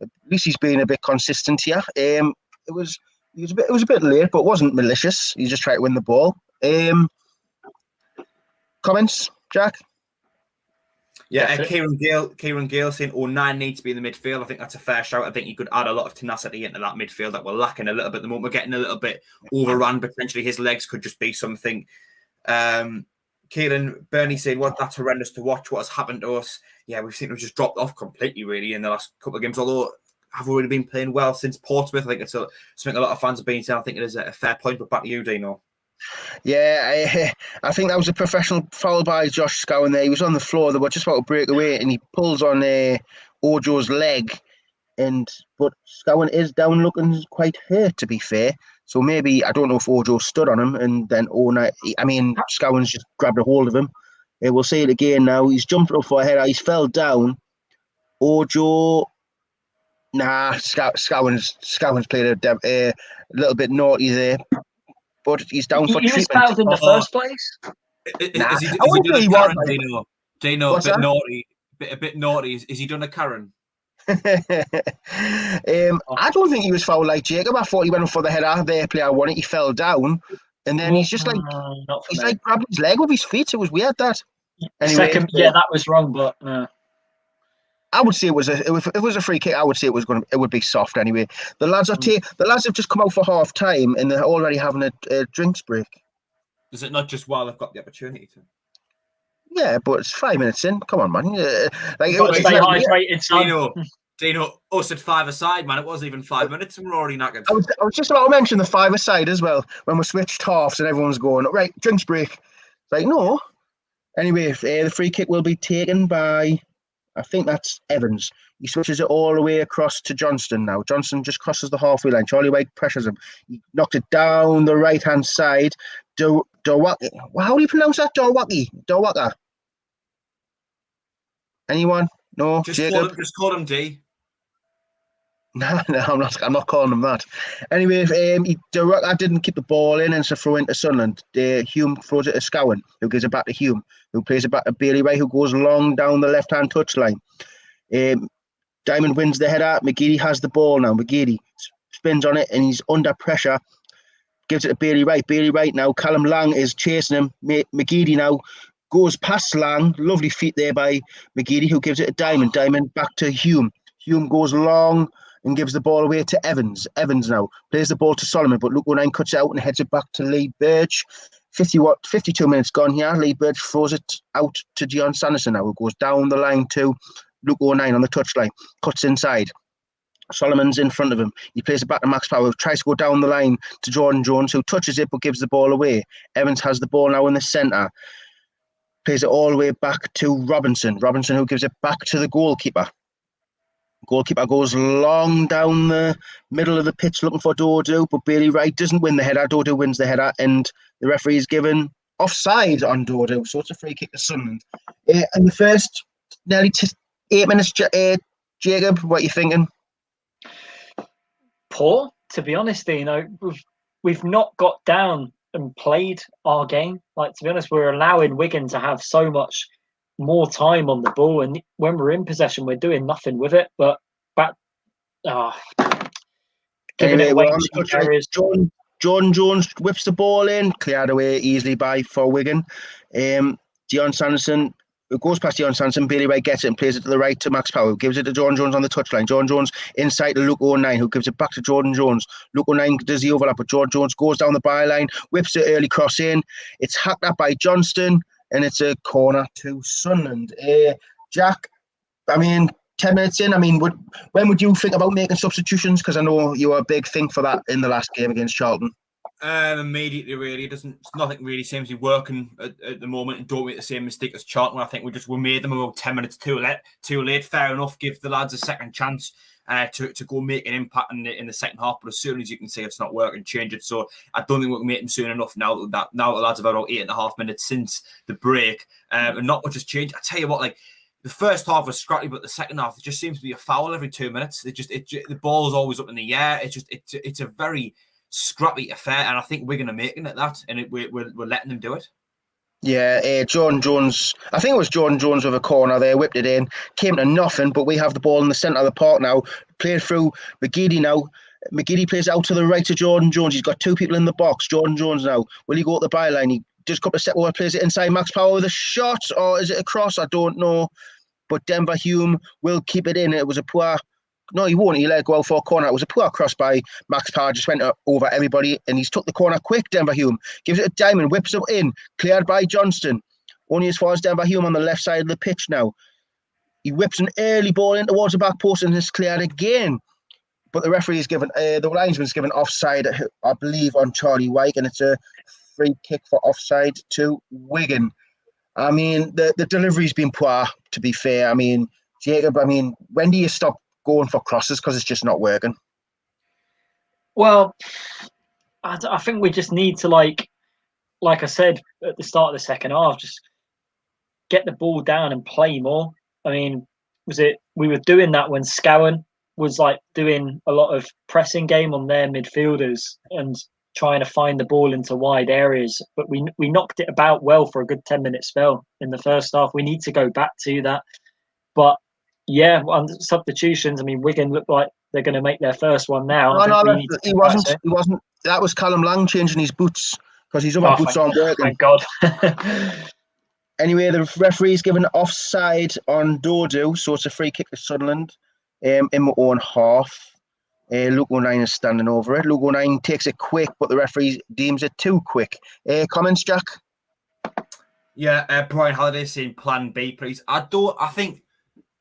At least he's been a bit consistent here. It was a bit late, but it wasn't malicious. He just tried to win the ball. Comments, Jack? Yeah, Kieran Gale saying O'Neill needs to be in the midfield. I think that's a fair shout. I think he could add a lot of tenacity into that midfield that we're lacking a little bit at the moment. We're getting a little bit overrun. Potentially his legs could just be something. Kieran Bernie saying, well, that's horrendous to watch. What has happened to us? Yeah, we've seen we've just dropped off completely, really, in the last couple of games. Although have already been playing well since Portsmouth. I think it's something a lot of fans have been saying. I think it is a fair point. But back to you, Dino. Yeah, I think that was a professional foul by Josh Scowen there. He was on the floor. They were just about to break away, and he pulls on Ojo's leg. But Scowen is down looking quite hurt, to be fair. So maybe, I don't know if Ojo stood on him, and then Scowen's just grabbed a hold of him. We'll see it again now. He's jumped up for a header. He's fell down. Ojo... Nah, Scowen's played a little bit naughty there. But he's down for treatment. He was fouled in the first place? Dino, a bit naughty. Is he done a Karen? I don't think he was fouled like Jacob. I thought he went for the header. Their player won it. He fell down, and then he's just like grabbed his leg with his feet. It was weird that. Anyway, that was wrong, but. I would say if it was a free kick, I would say it would be soft anyway. The lads have just come out for half time and they're already having a drinks break. Is it not just while they've got the opportunity to? Yeah, but it's 5 minutes in. Come on, man. Stay hydrated, son. Dino, us at 5-a-side, man. It wasn't even 5 minutes and we're already knackered. I was just about to mention the 5-a-side as well when we switched halves and everyone's going, right, drinks break. It's like, no, Anyway, the free kick will be taken by, I think that's Evans. He switches it all the way across to Johnston now. Johnston just crosses the halfway line. Charlie Wyke pressures him. He knocked it down the right-hand side. Dowaki. How do you pronounce that? Dowaka. Anyone? No? Jacob? Just call him D. No, I'm not calling him that. Anyway, I didn't keep the ball in, and it's a throw into Sunderland. Hume throws it to Scowen, who gives it back to Hume, who plays it back to Bailey Wright, who goes long down the left-hand touchline. Diamond wins the header. McGeady has the ball now. McGeady spins on it, and he's under pressure. Gives it to Bailey Wright. Bailey Wright now. Callum Lang is chasing him. McGeady now goes past Lang. Lovely feet there by McGeady, who gives it to Diamond. Diamond back to Hume. Hume goes long and gives the ball away to Evans. Evans now plays the ball to Solomon, but Luke O'Nien cuts it out and heads it back to Lee Birch. 52 minutes gone here. Lee Birch throws it out to Dion Sanderson now, who goes down the line to Luke O'Nien on the touchline, cuts inside. Solomon's in front of him. He plays it back to Max Power, tries to go down the line to Jordan Jones, who touches it but gives the ball away. Evans has the ball now in the centre. Plays it all the way back to Robinson. Robinson, who gives it back to the goalkeeper. Goalkeeper goes long down the middle of the pitch looking for Dodo, but Bailey Wright doesn't win the header. Dodo wins the header, and the referee is given offside on Dodo, so it's a free kick to Sunderland. And the first nearly 8 minutes, Jacob, what are you thinking? Poor, to be honest. We've not got down and played our game. Like, to be honest, we're allowing Wigan to have so much more time on the ball, and when we're in possession, we're doing nothing with it. But giving it away in cheap areas. Jordan Jones whips the ball in, cleared away easily for Wigan. Dion Sanderson, it goes past Dion Sanderson. Bailey Wright gets it and plays it to the right to Max Powell, gives it to Jordan Jones on the touchline. Jordan Jones inside to Luke O'Nien, who gives it back to Jordan Jones. Luke O'Nien does the overlap, but Jordan Jones goes down the byline, whips it early cross in. It's hacked up by Johnston, and it's a corner to Sunderland. Jack, 10 minutes in, when would you think about making substitutions? Because I know you were a big thing for that in the last game against Charlton. Immediately, really. Nothing really seems to be working at the moment, and don't make the same mistake as Charlton. I think we made them about 10 minutes too late. Fair enough, give the lads a second chance to go make an impact in the second half, but as soon as you can see it's not working, change it. So I don't think we can make them soon enough now that the lads have had about 8.5 minutes since the break, and not much has changed. I tell you what, the first half was scrappy, but the second half, it just seems to be a foul every 2 minutes. The ball is always up in the air. It's a very scrappy affair, and I think Wigan are making it that, and we're letting them do it. Yeah, Jordan Jones, I think it was Jordan Jones with a corner there, whipped it in, came to nothing, but we have the ball in the centre of the park now, played through McGeady now. McGeady plays out to the right to Jordan Jones. He's got two people in the box. Jordan Jones now, will he go to the byline? He just a couple of steps over, plays it inside Max Power with a shot, or is it a cross? I don't know, but Denver Hume will keep it in. It was a poor... No, he won't. He let it go out for a corner. It was a poor cross by Max Power. Just went over everybody, and he's took the corner quick. Denver Hume gives it a Diamond, whips it in, cleared by Johnston. Only as far as Denver Hume on the left side of the pitch now. He whips an early ball in towards the back post and is cleared again. But the referee is given, the linesman's given offside, I believe, on Charlie Wyke, and it's a free kick for offside to Wigan. The delivery's been poor, to be fair. Jacob, when do you stop going for crosses, because it's just not working? Well, I think we just need to, like I said at the start of the second half, just get the ball down and play more. We were doing that when Scowen was doing a lot of pressing game on their midfielders and trying to find the ball into wide areas, but we knocked it about well for a good 10-minute spell in the first half. We need to go back to that. But yeah, on substitutions, Wigan look like they're going to make their first one now. He wasn't. That was Callum Lang changing his boots, because his other boots aren't working. Thank God. Anyway, the referee's given offside on Dodo, so it's a free kick to Sunderland in my own half. Luke O'Nien is standing over it. Luke O'Nien takes it quick, but the referee deems it too quick. Comments, Jack? Yeah, Brian Halliday saying plan B, please. I think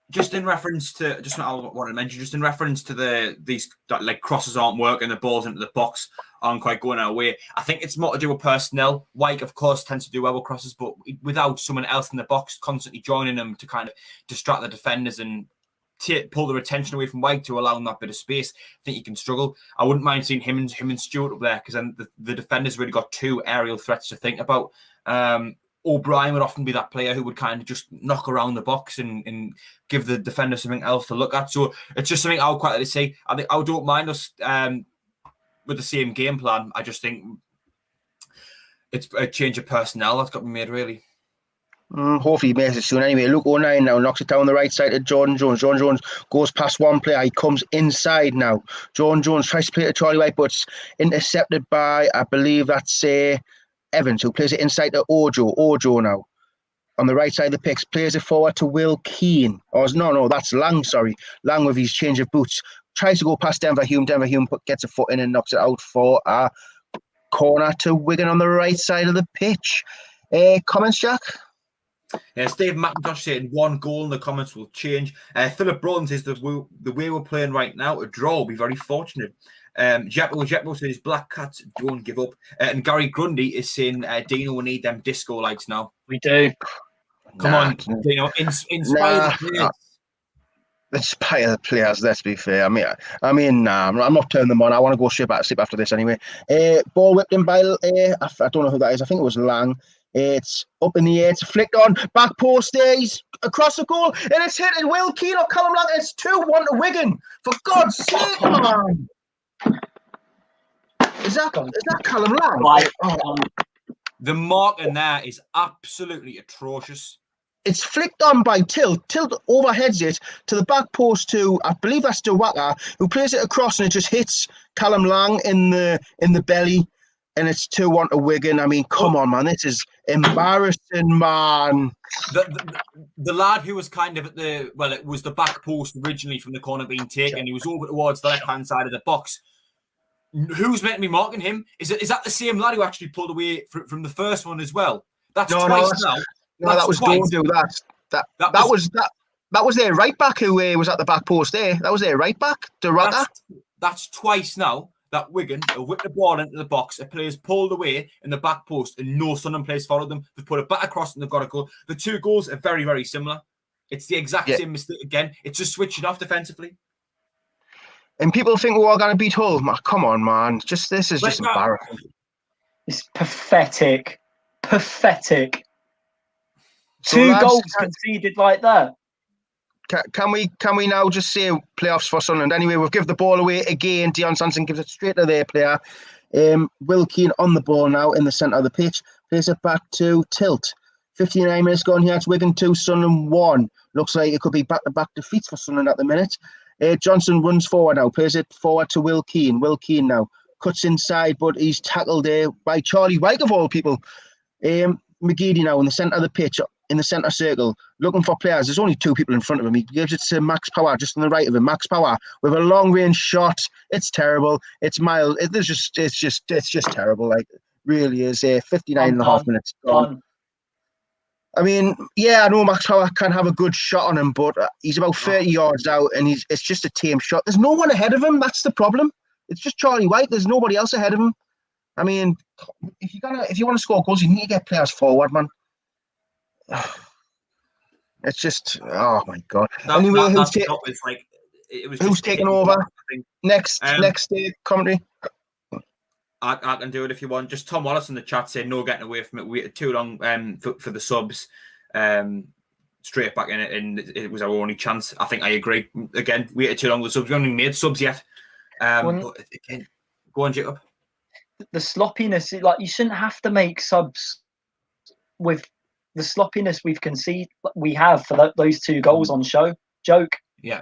just in reference to I want to mention, just in reference to these like crosses aren't working, the balls into the box aren't quite going our way. I think it's more to do with personnel. Wyke, of course, tends to do well with crosses, but without someone else in the box constantly joining them to kind of distract the defenders and pull their attention away from Wyke to allow them that bit of space, I think he can struggle. I wouldn't mind seeing him and Stewart up there, because then the defenders really got two aerial threats to think about. O'Brien would often be that player who would kind of just knock around the box and give the defender something else to look at. So it's just something I would quite like to see. I think I don't mind us with the same game plan. I just think it's a change of personnel that's got to be made, really. Hopefully he makes it soon anyway. Luke O'Neill now knocks it down the right side to Jordan Jones. Jordan Jones goes past one player. He comes inside now. Jordan Jones tries to play it to Charlie Wyke, but it's intercepted by, I believe that's Evans, who plays it inside to Ojo. Ojo now on the right side of the pitch plays it forward to Will Keane. No, that's Lang. Sorry, Lang with his change of boots tries to go past Denver Hume. Denver Hume gets a foot in and knocks it out for a corner to Wigan on the right side of the pitch. Comments, Jack? Yeah, Steve McIntosh saying 1 goal in the comments will change. Philip Brown says the way we're playing right now, a draw will be very fortunate. Jeppo says Black Cats don't give up. And Gary Grundy is saying Dino, we need them disco lights now. We do. Come on, Dino, inspire the players. Inspire the players, let's be fair. I'm not turning them on. I want to go straight back to sleep after this anyway. Ball whipped in by, I don't know who that is. I think it was Lang. It's up in the air. It's flicked on. Back post there. He's across the goal. And it's hit. And Will Keane or Callum Lang. It's 2-1 to Wigan. For God's sake, man. Is that Callum Lang? Right. The mark in there is absolutely atrocious. It's flicked on by Tilt. Tilt overheads it to the back post to, I believe that's Stewart, who plays it across, and it just hits Callum Lang in the belly. And it's 2-1 to Wigan. I mean, come on, man. This is embarrassing, man. The lad who was kind of it was the back post originally from the corner being taken. He was over towards the left-hand side of the box. Who's meant to be marking him? Is that the same lad who actually pulled away from the first one as well? That's twice now. No, that was Dodo. That was their right back who was at the back post there. That was their right back, Durrata. That's twice now that Wigan have whipped the ball into the box. A player's pulled away in the back post and no Sunderland players followed them. They've put it back across and they've got a goal. The 2 goals are very, very similar. It's the exact same mistake again. It's just switching off defensively. And people think we're all going to beat Hull. Come on, man. This is just embarrassing. It's pathetic. Pathetic. So 2 goals conceded like that. Can we now just say playoffs for Sunderland? Anyway, we've given the ball away again. Dion Sanson gives it straight to their player. Will Keane on the ball now in the centre of the pitch. Plays it back to Tilt. 59 minutes gone here. It's Wigan 2, Sunderland 1. Looks like it could be back-to-back defeats for Sunderland at the minute. Johnson runs forward now. Plays it forward to Will Keane. Will Keane now cuts inside, but he's tackled there by Charlie Wyke of all people. McGeady now in the centre of the pitch, in the centre circle, looking for players. There's only 2 people in front of him. He gives it to Max Power just on the right of him. Max Power with a long-range shot. It's terrible. It's mild. It's just terrible. Like, really is. 59 and a half minutes gone. I mean, yeah, I know Max Power can have a good shot on him, but he's about 30 yards out, and it's just a tame shot. There's no one ahead of him. That's the problem. It's just Charlie Wyke. There's nobody else ahead of him. I mean, if you want to score goals, you need to get players forward, man. It's just, oh my God. Anyway, who's taking over? Next commentary. I can do it if you want. Just Tom Wallace in the chat saying no getting away from it. We waited too long for the subs. Straight back in it, and it was our only chance. I think I agree. Again, we waited too long with the subs. We haven't even made subs yet. But again, go on, Jacob. The sloppiness, like, you shouldn't have to make subs with the sloppiness we have for those 2 goals on show. Joke. Yeah.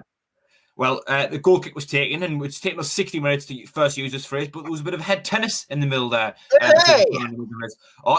Well, the goal kick was taken, and it's taken us 60 minutes to first use this phrase, but there was a bit of head tennis in the middle there. Hey!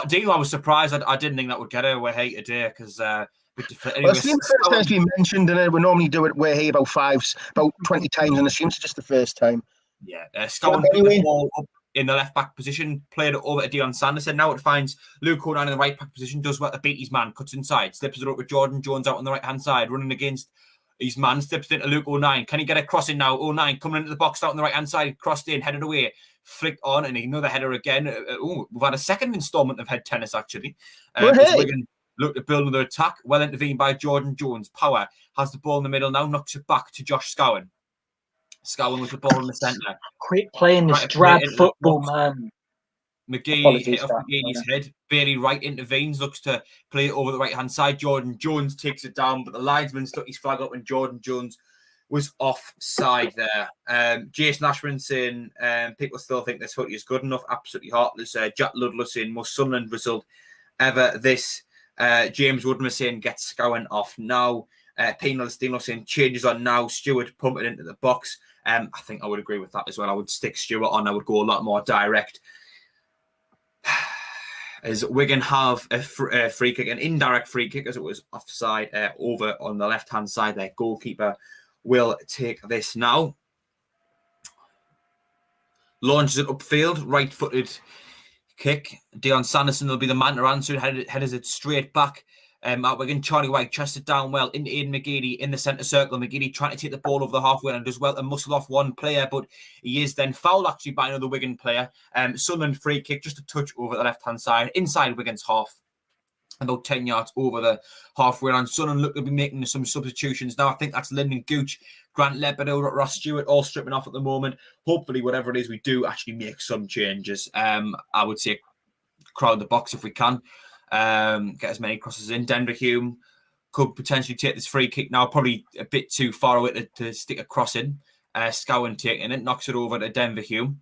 Dino, I was surprised. I didn't think that would get her away hey today, because anyway, it's the first time it's been mentioned, and we normally do it where hey about 20 times in the stream. It's just the first time. Yeah. Scowen put the ball up in the left-back position, played it over to Dion Sanderson. Now it finds Luke O'Neill in the right-back position, does what the beat his man, cuts inside, slips it up with Jordan Jones out on the right-hand side, running against His man steps into Luke 09. Can he get a cross in now? 09 coming into the box out on the right-hand side, crossed in, headed away, flicked on, and another header again. We've had a second instalment of head tennis, actually. As Wigan look to build another attack, well intervened by Jordan Jones. Power has the ball in the middle now, knocks it back to Josh Scowen. Scowen with the ball in the centre. Quit playing this drab football, man. McGeady hit off McGeady's head. Bailey Wright intervenes, looks to play it over the right-hand side. Jordan Jones takes it down, but the linesman stuck his flag up and Jordan Jones was offside there. Jason Ashburn saying people still think this footy is good enough. Absolutely heartless. Jack Ludlow saying most Sunderland result ever this. James Woodman saying get Scowen off now. Penal Stino saying changes on now. Stewart pump it into the box. I think I would agree with that as well. I would stick Stewart on. I would go a lot more direct. As Wigan have a free kick, an indirect free kick, as it was offside over on the left-hand side. Their goalkeeper will take this now. Launches it upfield, right-footed kick. Dion Sanderson will be the man to answer. Headers it straight back. At Wigan, Charlie Wyke chests it down well into Aidan McGeady in the centre circle. McGeady trying to take the ball over the halfway and does well to muscle off one player, but he is then fouled actually by another Wigan player. Sunderland free kick, just a touch over the left-hand side, inside Wigan's half, about 10 yards over the halfway line. Sunderland look to be making some substitutions now. I think that's Lyndon Gooch, Grant Leppard, Ross Stewart, all stripping off at the moment. Hopefully, whatever it is, we do actually make some changes. I would say crowd the box if we can. Get as many crosses in. Denver Hume could potentially take this free kick now, probably a bit too far away to stick a cross in. Scowen taking it, knocks it over to Denver Hume.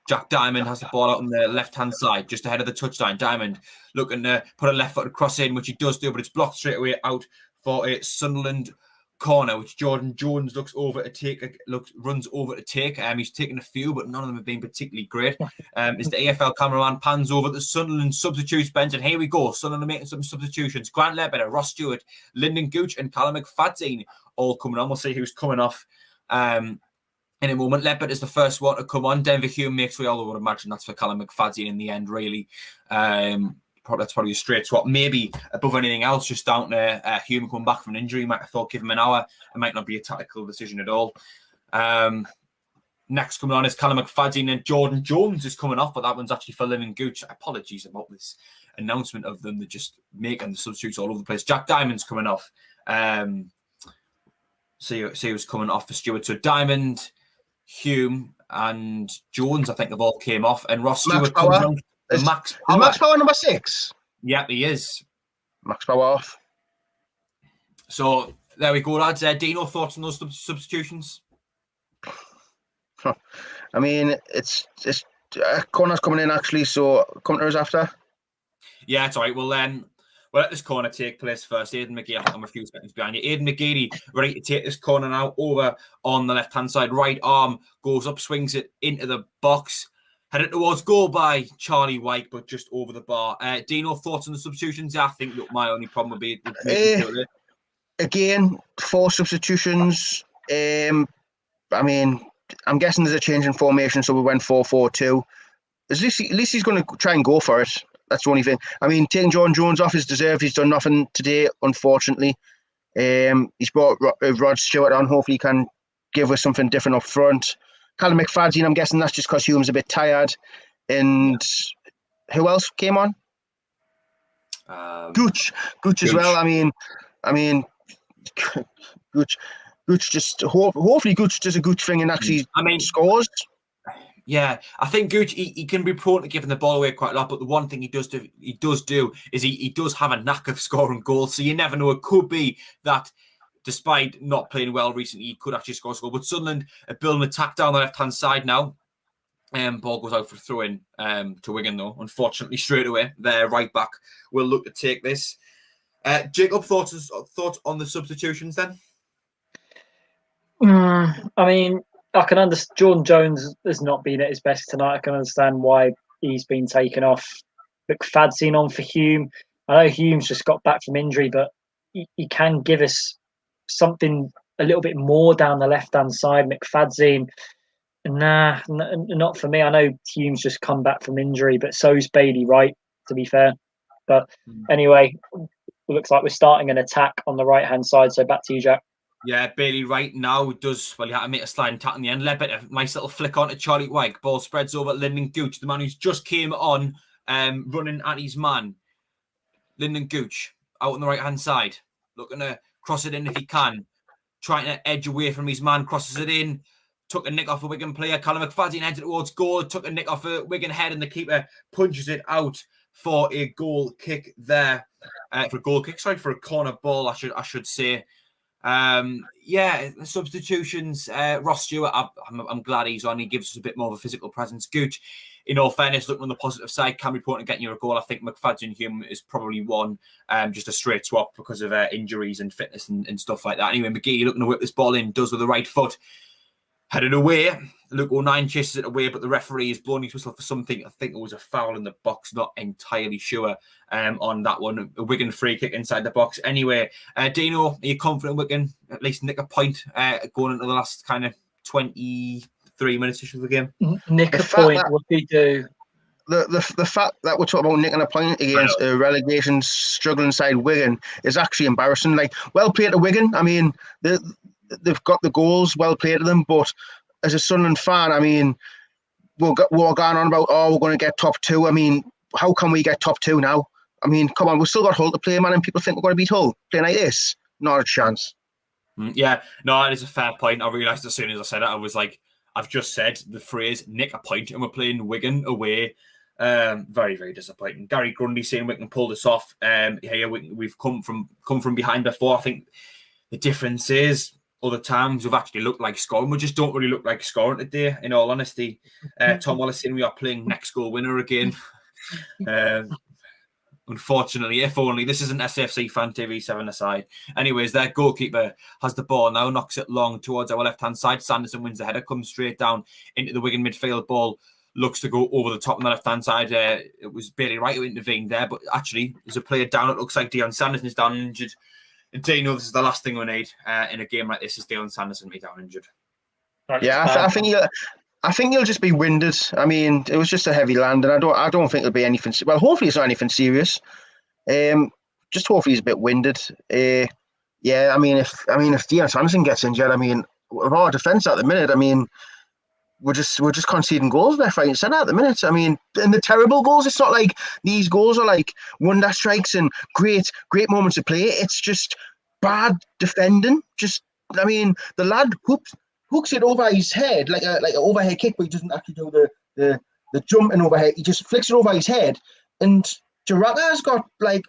Jack Diamond has the ball out on the left-hand side, just ahead of the touchline. Diamond looking to put a left-footed cross in, which he does do, but it's blocked straight away out for a Sunderland corner, which Jordan Jones runs over to take. He's taken a few, but none of them have been particularly great. As the AFL cameraman pans over the Sunderland substitutes bench, and here we go. Sunderland making some substitutions. Grant Leppard, Ross Stewart, Lyndon Gooch, and Callum McFadzean all coming on. We'll see who's coming off in a moment. Leppard is the first one to come on. Denver Hume makes way, although I would imagine that's for Callum McFadzean in the end, really. That's probably a straight swap. Maybe above anything else, just down to Hume coming back from an injury. Might have thought give him an hour. It might not be a tactical decision at all. Next coming on is Callum McFadzean, and Jordan Jones is coming off, but that one's actually for Lyndon Gooch. Apologies about this announcement of them. They're just making the substitutes all over the place. Jack Diamond's coming off. See who's coming off for Stewart. So Diamond, Hume, and Jones, I think, have all came off. And Ross Stewart comes on. Max Power number 6? Yep, he is. Max Power off. So there we go, lads. Dino, thoughts on those substitutions? I mean, it's corner's coming in actually, so corner is after. Yeah, it's all right. We'll let this corner take place first. Aidan McGeady, I think I'm a few seconds behind you. Aidan McGeady ready to take this corner now over on the left-hand side. Right arm goes up, swings it into the box. Headed towards goal by Charlie Wyke, but just over the bar. Dino, thoughts on the substitutions? I think my only problem would be again, 4 substitutions. I mean, I'm guessing there's a change in formation, so we went 4-4-2. At least he's going to try and go for it. That's the only thing. I mean, taking Jordan Jones off is deserved. He's done nothing today, unfortunately. He's brought Rod Stewart on. Hopefully, he can give us something different up front. Callum McFadzean, I'm guessing that's just because Hume's a bit tired. And who else came on? Gooch as well. I mean, Gooch just hopefully Gooch does a Gooch thing and actually scores. Yeah, I think Gooch he can be prone to giving the ball away quite a lot, but the one thing he does do is he does have a knack of scoring goals. So you never know. It could be that, despite not playing well recently, he could actually score a goal. But Sunderland are building an attack down the left-hand side now. Ball goes out for a throw-in to Wigan, though. Unfortunately, straight away, their right back will look to take this. Jacob, thoughts on the substitutions then? I mean, I can understand Jordan Jones has not been at his best tonight. I can understand why he's been taken off. McFadzean on for Hume. I know Hume's just got back from injury, but he can give us something a little bit more down the left-hand side. McFadzean, nah, not for me. I know Hume's just come back from injury, but so's Bailey Wright, to be fair. But anyway, it looks like we're starting an attack on the right-hand side. So back to you, Jack. Yeah, Bailey Wright now does, well, he had to make a sliding tackle in the end. Ledbetter, nice little flick on to Charlie Wyke. Ball spreads over Lyndon Gooch, the man who's just came on, running at his man. Lyndon Gooch, out on the right-hand side, looking to cross it in if he can. Trying to edge away from his man, crosses it in. Took a nick off a Wigan player. Callum McFadden headed towards goal. Took a nick off a Wigan head, and the keeper punches it out for a goal kick there. For a corner ball, I should say. Substitutions. Ross Stewart, I'm glad he's on. He gives us a bit more of a physical presence. Gooch, in all fairness, looking on the positive side, can be important to getting you a goal. I think McFadden Hume is probably one, just a straight swap because of injuries and fitness and stuff like that. Anyway, McGee looking to whip this ball in, does with the right foot. Headed away. Luke O'Nien chases it away, but the referee is blowing his whistle for something. I think it was a foul in the box. Not entirely sure on that one. A Wigan free kick inside the box. Anyway, Dino, are you confident Wigan at least nick a point going into the last kind of 23 minutes of the game? Nick a point. What do you do? The fact that we're talking about nicking a point against a relegation struggling side Wigan is actually embarrassing. Like, well played to Wigan. I mean, they've got the goals, well played to them. But as a Sunderland fan, I mean, we're going on about, we're going to get top two. I mean, how can we get top two now? I mean, come on, we've still got Hull to play, man, and people think we're going to beat Hull. Playing like this, not a chance. Yeah, no, that is a fair point. I realised as soon as I said it, I was like, I've just said the phrase nick a point, and we're playing Wigan away. Very, very disappointing. Gary Grundy saying we can pull this off. We've come from behind before. I think the difference is other times we've actually looked like scoring. We just don't really look like scoring today, in all honesty. Tom Wallace saying we are playing next goal winner again. Unfortunately, if only. This isn't SAFC Fan TV 7 aside. Anyways, their goalkeeper has the ball now, knocks it long towards our left-hand side. Sanderson wins the header, comes straight down into the Wigan midfield. Ball looks to go over the top on the left-hand side. It was Bailey Wright who intervened there, but actually there's a player down. It looks like Dion Sanderson is down injured. And Dino, this is the last thing we need in a game like this, is Dion Sanderson be down injured. Yeah, I think he'll just be winded. I mean, it was just a heavy land, and I don't think it'll be anything. Well, hopefully it's not anything serious. Just hopefully he's a bit winded. I mean, if Dion Sanderson gets injured, I mean, with our defence at the minute, I mean, we're just conceding goals left, right, and centre at the minute. I mean, and the terrible goals. It's not like these goals are like wonder strikes and great moments of play. It's just bad defending. I mean, the lad hooks it over his head like an overhead kick, but he doesn't actually do the jumping overhead. He just flicks it over his head, and Jarraga's got like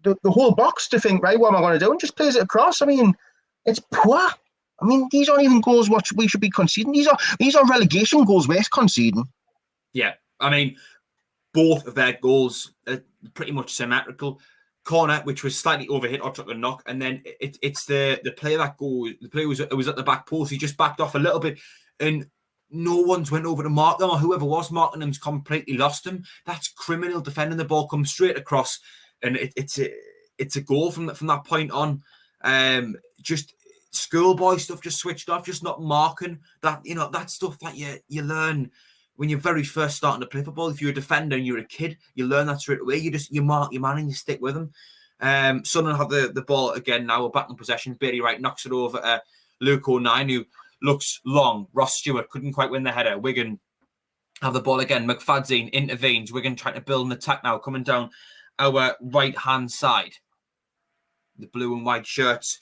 the whole box to think, right, what am I going to do? And just plays it across. I mean, it's poor. I mean, these aren't even goals what we should be conceding. These are relegation goals we're conceding. Yeah, I mean, both of their goals are pretty much symmetrical. Corner, which was slightly overhit or took a knock, and then it's the player that goes. The player was at the back post. He just backed off a little bit, and no one's went over to mark them, or whoever was marking them's completely lost him. That's criminal defending. The ball comes straight across, and it's a goal from that point on. Just schoolboy stuff, just switched off, just not marking that. You know, that stuff that you learn when you're very first starting to play football. If you're a defender and you're a kid, you learn that straight away. You mark your man and you stick with him. Sunderland have the ball again now. We're back in possession. Bailey Wright knocks it over to Luke O'Nien, who looks long. Ross Stewart couldn't quite win the header. Wigan have the ball again. McFadden intervenes. Wigan trying to build an attack now, coming down our right-hand side. The blue and white shirts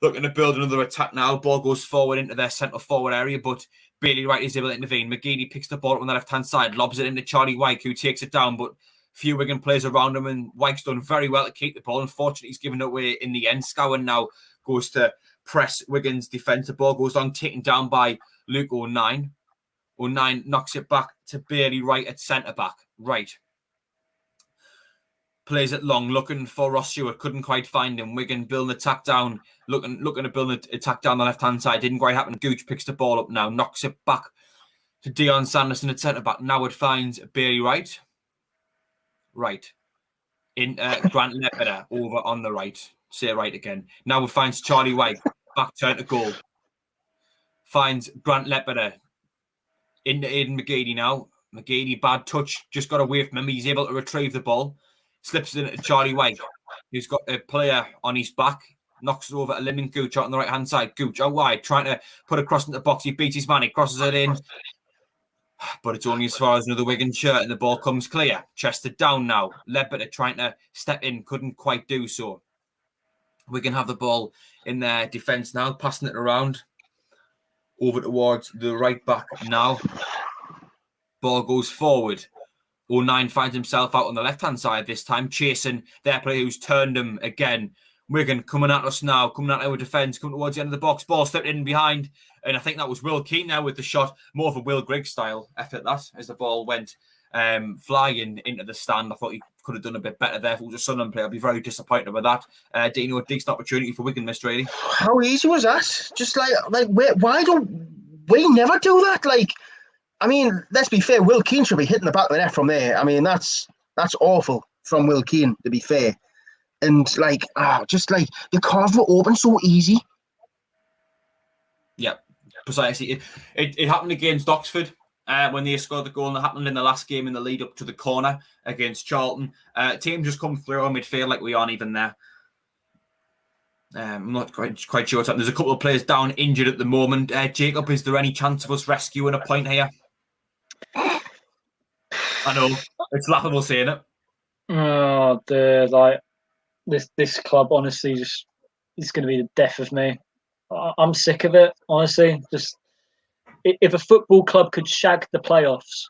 looking to build another attack now. Ball goes forward into their centre forward area, but Bailey Wright is able to intervene. McGeady picks the ball up on the left-hand side, lobs it into Charlie Wyke, who takes it down, but few Wigan players around him, and Wyke's done very well to keep the ball. Unfortunately, he's given it away in the end. Scowen now goes to press Wigan's defence. The ball goes long, taken down by Luke O'Nien. O'Nien knocks it back to Bailey Wright at centre-back. Right. Plays it long, looking for Ross Stewart. Couldn't quite find him. Wigan building attack down. Looking to build an attack down the left-hand side. Didn't quite happen. Gooch picks the ball up now. Knocks it back to Dion Sanderson at centre-back. Now it finds Bailey Wright. Right. In Grant Ledbetter over on the right. Say right again. Now it finds Charlie Wyke. Back turn to goal. Finds Grant Ledbetter. Into Aidan McGeady now. McGeady, bad touch. Just got away from him. He's able to retrieve the ball. Slips it into Charlie Wyke, who's got a player on his back. knocks it over to Lyndon Gooch out on the right-hand side. Gooch out wide, trying to put a cross into the box. He beats his man, he crosses it in. But it's only as far as another Wigan shirt and the ball comes clear. Chested down now. Ledbetter trying to step in, couldn't quite do so. Wigan have the ball in their defence now, passing it around. Over towards the right back now. Ball goes forward. 09 finds himself out on the left-hand side this time, chasing their player who's turned him again. Wigan coming at us now, coming at our defence, coming towards the end of the box. Ball slipped in behind, and I think that was Will Keane there with the shot. More of a Will Griggs style effort, that, as the ball went flying into the stand. I thought he could have done a bit better there. If it was a Sunderland player, I'd be very disappointed with that. Dino, a decent opportunity for Wigan, Mr. Eddie. How easy was that? Just why don't we never do that? Like, I mean, let's be fair. Will Keane should be hitting the back of the net from there. I mean, that's awful from Will Keane, to be fair. And just the carve were open so easy. Yeah, precisely. It happened against Oxford when they scored the goal, and it happened in the last game in the lead up to the corner against Charlton. Team just come through our midfield like we aren't even there. I'm not quite sure what's happening. There's a couple of players down injured at the moment. Jacob, is there any chance of us rescuing a point here? I know it's laughable saying it. Oh, this club honestly just is going to be the death of me. I'm sick of it, honestly. Just if a football club could shag the playoffs,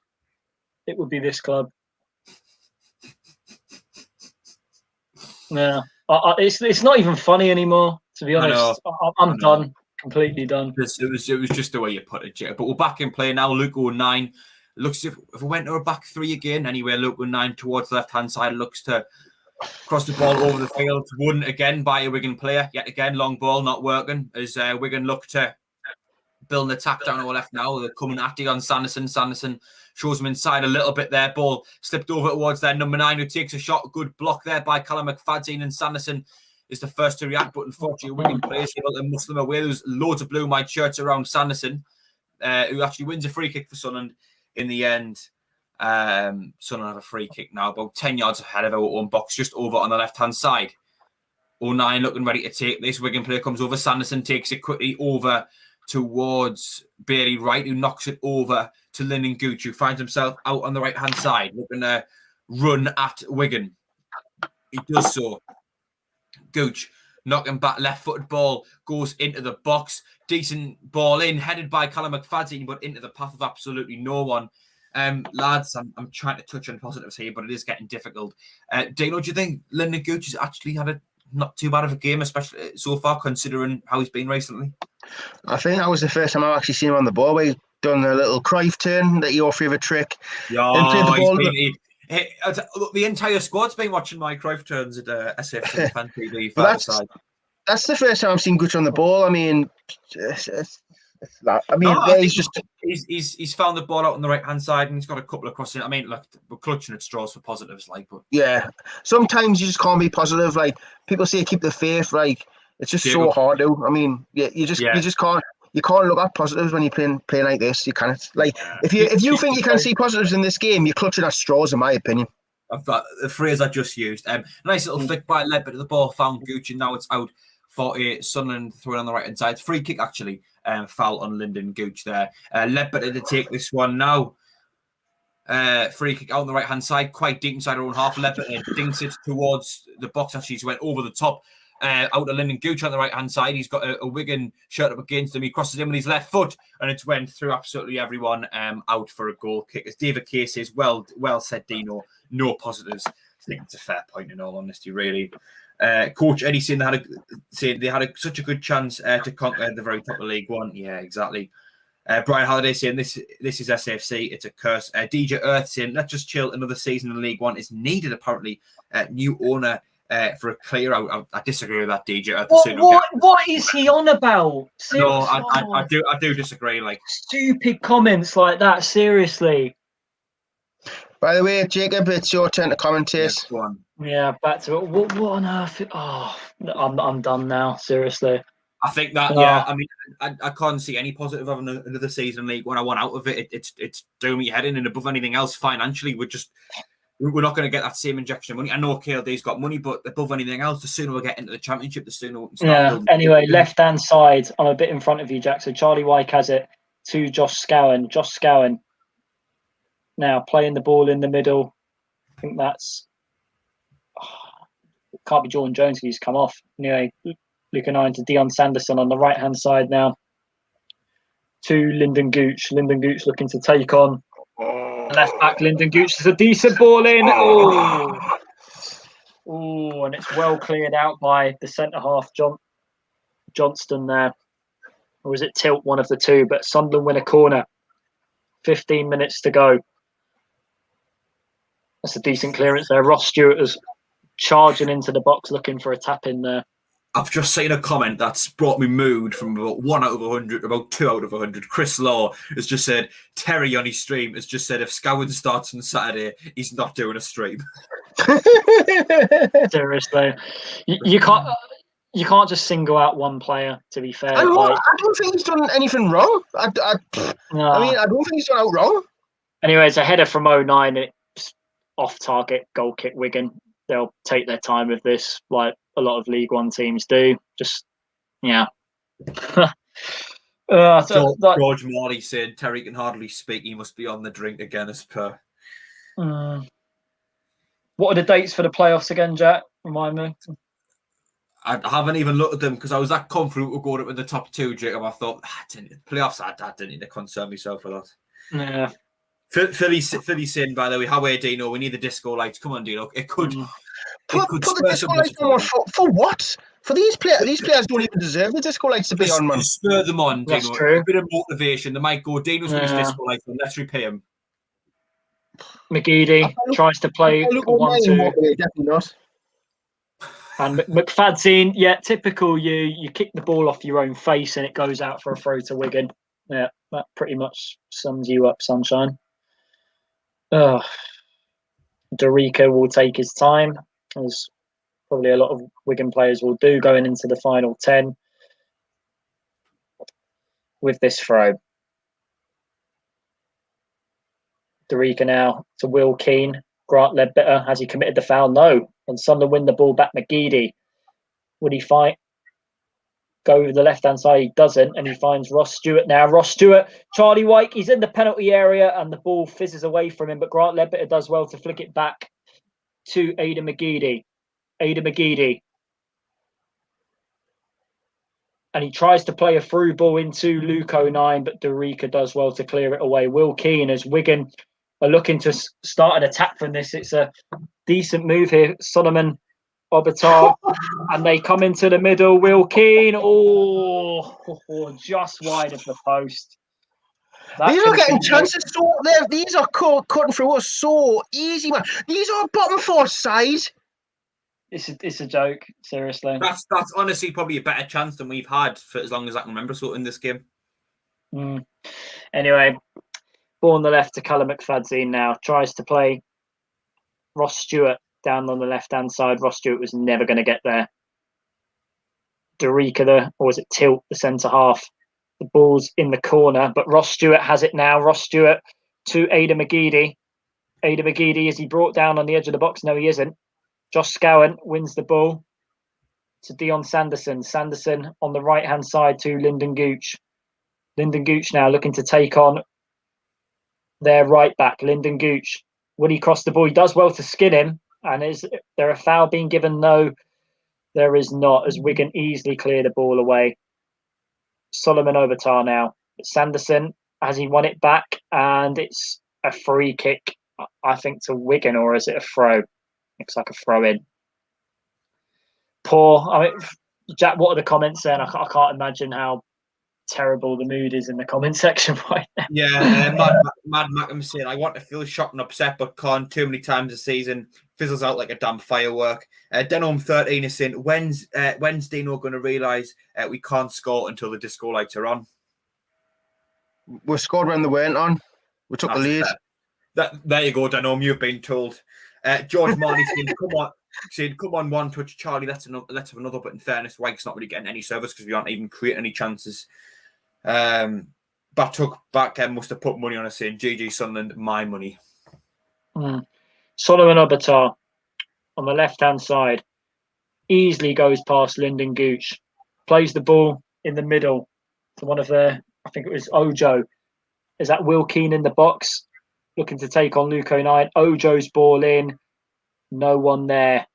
it would be this club. Yeah, it's not even funny anymore, to be honest. I'm done, completely done. It was just the way you put it, Jay. But we're back in play now. Luke 09 looks if we went to a back three again. Anyway, Luke 09 towards the left hand side looks to cross the ball over the field. Won again by a Wigan player. Yet again, long ball not working as Wigan look to build an attack down our left now. They're coming at it on Sanderson. Sanderson shows them inside a little bit there. Ball slipped over towards their number 9 who takes a shot. Good block there by Callum McFadden, and Sanderson is the first to react, but unfortunately Wigan players able to muscle them away. There's loads of blue-and-white shirts around Sanderson, who actually wins a free kick for Sunderland in the end. Sunderland have a free kick now, about 10 yards ahead of our own box, just over on the left-hand side. 09 looking ready to take this. Wigan player comes over. Sanderson takes it quickly over towards Bailey Wright, who knocks it over to Lyndon Gooch, who finds himself out on the right-hand side, looking to run at Wigan. He does so. Gooch knocking back, left-footed ball goes into the box. Decent ball in, headed by Callum McFadden, but into the path of absolutely no one. Lads, I'm trying to touch on positives here, but it is getting difficult. Dino, do you think Lyndon Gooch has actually had a not too bad of a game, especially so far, considering how he's been recently? I think that was the first time I've actually seen him on the ball, where he's done a little Cruyff turn, that your favourite trick. The entire squad's been watching my Cruyff turns at SAFC Fan TV. That's the first time I've seen Gooch on the ball. I mean, he's found the ball out on the right hand side, and he's got a couple of crossing. I mean, look, we're clutching at straws for positives, but yeah, sometimes you just can't be positive. Like people say, keep the faith. Like it's just so hard to. I mean, you just can't. You can't look at positives when you're playing like this. You can't. Like if you think you can see positives in this game, you're clutching at straws, in my opinion. I've got the phrase I just used. Nice little flick by Ledbetter to the ball, found Gooch, and now it's out for a Sunderland throw on the right hand side. Free kick actually. Foul on Lyndon Gooch there. Ledbetter to take this one now. Free kick out on the right hand side, quite deep inside our own half. Ledbetter dinks it towards the box. Actually, he's went over the top. Out to Lyndon Gooch on the right hand side. He's got a Wigan shirt up against him. He crosses in with his left foot, and it's went through absolutely everyone out for a goal kick. As David Kay says, well said, Dino. No positives. I think it's a fair point in all honesty, really. Coach Eddie saying they had such a good chance to conquer the very top of League One. Yeah, exactly. Brian Halliday saying this is SAFC, it's a curse. DJ Earth saying let's just chill, another season in League One is needed apparently. New owner for a clear out. I disagree with that, DJ Earth. What is he on about? No, I do disagree. Like stupid comments like that. Seriously. By the way, Jacob, it's your turn to commentate. Yeah, back to it. What on earth? Oh, I'm done now. Seriously. I think that, yeah. I mean, I can't see any positive of another season in League One. I want out of it. It's doing me heading, and above anything else, financially, we're just we're not going to get that same injection of money. I know KLD's got money, but above anything else, the sooner we get into the Championship, the sooner we can start building. Anyway, left-hand side, I'm a bit in front of you, Jack. So Charlie Wyke has it to Josh Scowen. Josh Scowen now playing the ball in the middle. I think that's... can't be Jordan Jones, he's come off. Anyway, Luca 9 to Dion Sanderson on the right-hand side now. To Lyndon Gooch. Lyndon Gooch looking to take on left back. Lyndon Gooch is a decent ball in. Oh, and it's well cleared out by the centre half, Johnston there. Or was it Tilt, one of the two? But Sunderland win a corner. 15 minutes to go. That's a decent clearance there. Ross Stewart is charging into the box looking for a tap in there. I've just seen a comment that's brought me mood from about 1 out of 100, about 2 out of 100. Chris Law has just said, Terry on his stream has just said, if Scowen starts on Saturday, he's not doing a stream. Seriously. You can't just single out one player, to be fair. I don't think he's done anything wrong. I mean, I don't think he's done out wrong. Anyway, it's a header from 09. It's off target, goal kick Wigan. They'll take their time with this, like a lot of League One teams do. Just, yeah. George Morley said, Terry can hardly speak. He must be on the drink again, as per. What are the dates for the playoffs again, Jack? Remind me. I haven't even looked at them because I was that confident we'll go up with the top 2, Jacob. I thought, playoffs, I didn't need to concern myself with that. Yeah. Philly saying, by the way, how are Dino? We need the disco lights. Come on, Dino. It could. Put the disco lights on for what? For these players? These players don't even deserve the disco lights to be on, man. Spur them on, Dino. That's true. A bit of motivation. They might go, Dino's got his disco lights on. Let's repay him. McGeady tries to play 1-2. Definitely not. And McFadzean, yeah, typical you. You kick the ball off your own face and it goes out for a throw to Wigan. Yeah, that pretty much sums you up, sunshine. Dorica will take his time, as probably a lot of Wigan players will do going into the final 10 with this throw. Dorica now to Will Keane. Grant Ledbetter, has he committed the foul? No. And Sunderland win the ball back. McGeady, would he fight? Go over the left-hand side, he doesn't, and he finds Ross Stewart now. Ross Stewart, Charlie Wyke, he's in the penalty area, and the ball fizzes away from him, but Grant Ledbetter does well to flick it back to Aidan McGeady. Aidan McGeady. And he tries to play a through ball into Luke 09, but Dorica does well to clear it away. Will Keane, as Wigan are looking to start an attack from this. It's a decent move here. Solomon Obitar, and they come into the middle. Will Keane, just wide of the post. These are getting chances. These are cutting through us so easy, man. These are bottom 4 size. It's a joke, seriously. That's honestly probably a better chance than we've had for as long as I can remember. So in this game. Anyway, ball on the left to Callum McFadzean now. Tries to play Ross Stewart down on the left-hand side. Ross Stewart was never going to get there. Dorica, or was it Tilt, the centre half? The ball's in the corner, but Ross Stewart has it now. Ross Stewart to Aidan McGeady. Aidan McGeady, is he brought down on the edge of the box? No, he isn't. Josh Scowen wins the ball to Dion Sanderson. Sanderson on the right-hand side to Lyndon Gooch. Lyndon Gooch now looking to take on their right back, Lyndon Gooch. Will he cross the ball? He does well to skin him. And is there a foul being given? No, there is not, as Wigan easily clear the ball away. Solomon Obitar now. Sanderson, has he won it back? And it's a free kick, I think, to Wigan, or is it a throw? Looks like a throw in. Poor. I mean, Jack, what are the comments saying? I can't imagine how terrible the mood is in the comment section right now. Yeah, Mad Mackham saying, I want to feel shocked and upset, but can't. Too many times a season fizzles out like a damn firework. Denholm 13 is saying, when's Dino going to realise we can't score until the disco lights are on? We scored when they weren't on. We took the lead. There you go, Denholm. You've been told. George Marley saying, come on, one touch, Charlie. Let's have another. But in fairness, Wyke's not really getting any service because we aren't even creating any chances. Back must have put money on us saying, GG Sunderland, my money. Solomon Obatar on the left-hand side easily goes past Lyndon Gooch, plays the ball in the middle to one of I think it was Ojo. Is that Will Keane in the box, looking to take on Luke O'Nien? Ojo's ball in, no one there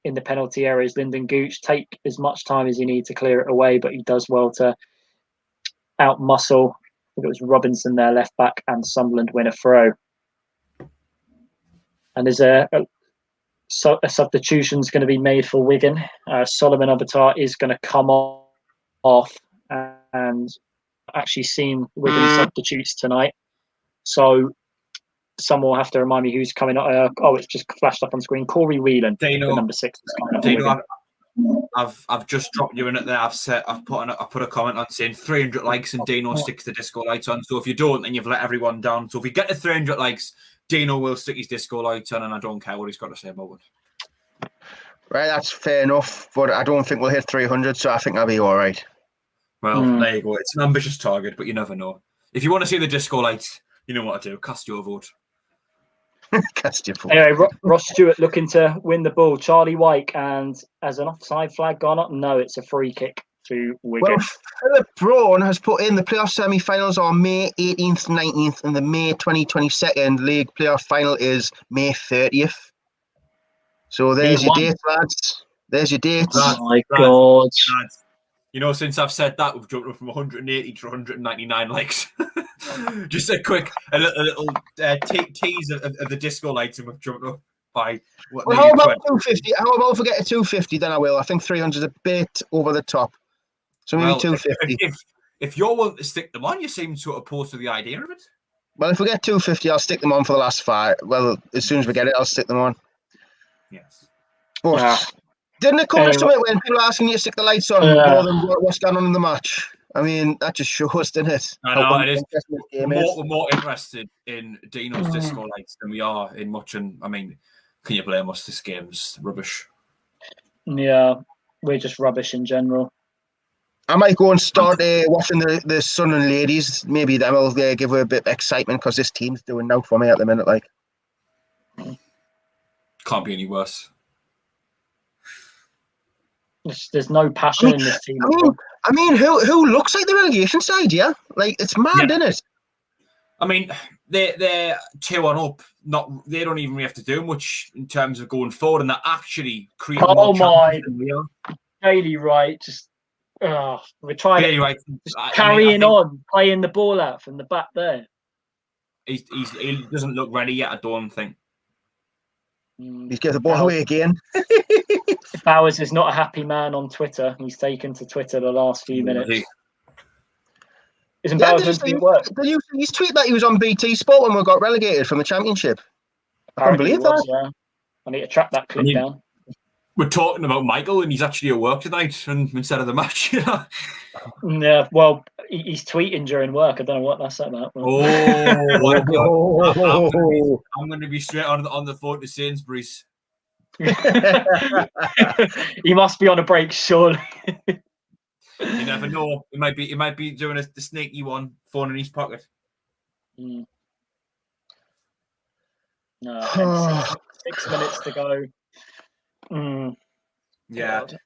in the penalty areas. Lyndon Gooch take as much time as he needs to clear it away, but he does well to out-muscle. I think it was Robinson there, left back, and Sunderland win a throw. And there's a substitution's going to be made for Wigan. Solomon Obatar is going to come off, and actually seen Wigan substitutes tonight. So someone will have to remind me who's coming up. It's just flashed up on screen. Corey Whelan, the number 6 is coming up. Dino, I've just dropped you in it there. I've put a comment on saying 300 likes and Dino sticks the disco lights on. So if you don't, then you've let everyone down. So if we get to 300 likes, Dino will stick his disco lights on, and I don't care what he's got to say about it. Right, that's fair enough, but I don't think we'll hit 300, so I think I'll be all right. Well, there you go. It's an ambitious target, but you never know. If you want to see the disco lights, you know what to do. Cast your vote. Cast your vote. Anyway, Ross Stewart looking to win the ball. Charlie Wyke, and has an offside flag gone up? No, it's a free kick to Wigan. Well, Philip Braun has put in the playoff semi-finals on May 18th, 19th, and the May 2022 league playoff final is May 30th. So there's your dates, lads. There's your dates. Oh my God. You know, since I've said that, we've jumped up from 180 to 199 likes. Just a little tease of the disco lights, and we've jumped up by what? Well, how about 250? How about if we get to 250? Then I will. I think 300 is a bit over the top. So maybe 250. If you're willing to stick them on, you seem sort of opposed to the idea of it. Well, if we get 250, I'll stick them on for the last 5. Well, as soon as we get it, I'll stick them on. Yes. But didn't it come to something when people are asking you to stick the lights on more than what's going on in the match? I mean, that just shows, doesn't it? I know, it is. We're more interested in Dino's disco lights than we are in much. And I mean, can you blame us? This game's rubbish. Yeah, we're just rubbish in general. I might go and start watching the Sunderland ladies. Maybe that will give her a bit of excitement because this team's doing now for me at the minute. Like, can't be any worse. There's no passion in this team. I mean, who looks like the relegation side? Yeah, like it's mad, isn't it? I mean, they're 2-1 up. They don't even really have to do much in terms of going forward, and they're actually creating more chances than we are. Daily Wright, just we're trying Daily Wright, carrying on, playing the ball out from the back there. He doesn't look ready yet. I don't think. He's given the ball away again. Bowers is not a happy man on Twitter. He's taken to Twitter the last few minutes. Isn't Bowers meant to be at work? Did you see his tweet that he was on BT Sport when we got relegated from the Championship? I can't believe that. Yeah. I need to track that clip down. We're talking about Michael, and he's actually at work tonight instead of the match. You know? Yeah, well, he's tweeting during work. I don't know what that's about. I'm going to be straight on the phone to Sainsbury's. He must be on a break, surely. You never know. He might be doing the sneaky one, phone in his pocket. No, 6 minutes to go. Yeah. God.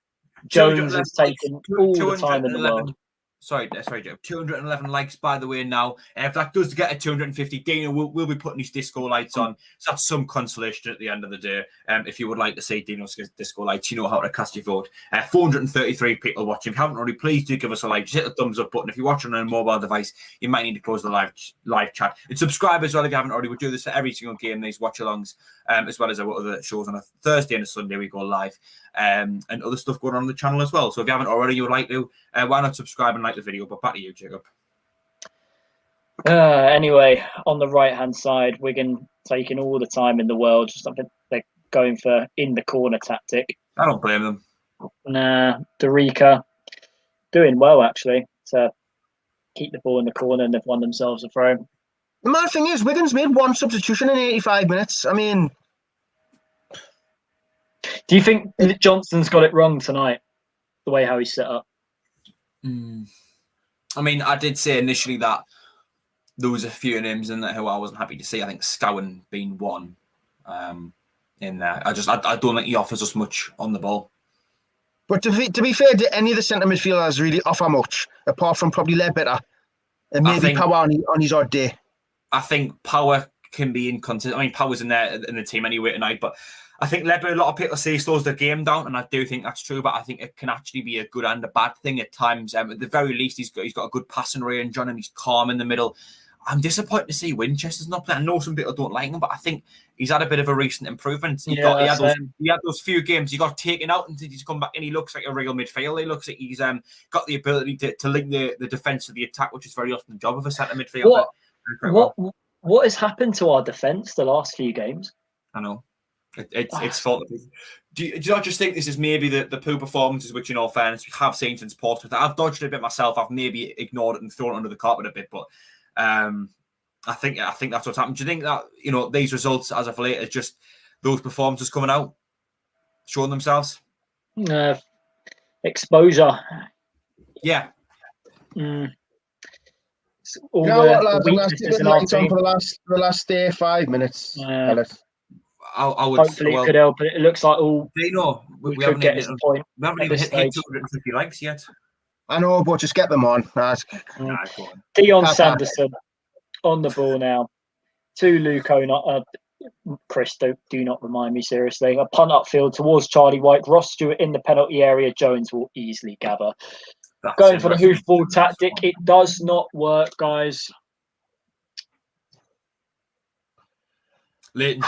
Jones is taking all the time in the world. Sorry, Joe. 211 likes, by the way, now. If that does get a 250, Dino will be putting his disco lights on. So that's some consolation at the end of the day. If you would like to see Dino's disco lights, you know how to cast your vote. 433 people watching. If you haven't already, please do give us a like. Just hit the thumbs up button. If you're watching on a mobile device, you might need to close the live chat. And subscribe as well if you haven't already. We do this for every single game, these watch-alongs, as well as our other shows on a Thursday and a Sunday. We go live. And other stuff going on the channel as well. So if you haven't already, you would like to, why not subscribe and like the video? But back to you, Jacob. Anyway, on the right-hand side, Wigan taking all the time in the world. Just something they're going for in the corner tactic. I don't blame them. Nah, Dorica doing well actually to keep the ball in the corner, and they've won themselves a throw. The mad thing is, Wigan's made one substitution in 85 minutes. I mean, do you think Johnson's got it wrong tonight, the way how he's set up? I mean, I did say initially that there was a few names in there who I wasn't happy to see. I think Scowen being one. in there. I don't think he offers us much on the ball. But to be fair, did any of the centre midfielders really offer much, apart from probably Ledbetter and maybe Power on his odd day? I think Power can be inconsistent. I mean, Power's in there in the team anyway tonight, but I think Ledbetter, a lot of people say slows the game down, and I do think that's true, but I think it can actually be a good and a bad thing at times. At the very least, he's got a good passing range on, and he's calm in the middle. I'm disappointed to see Winchester's not playing. I know some people don't like him, but I think he's had a bit of a recent improvement. He had those few games. He got taken out and he's come back in. He looks like a real midfielder. He looks like he's got the ability to link the defence to the attack, which is very often the job of a centre midfielder. What has happened to our defence the last few games? I know. It's fault. Do you not just think this is maybe the poor performances, which in all fairness we have seen since Portsmouth? I've dodged it a bit myself. I've maybe ignored it and thrown it under the carpet a bit, but I think that's what's happened. Do you think that these results as of late are just those performances coming out, showing themselves? Exposure. Yeah. All lads, I'm going to stick with lights on for the last 5 minutes. I would. Hopefully it could help, but it looks like we haven't even hit 250 likes yet. I know, but just get them on. Dion Sanderson on the ball now. To Luke Chris, do not remind me, seriously. A punt upfield towards Charlie Wyke. Ross Stewart in the penalty area. Jones will easily gather. Going for the hoofball tactic. It does not work, guys. Leighton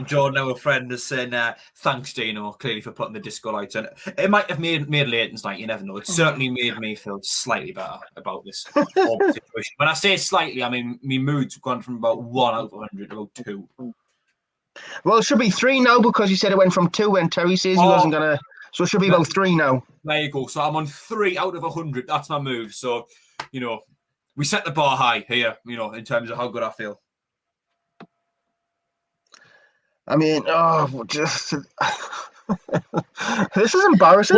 Jordan, our friend, has said, thanks, Dino, clearly for putting the disco lights on. It might have made Leighton's night, you never know. It certainly made me feel slightly better about this whole situation. When I say slightly, I mean, my mood's gone from about 1 out of 100 to about 2. Well, it should be 3 now because he said it went from 2 when Terry says he wasn't going to. So it should be about 3 now. There you go. So I'm on 3 out of 100. That's my mood. So, we set the bar high here, in terms of how good I feel. I mean, just this is embarrassing.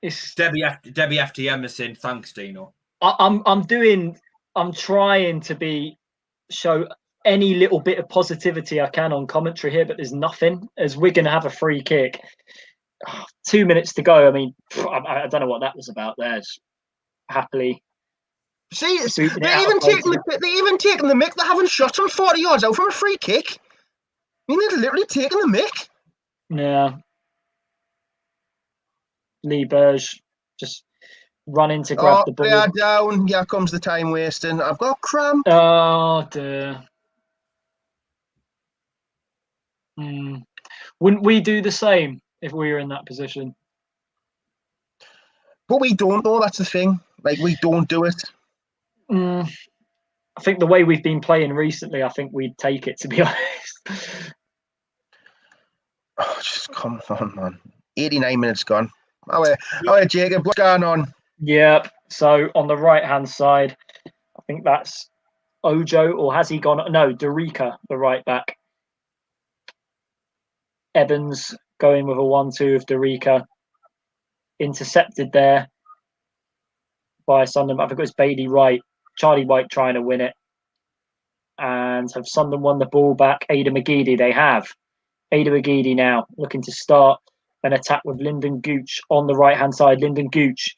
It's Debbie FTM is saying thanks, Dino. I'm trying to show any little bit of positivity I can on commentary here, but there's nothing. As Wigan have a free kick, 2 minutes to go. I mean, I don't know what that was about there. Just happily. See, they're even taking the mick. They haven't shot from 40 yards out from a free kick. I mean, they're literally taking the mick. Yeah. Lee Burge just running to grab the ball. They are down. Here comes the time wasting. I've got cramp. Oh, dear. Wouldn't we do the same if we were in that position? But we don't, though. That's the thing. Like, we don't do it. I think the way we've been playing recently, I think we'd take it, to be honest. Oh, just come on, man. 89 minutes gone. Oh, Jacob, what's going on? Yep. So on the right-hand side, I think that's Ojo, or has he gone? No, Dorica, the right back. Evans going with a 1-2 of Dorica. Intercepted there by Sunderland. I think it was Bailey Wright. Charlie Wyke trying to win it. And have Sunderland won the ball back? Ada McGeady, they have. Ada McGeady now looking to start an attack with Lyndon Gooch on the right-hand side. Lyndon Gooch,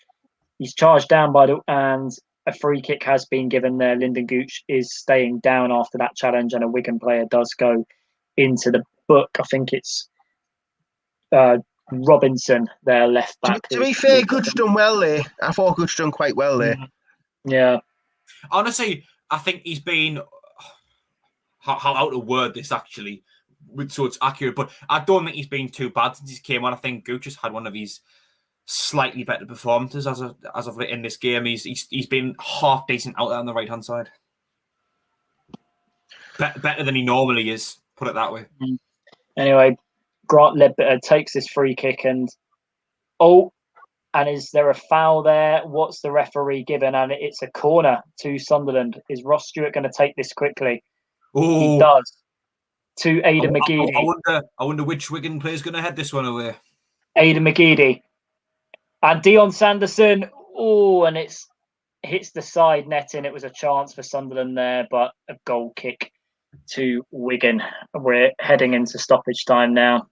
he's charged down and a free kick has been given there. Lyndon Gooch is staying down after that challenge, and a Wigan player does go into the book. I think it's Robinson, their left back. To be fair, Gooch done well there. I thought Gooch done quite well there. Yeah. Honestly, I think he's been how out of word this actually, so it's accurate. But I don't think he's been too bad since he came on. I think Gooch has had one of his slightly better performances as of in this game. He's been half decent out there on the right hand side. Better than he normally is. Put it that way. Anyway, Grant Ledbetter takes this free kick and is there a foul there? What's the referee given? And it's a corner to Sunderland. Is Ross Stewart going to take this quickly? Ooh. He does. To Ada McGeady. I wonder which Wigan player is going to head this one away. Ada McGeady. And Dion Sanderson. Oh, and it hits the side netting. It was a chance for Sunderland there, but a goal kick to Wigan. We're heading into stoppage time now.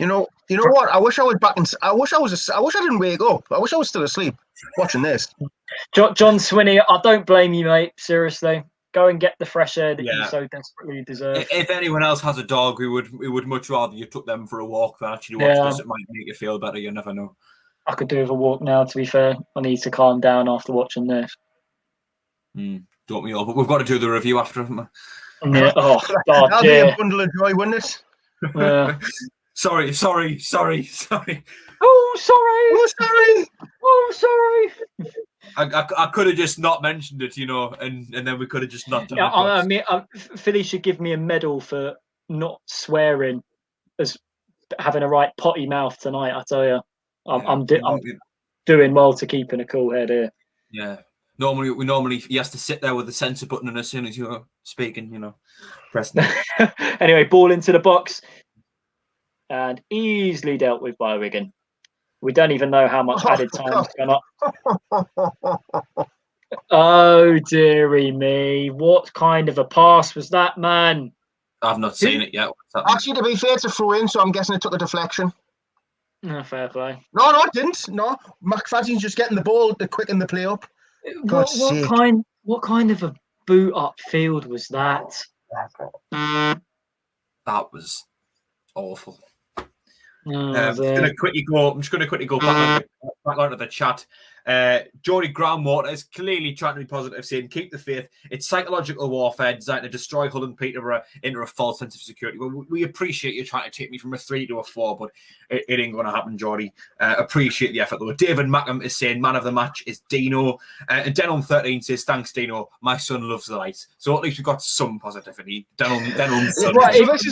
You know what? I wish I was back. I wish I didn't wake up. I wish I was still asleep watching this. John Swinney, I don't blame you, mate. Seriously, go and get the fresh air that you so desperately deserve. If anyone else has a dog, we would much rather you took them for a walk than actually watch this. It might make you feel better. You never know. I could do with a walk now. To be fair, I need to calm down after watching this. Don't we all? But we've got to do the review after. Yeah. Oh God, that'll be a bundle of joy, wouldn't it? Sorry. Oh, sorry. I could have just not mentioned it, and then we could have just not done it. I mean, Philly should give me a medal for not swearing, as having a right potty mouth tonight. I tell you, I'm doing well to keeping a cool head here. Yeah. Normally he has to sit there with the censor button, and as soon as you're speaking, press it. Anyway, ball into the box, and easily dealt with by Wigan. We don't even know how much added time has gone up. Oh, dearie me. What kind of a pass was that, man? I've not seen it yet. Actually, to be fair, it's a throw in, so I'm guessing it took a deflection. No, fair play. No, it didn't. No, McFadden's just getting the ball to quicken the play up. What kind of a boot up field was that? That was awful. I'm just going to quickly go back onto the chat. Geordie Groundwater is clearly trying to be positive, saying keep the faith. It's psychological warfare designed to destroy Hull and Peterborough into a false sense of security. Well, we appreciate you trying to take me from a 3 to a 4, but it ain't going to happen, Geordie. Appreciate the effort, though. David Mackham is saying man of the match is Dino. And Denholm13 says, thanks, Dino. My son loves the light. So at least we've got some positivity. Denholm's son. Right, so this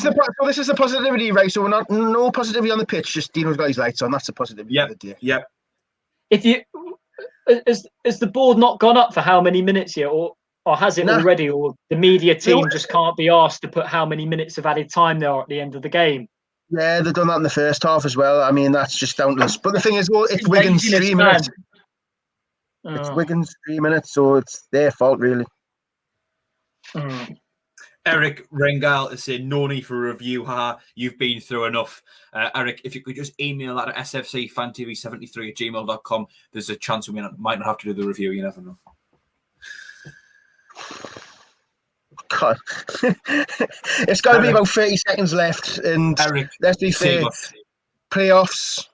is the positivity, right? So we're not no positivity on the pitch, just Dino's got his lights on. That's the positivity of the day. Yep. If you... Has the board not gone up for how many minutes yet, or has it already? Or the media team just can't be asked to put how many minutes of added time there are at the end of the game? Yeah, they've done that in the first half as well. I mean, that's just doubtless. But the thing is, it's Wigan's 3 minutes. It's Wigan's 3 minutes, so it's their fault, really. Eric Rengal is saying, no need for a review. You've been through enough. Eric, if you could just email that at sfcfantv73@gmail.com, there's a chance we might not have to do the review. You never know. God. It's got to be about 30 seconds left. And Eric, let's be fair, playoffs.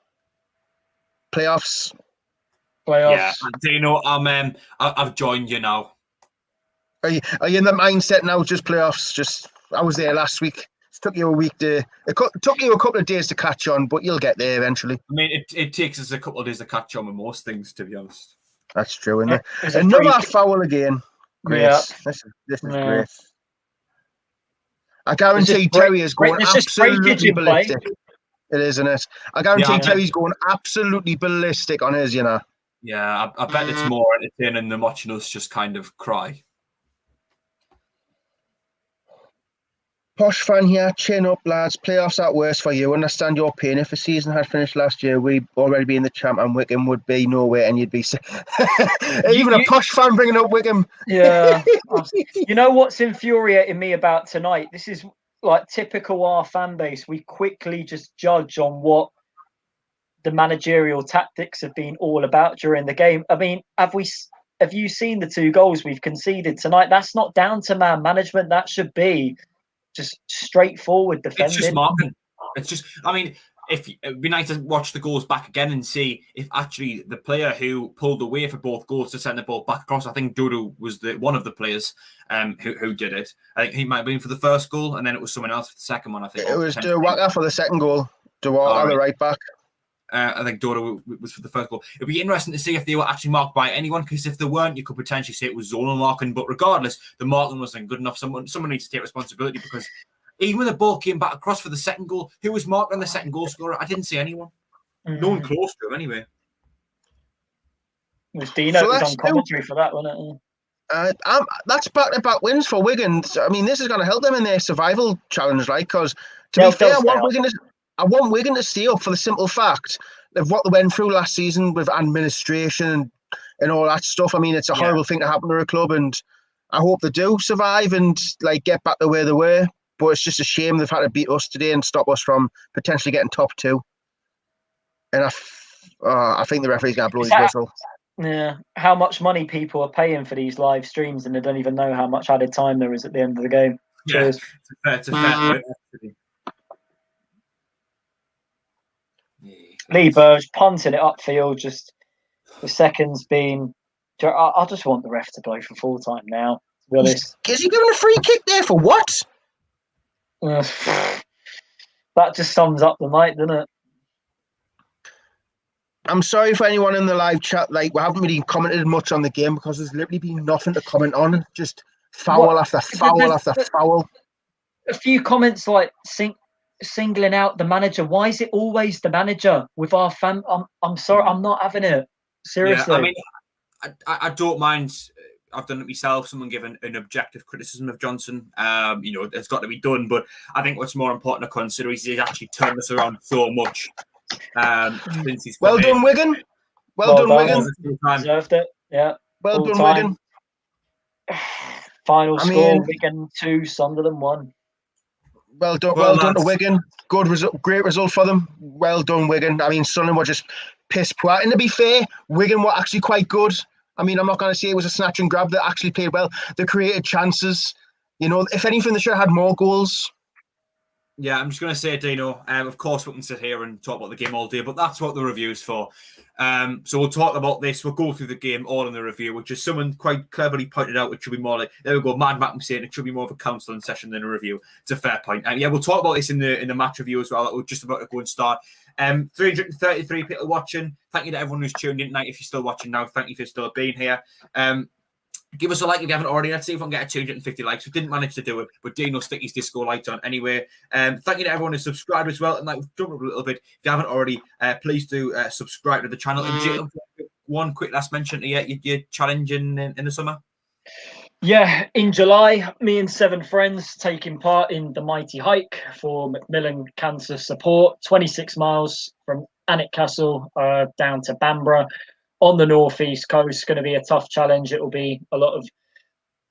Yeah, Dino, I've joined you now. Are you in the mindset now? Just playoffs. I was there last week. It took you took you a couple of days to catch on, but you'll get there eventually. I mean, it takes us a couple of days to catch on with most things, to be honest. That's true, isn't it? Another foul again. Great. Yeah. This is great. I guarantee Terry is going absolutely ballistic. It is, isn't it? I guarantee Terry's going absolutely ballistic on his, Yeah, I bet it's more entertaining than watching us just kind of cry. Posh fan here, chin up, lads. Playoffs at worst for you. Understand your pain. If the season had finished last year, we'd already be in the champ, and Wigan would be nowhere, and you'd be even a posh fan bringing up Wigan. Yeah. You know what's infuriating me about tonight? This is like typical our fan base. We quickly just judge on what the managerial tactics have been all about during the game. I mean, have you seen the 2 goals we've conceded tonight? That's not down to man management. That should be just straightforward defending. It's just marking. It'd be nice to watch the goals back again and see if actually the player who pulled away for both goals to send the ball back across. I think Dodo was one of the players who did it. I think he might have been for the first goal, and then it was someone else for the second one. I think it was Wyke for the second goal. The right back. I think Dodo was for the first goal. It'd be interesting to see if they were actually marked by anyone, because if they weren't, you could potentially say it was zonal marking. But regardless, the marking wasn't good enough. Someone needs to take responsibility, because even when the ball came back across for the second goal, who was marked on the second goal scorer? I didn't see anyone. No one close to him, anyway. It was Dino was on commentary for that, wasn't it? That's back-to-back wins for Wigan. I mean, this is going to help them in their survival challenge, right? Because to be fair, I want Wigan to stay up for the simple fact of what they went through last season with administration and all that stuff. I mean, it's a horrible thing to happen to a club, and I hope they do survive and like get back to where they were. But it's just a shame they've had to beat us today and stop us from potentially getting top 2. And I think the referee's going to blow his whistle. Yeah. How much money people are paying for these live streams, and they don't even know how much added time there is at the end of the game. Cheers. Yeah, it's a fair point. Lee Burge punting it upfield, just the seconds being. I just want the ref to go for full time now, to be honest. Is he giving a free kick there for what? That just sums up the night, doesn't it? I'm sorry for anyone in the live chat. Like, we haven't really commented much on the game because there's literally been nothing to comment on. Just foul after foul after foul. A few comments like singling out the manager. Why is it always the manager with our fan? I'm sorry, I'm not having it. Seriously. Yeah, I mean, I don't mind. I've done it myself. Someone giving an objective criticism of Johnson. It's got to be done. But I think what's more important to consider is he's actually turned us around so much. Since he's well done, Wigan. Well done, Wigan. Deserved it. Yeah. Well done, Wigan. Final score: Wigan 2, Sunderland 1. Well done to Wigan. Good result, great result for them. Well done, Wigan. I mean, Sunderland were just piss poor. And to be fair, Wigan were actually quite good. I mean, I'm not going to say it was a snatch and grab. They actually played well. They created chances. If anything, they should have had more goals. Yeah, I'm just going to say, Dino, of course we can sit here and talk about the game all day, but that's what the review's for. So we'll talk about this. We'll go through the game all in the review, which is someone quite cleverly pointed out it should be more like, there we go, Mad Mac saying it should be more of a counselling session than a review. It's a fair point. And we'll talk about this in the match review as well. We're just about to go and start. 333 people watching. Thank you to everyone who's tuned in tonight. If you're still watching now, thank you for still being here. Give us a like if you haven't already. Let's see if I can get 250 likes. We didn't manage to do it, but Dino stick his disco lights on anyway. Thank you to everyone who's subscribed as well. And jump up a little bit. If you haven't already, please do subscribe to the channel. And one quick last mention to your challenge in the summer. Yeah, in July, me and 7 friends taking part in the mighty hike for Macmillan Cancer Support. 26 miles from Alnwick Castle down to Bamborough. On the northeast coast, going to be a tough challenge. It will be a lot of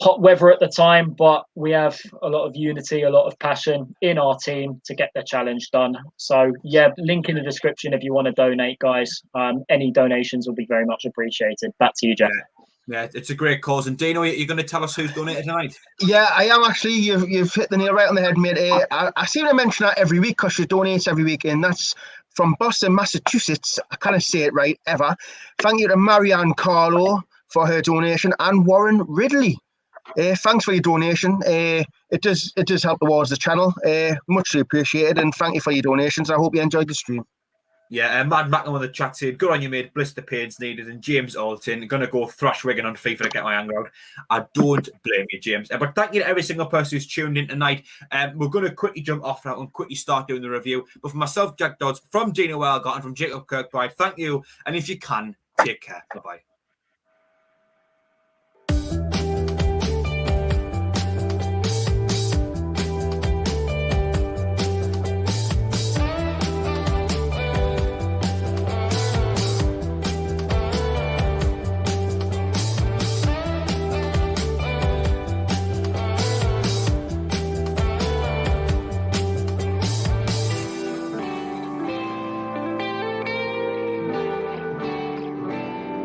hot weather at the time, but we have a lot of unity, a lot of passion in our team to get the challenge done. So yeah, link in the description if you want to donate, guys. Any donations will be very much appreciated. Back to you, Jeff. Yeah, it's a great cause. And Dino, you're going to tell us who's donated tonight? Yeah, I am actually. You've hit the nail right on the head, mate. I seem to mention that every week because she donates every week, and that's from Boston, Massachusetts. I can't say it right ever. Thank you to Marianne Carlo for her donation and Warren Ridley. Thanks for your donation. It does help towards the channel. Muchly appreciated, and thank you for your donations. I hope you enjoyed the stream. Yeah, Mad Mac on the chat saying, good on you, mate. Blister pains needed. And James Alton, going to go thrash Wigan on FIFA to get my anger out. I don't blame you, James. But thank you to every single person who's tuned in tonight. We're going to quickly jump off now and quickly start doing the review. But for myself, Jack Dodds, from Dino Wellgott and from Jacob Kirkbride, thank you. And if you can, take care. Bye-bye.